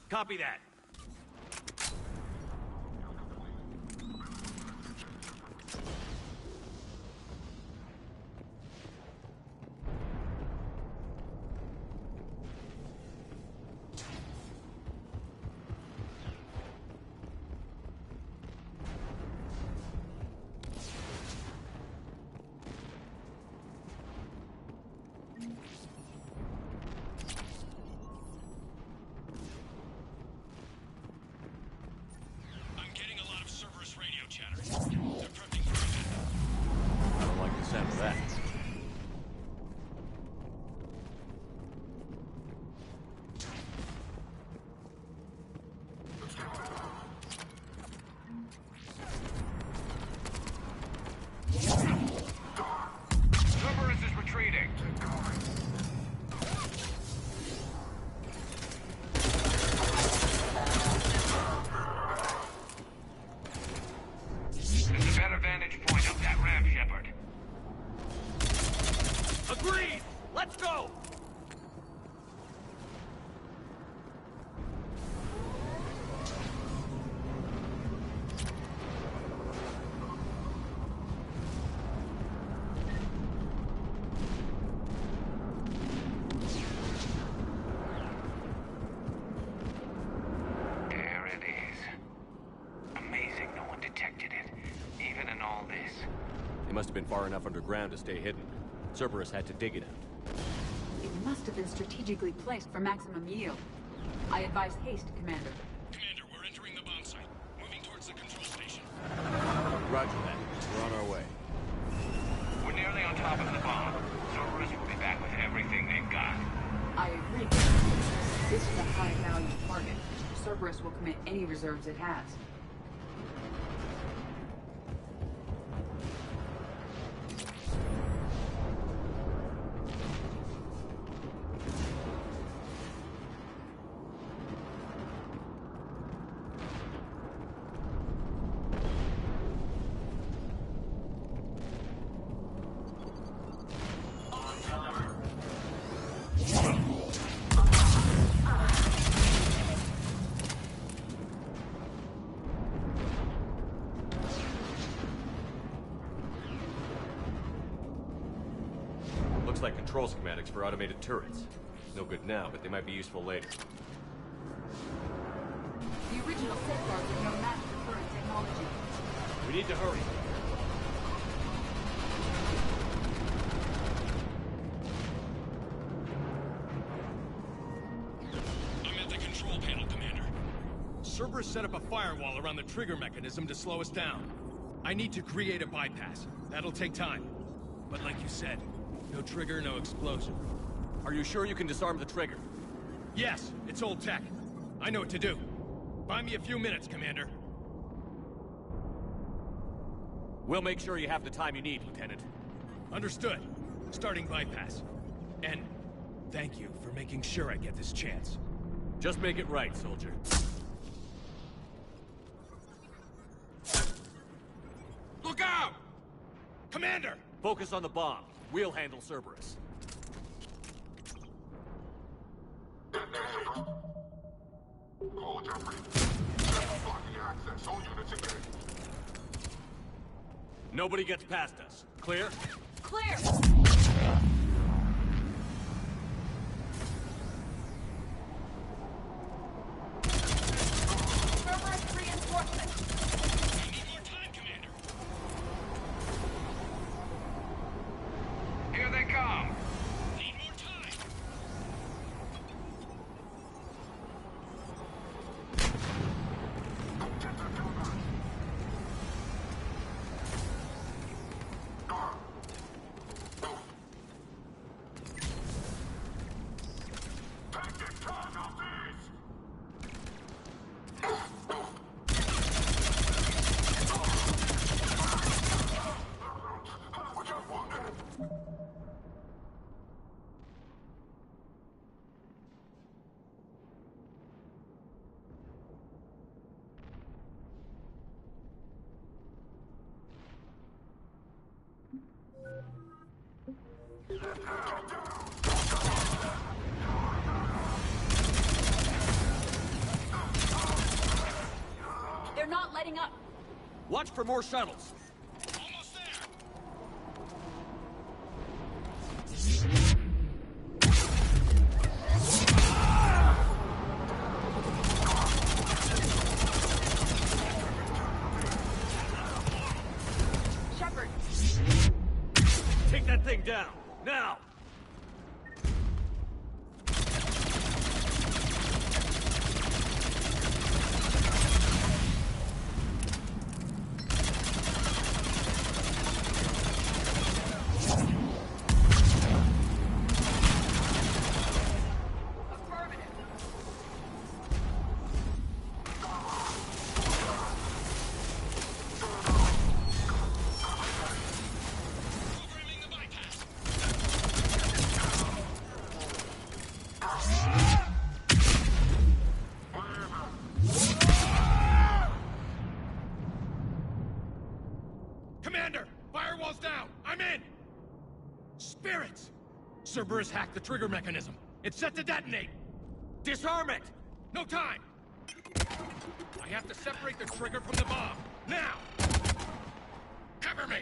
Copy that. Must have been far enough underground to stay hidden. Cerberus had to dig it out. It must have been strategically placed for maximum yield. I advise haste, Commander. Commander, we're entering the bomb site. Moving towards the control station. Roger that. We're on our way. We're nearly on top of the bomb. Cerberus will be back with everything they've got. I agree. This is a high-value target. Cerberus will commit any reserves it has. Like control schematics for automated turrets. No good now, but they might be useful later. The original safeguards are no match for current technology. We need to hurry. I'm at the control panel, Commander. Cerberus set up a firewall around the trigger mechanism to slow us down. I need to create a bypass. That'll take time. But like you said, no trigger, no explosion. Are you sure you can disarm the trigger? Yes, it's old tech. I know what to do. Buy me a few minutes, Commander. We'll make sure you have the time you need, Lieutenant. Understood. Starting bypass. And thank you for making sure I get this chance. Just make it right, soldier. Look out! Commander! Focus on the bomb. We'll handle Cerberus. Nobody gets past us. Clear? Clear! Cerberus reinforcements! We need more time, Commander. Here they come! Need more time! lighting up. Watch for more shuttles. Almost there! Shepard! Take that thing down, now! Commander! Firewall's down! I'm in! Spirits! Cerberus hacked the trigger mechanism. It's set to detonate! Disarm it! No time! I have to separate the trigger from the bomb. Now! Cover me!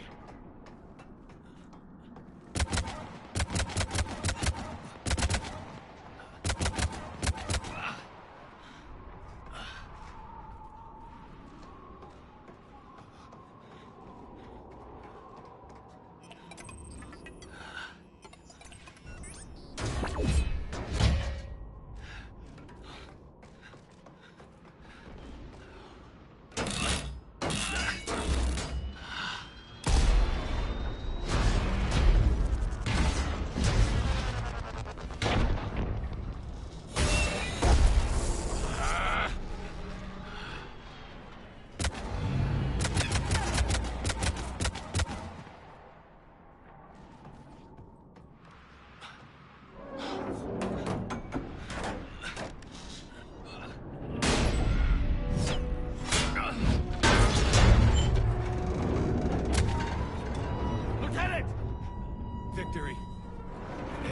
Victory.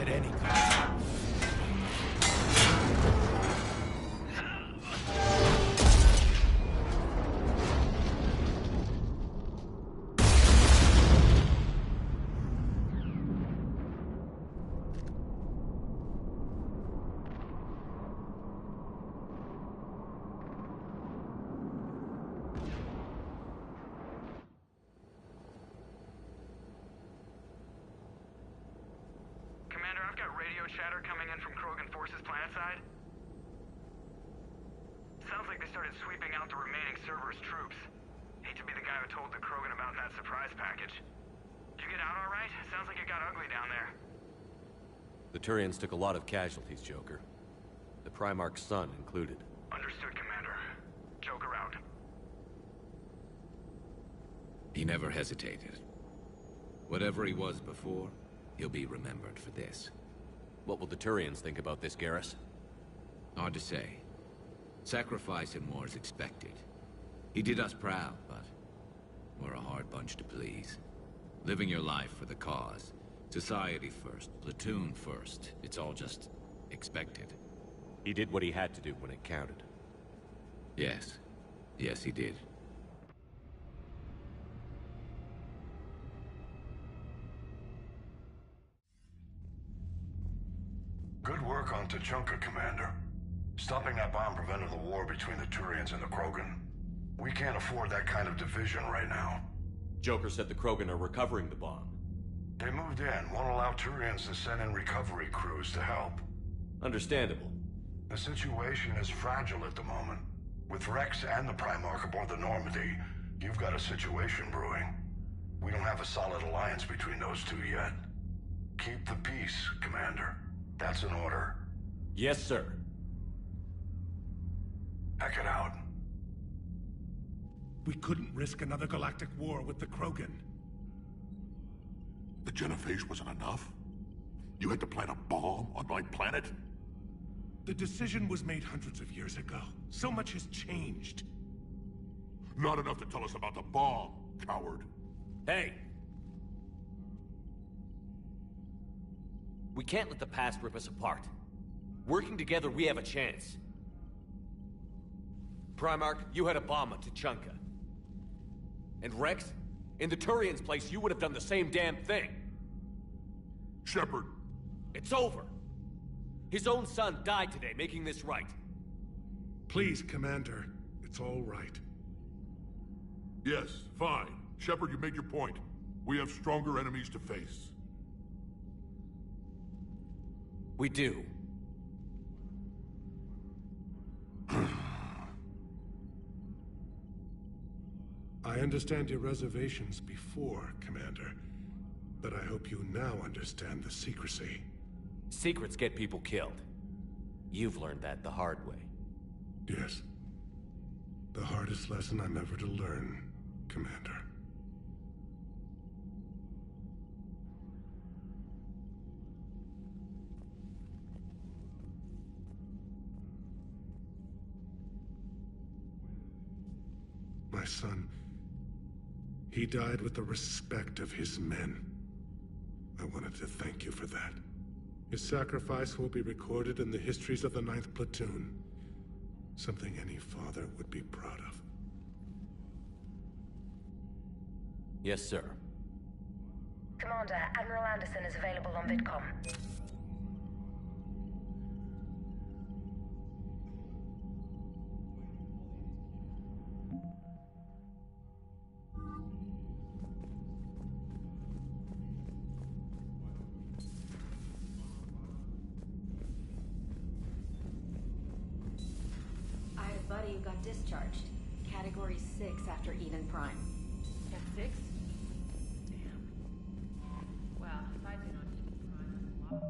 At any cost. Chatter coming in from Krogan forces planetside. Sounds like they started sweeping out the remaining Cerberus troops. Hate to be the guy who told the Krogan about that surprise package. Did you get out all right? Sounds like it got ugly down there. The Turians took a lot of casualties, Joker. The Primarch's son included. Understood, Commander. Joker out. He never hesitated. Whatever he was before, he'll be remembered for this. What will the Turians think about this, Garrus? Hard to say. Sacrifice in war is expected. He did us proud, but we're a hard bunch to please. Living your life for the cause. Society first, platoon first. It's all just expected. He did what he had to do when it counted. Yes. Yes, he did. Good work on Tuchanka, Commander. Stopping that bomb prevented the war between the Turians and the Krogan. We can't afford that kind of division right now. Joker said the Krogan are recovering the bomb. They moved in, won't allow Turians to send in recovery crews to help. Understandable. The situation is fragile at the moment. With Rex and the Primarch aboard the Normandy, you've got a situation brewing. We don't have a solid alliance between those two yet. Keep the peace, Commander. That's an order. Yes, sir. Heck it out. We couldn't risk another galactic war with the Krogan. The Genophage wasn't enough? You had to plant a bomb on my planet? The decision was made hundreds of years ago. So much has changed. Not enough to tell us about the bomb, coward. Hey! We can't let the past rip us apart. Working together, we have a chance. Primarch, you had a bomb on Tuchanka. And Rex? In the Turian's place, you would have done the same damn thing. Shepard. It's over. His own son died today, making this right. Please, Commander. It's all right. Yes, fine. Shepard, you made your point. We have stronger enemies to face. We do. I understand your reservations before, Commander. But I hope you now understand the secrecy. Secrets get people killed. You've learned that the hard way. Yes. The hardest lesson I'm ever to learn, Commander. My son, he died with the respect of his men. I wanted to thank you for that. His sacrifice will be recorded in the histories of the 9th Platoon. Something any father would be proud of. Yes, sir. Commander, Admiral Anderson is available on VidCom. I have a buddy who got discharged. Category 6 after Eden Prime. Cat 6? Damn. Well, if I'd been on Eden Prime, that's a lot.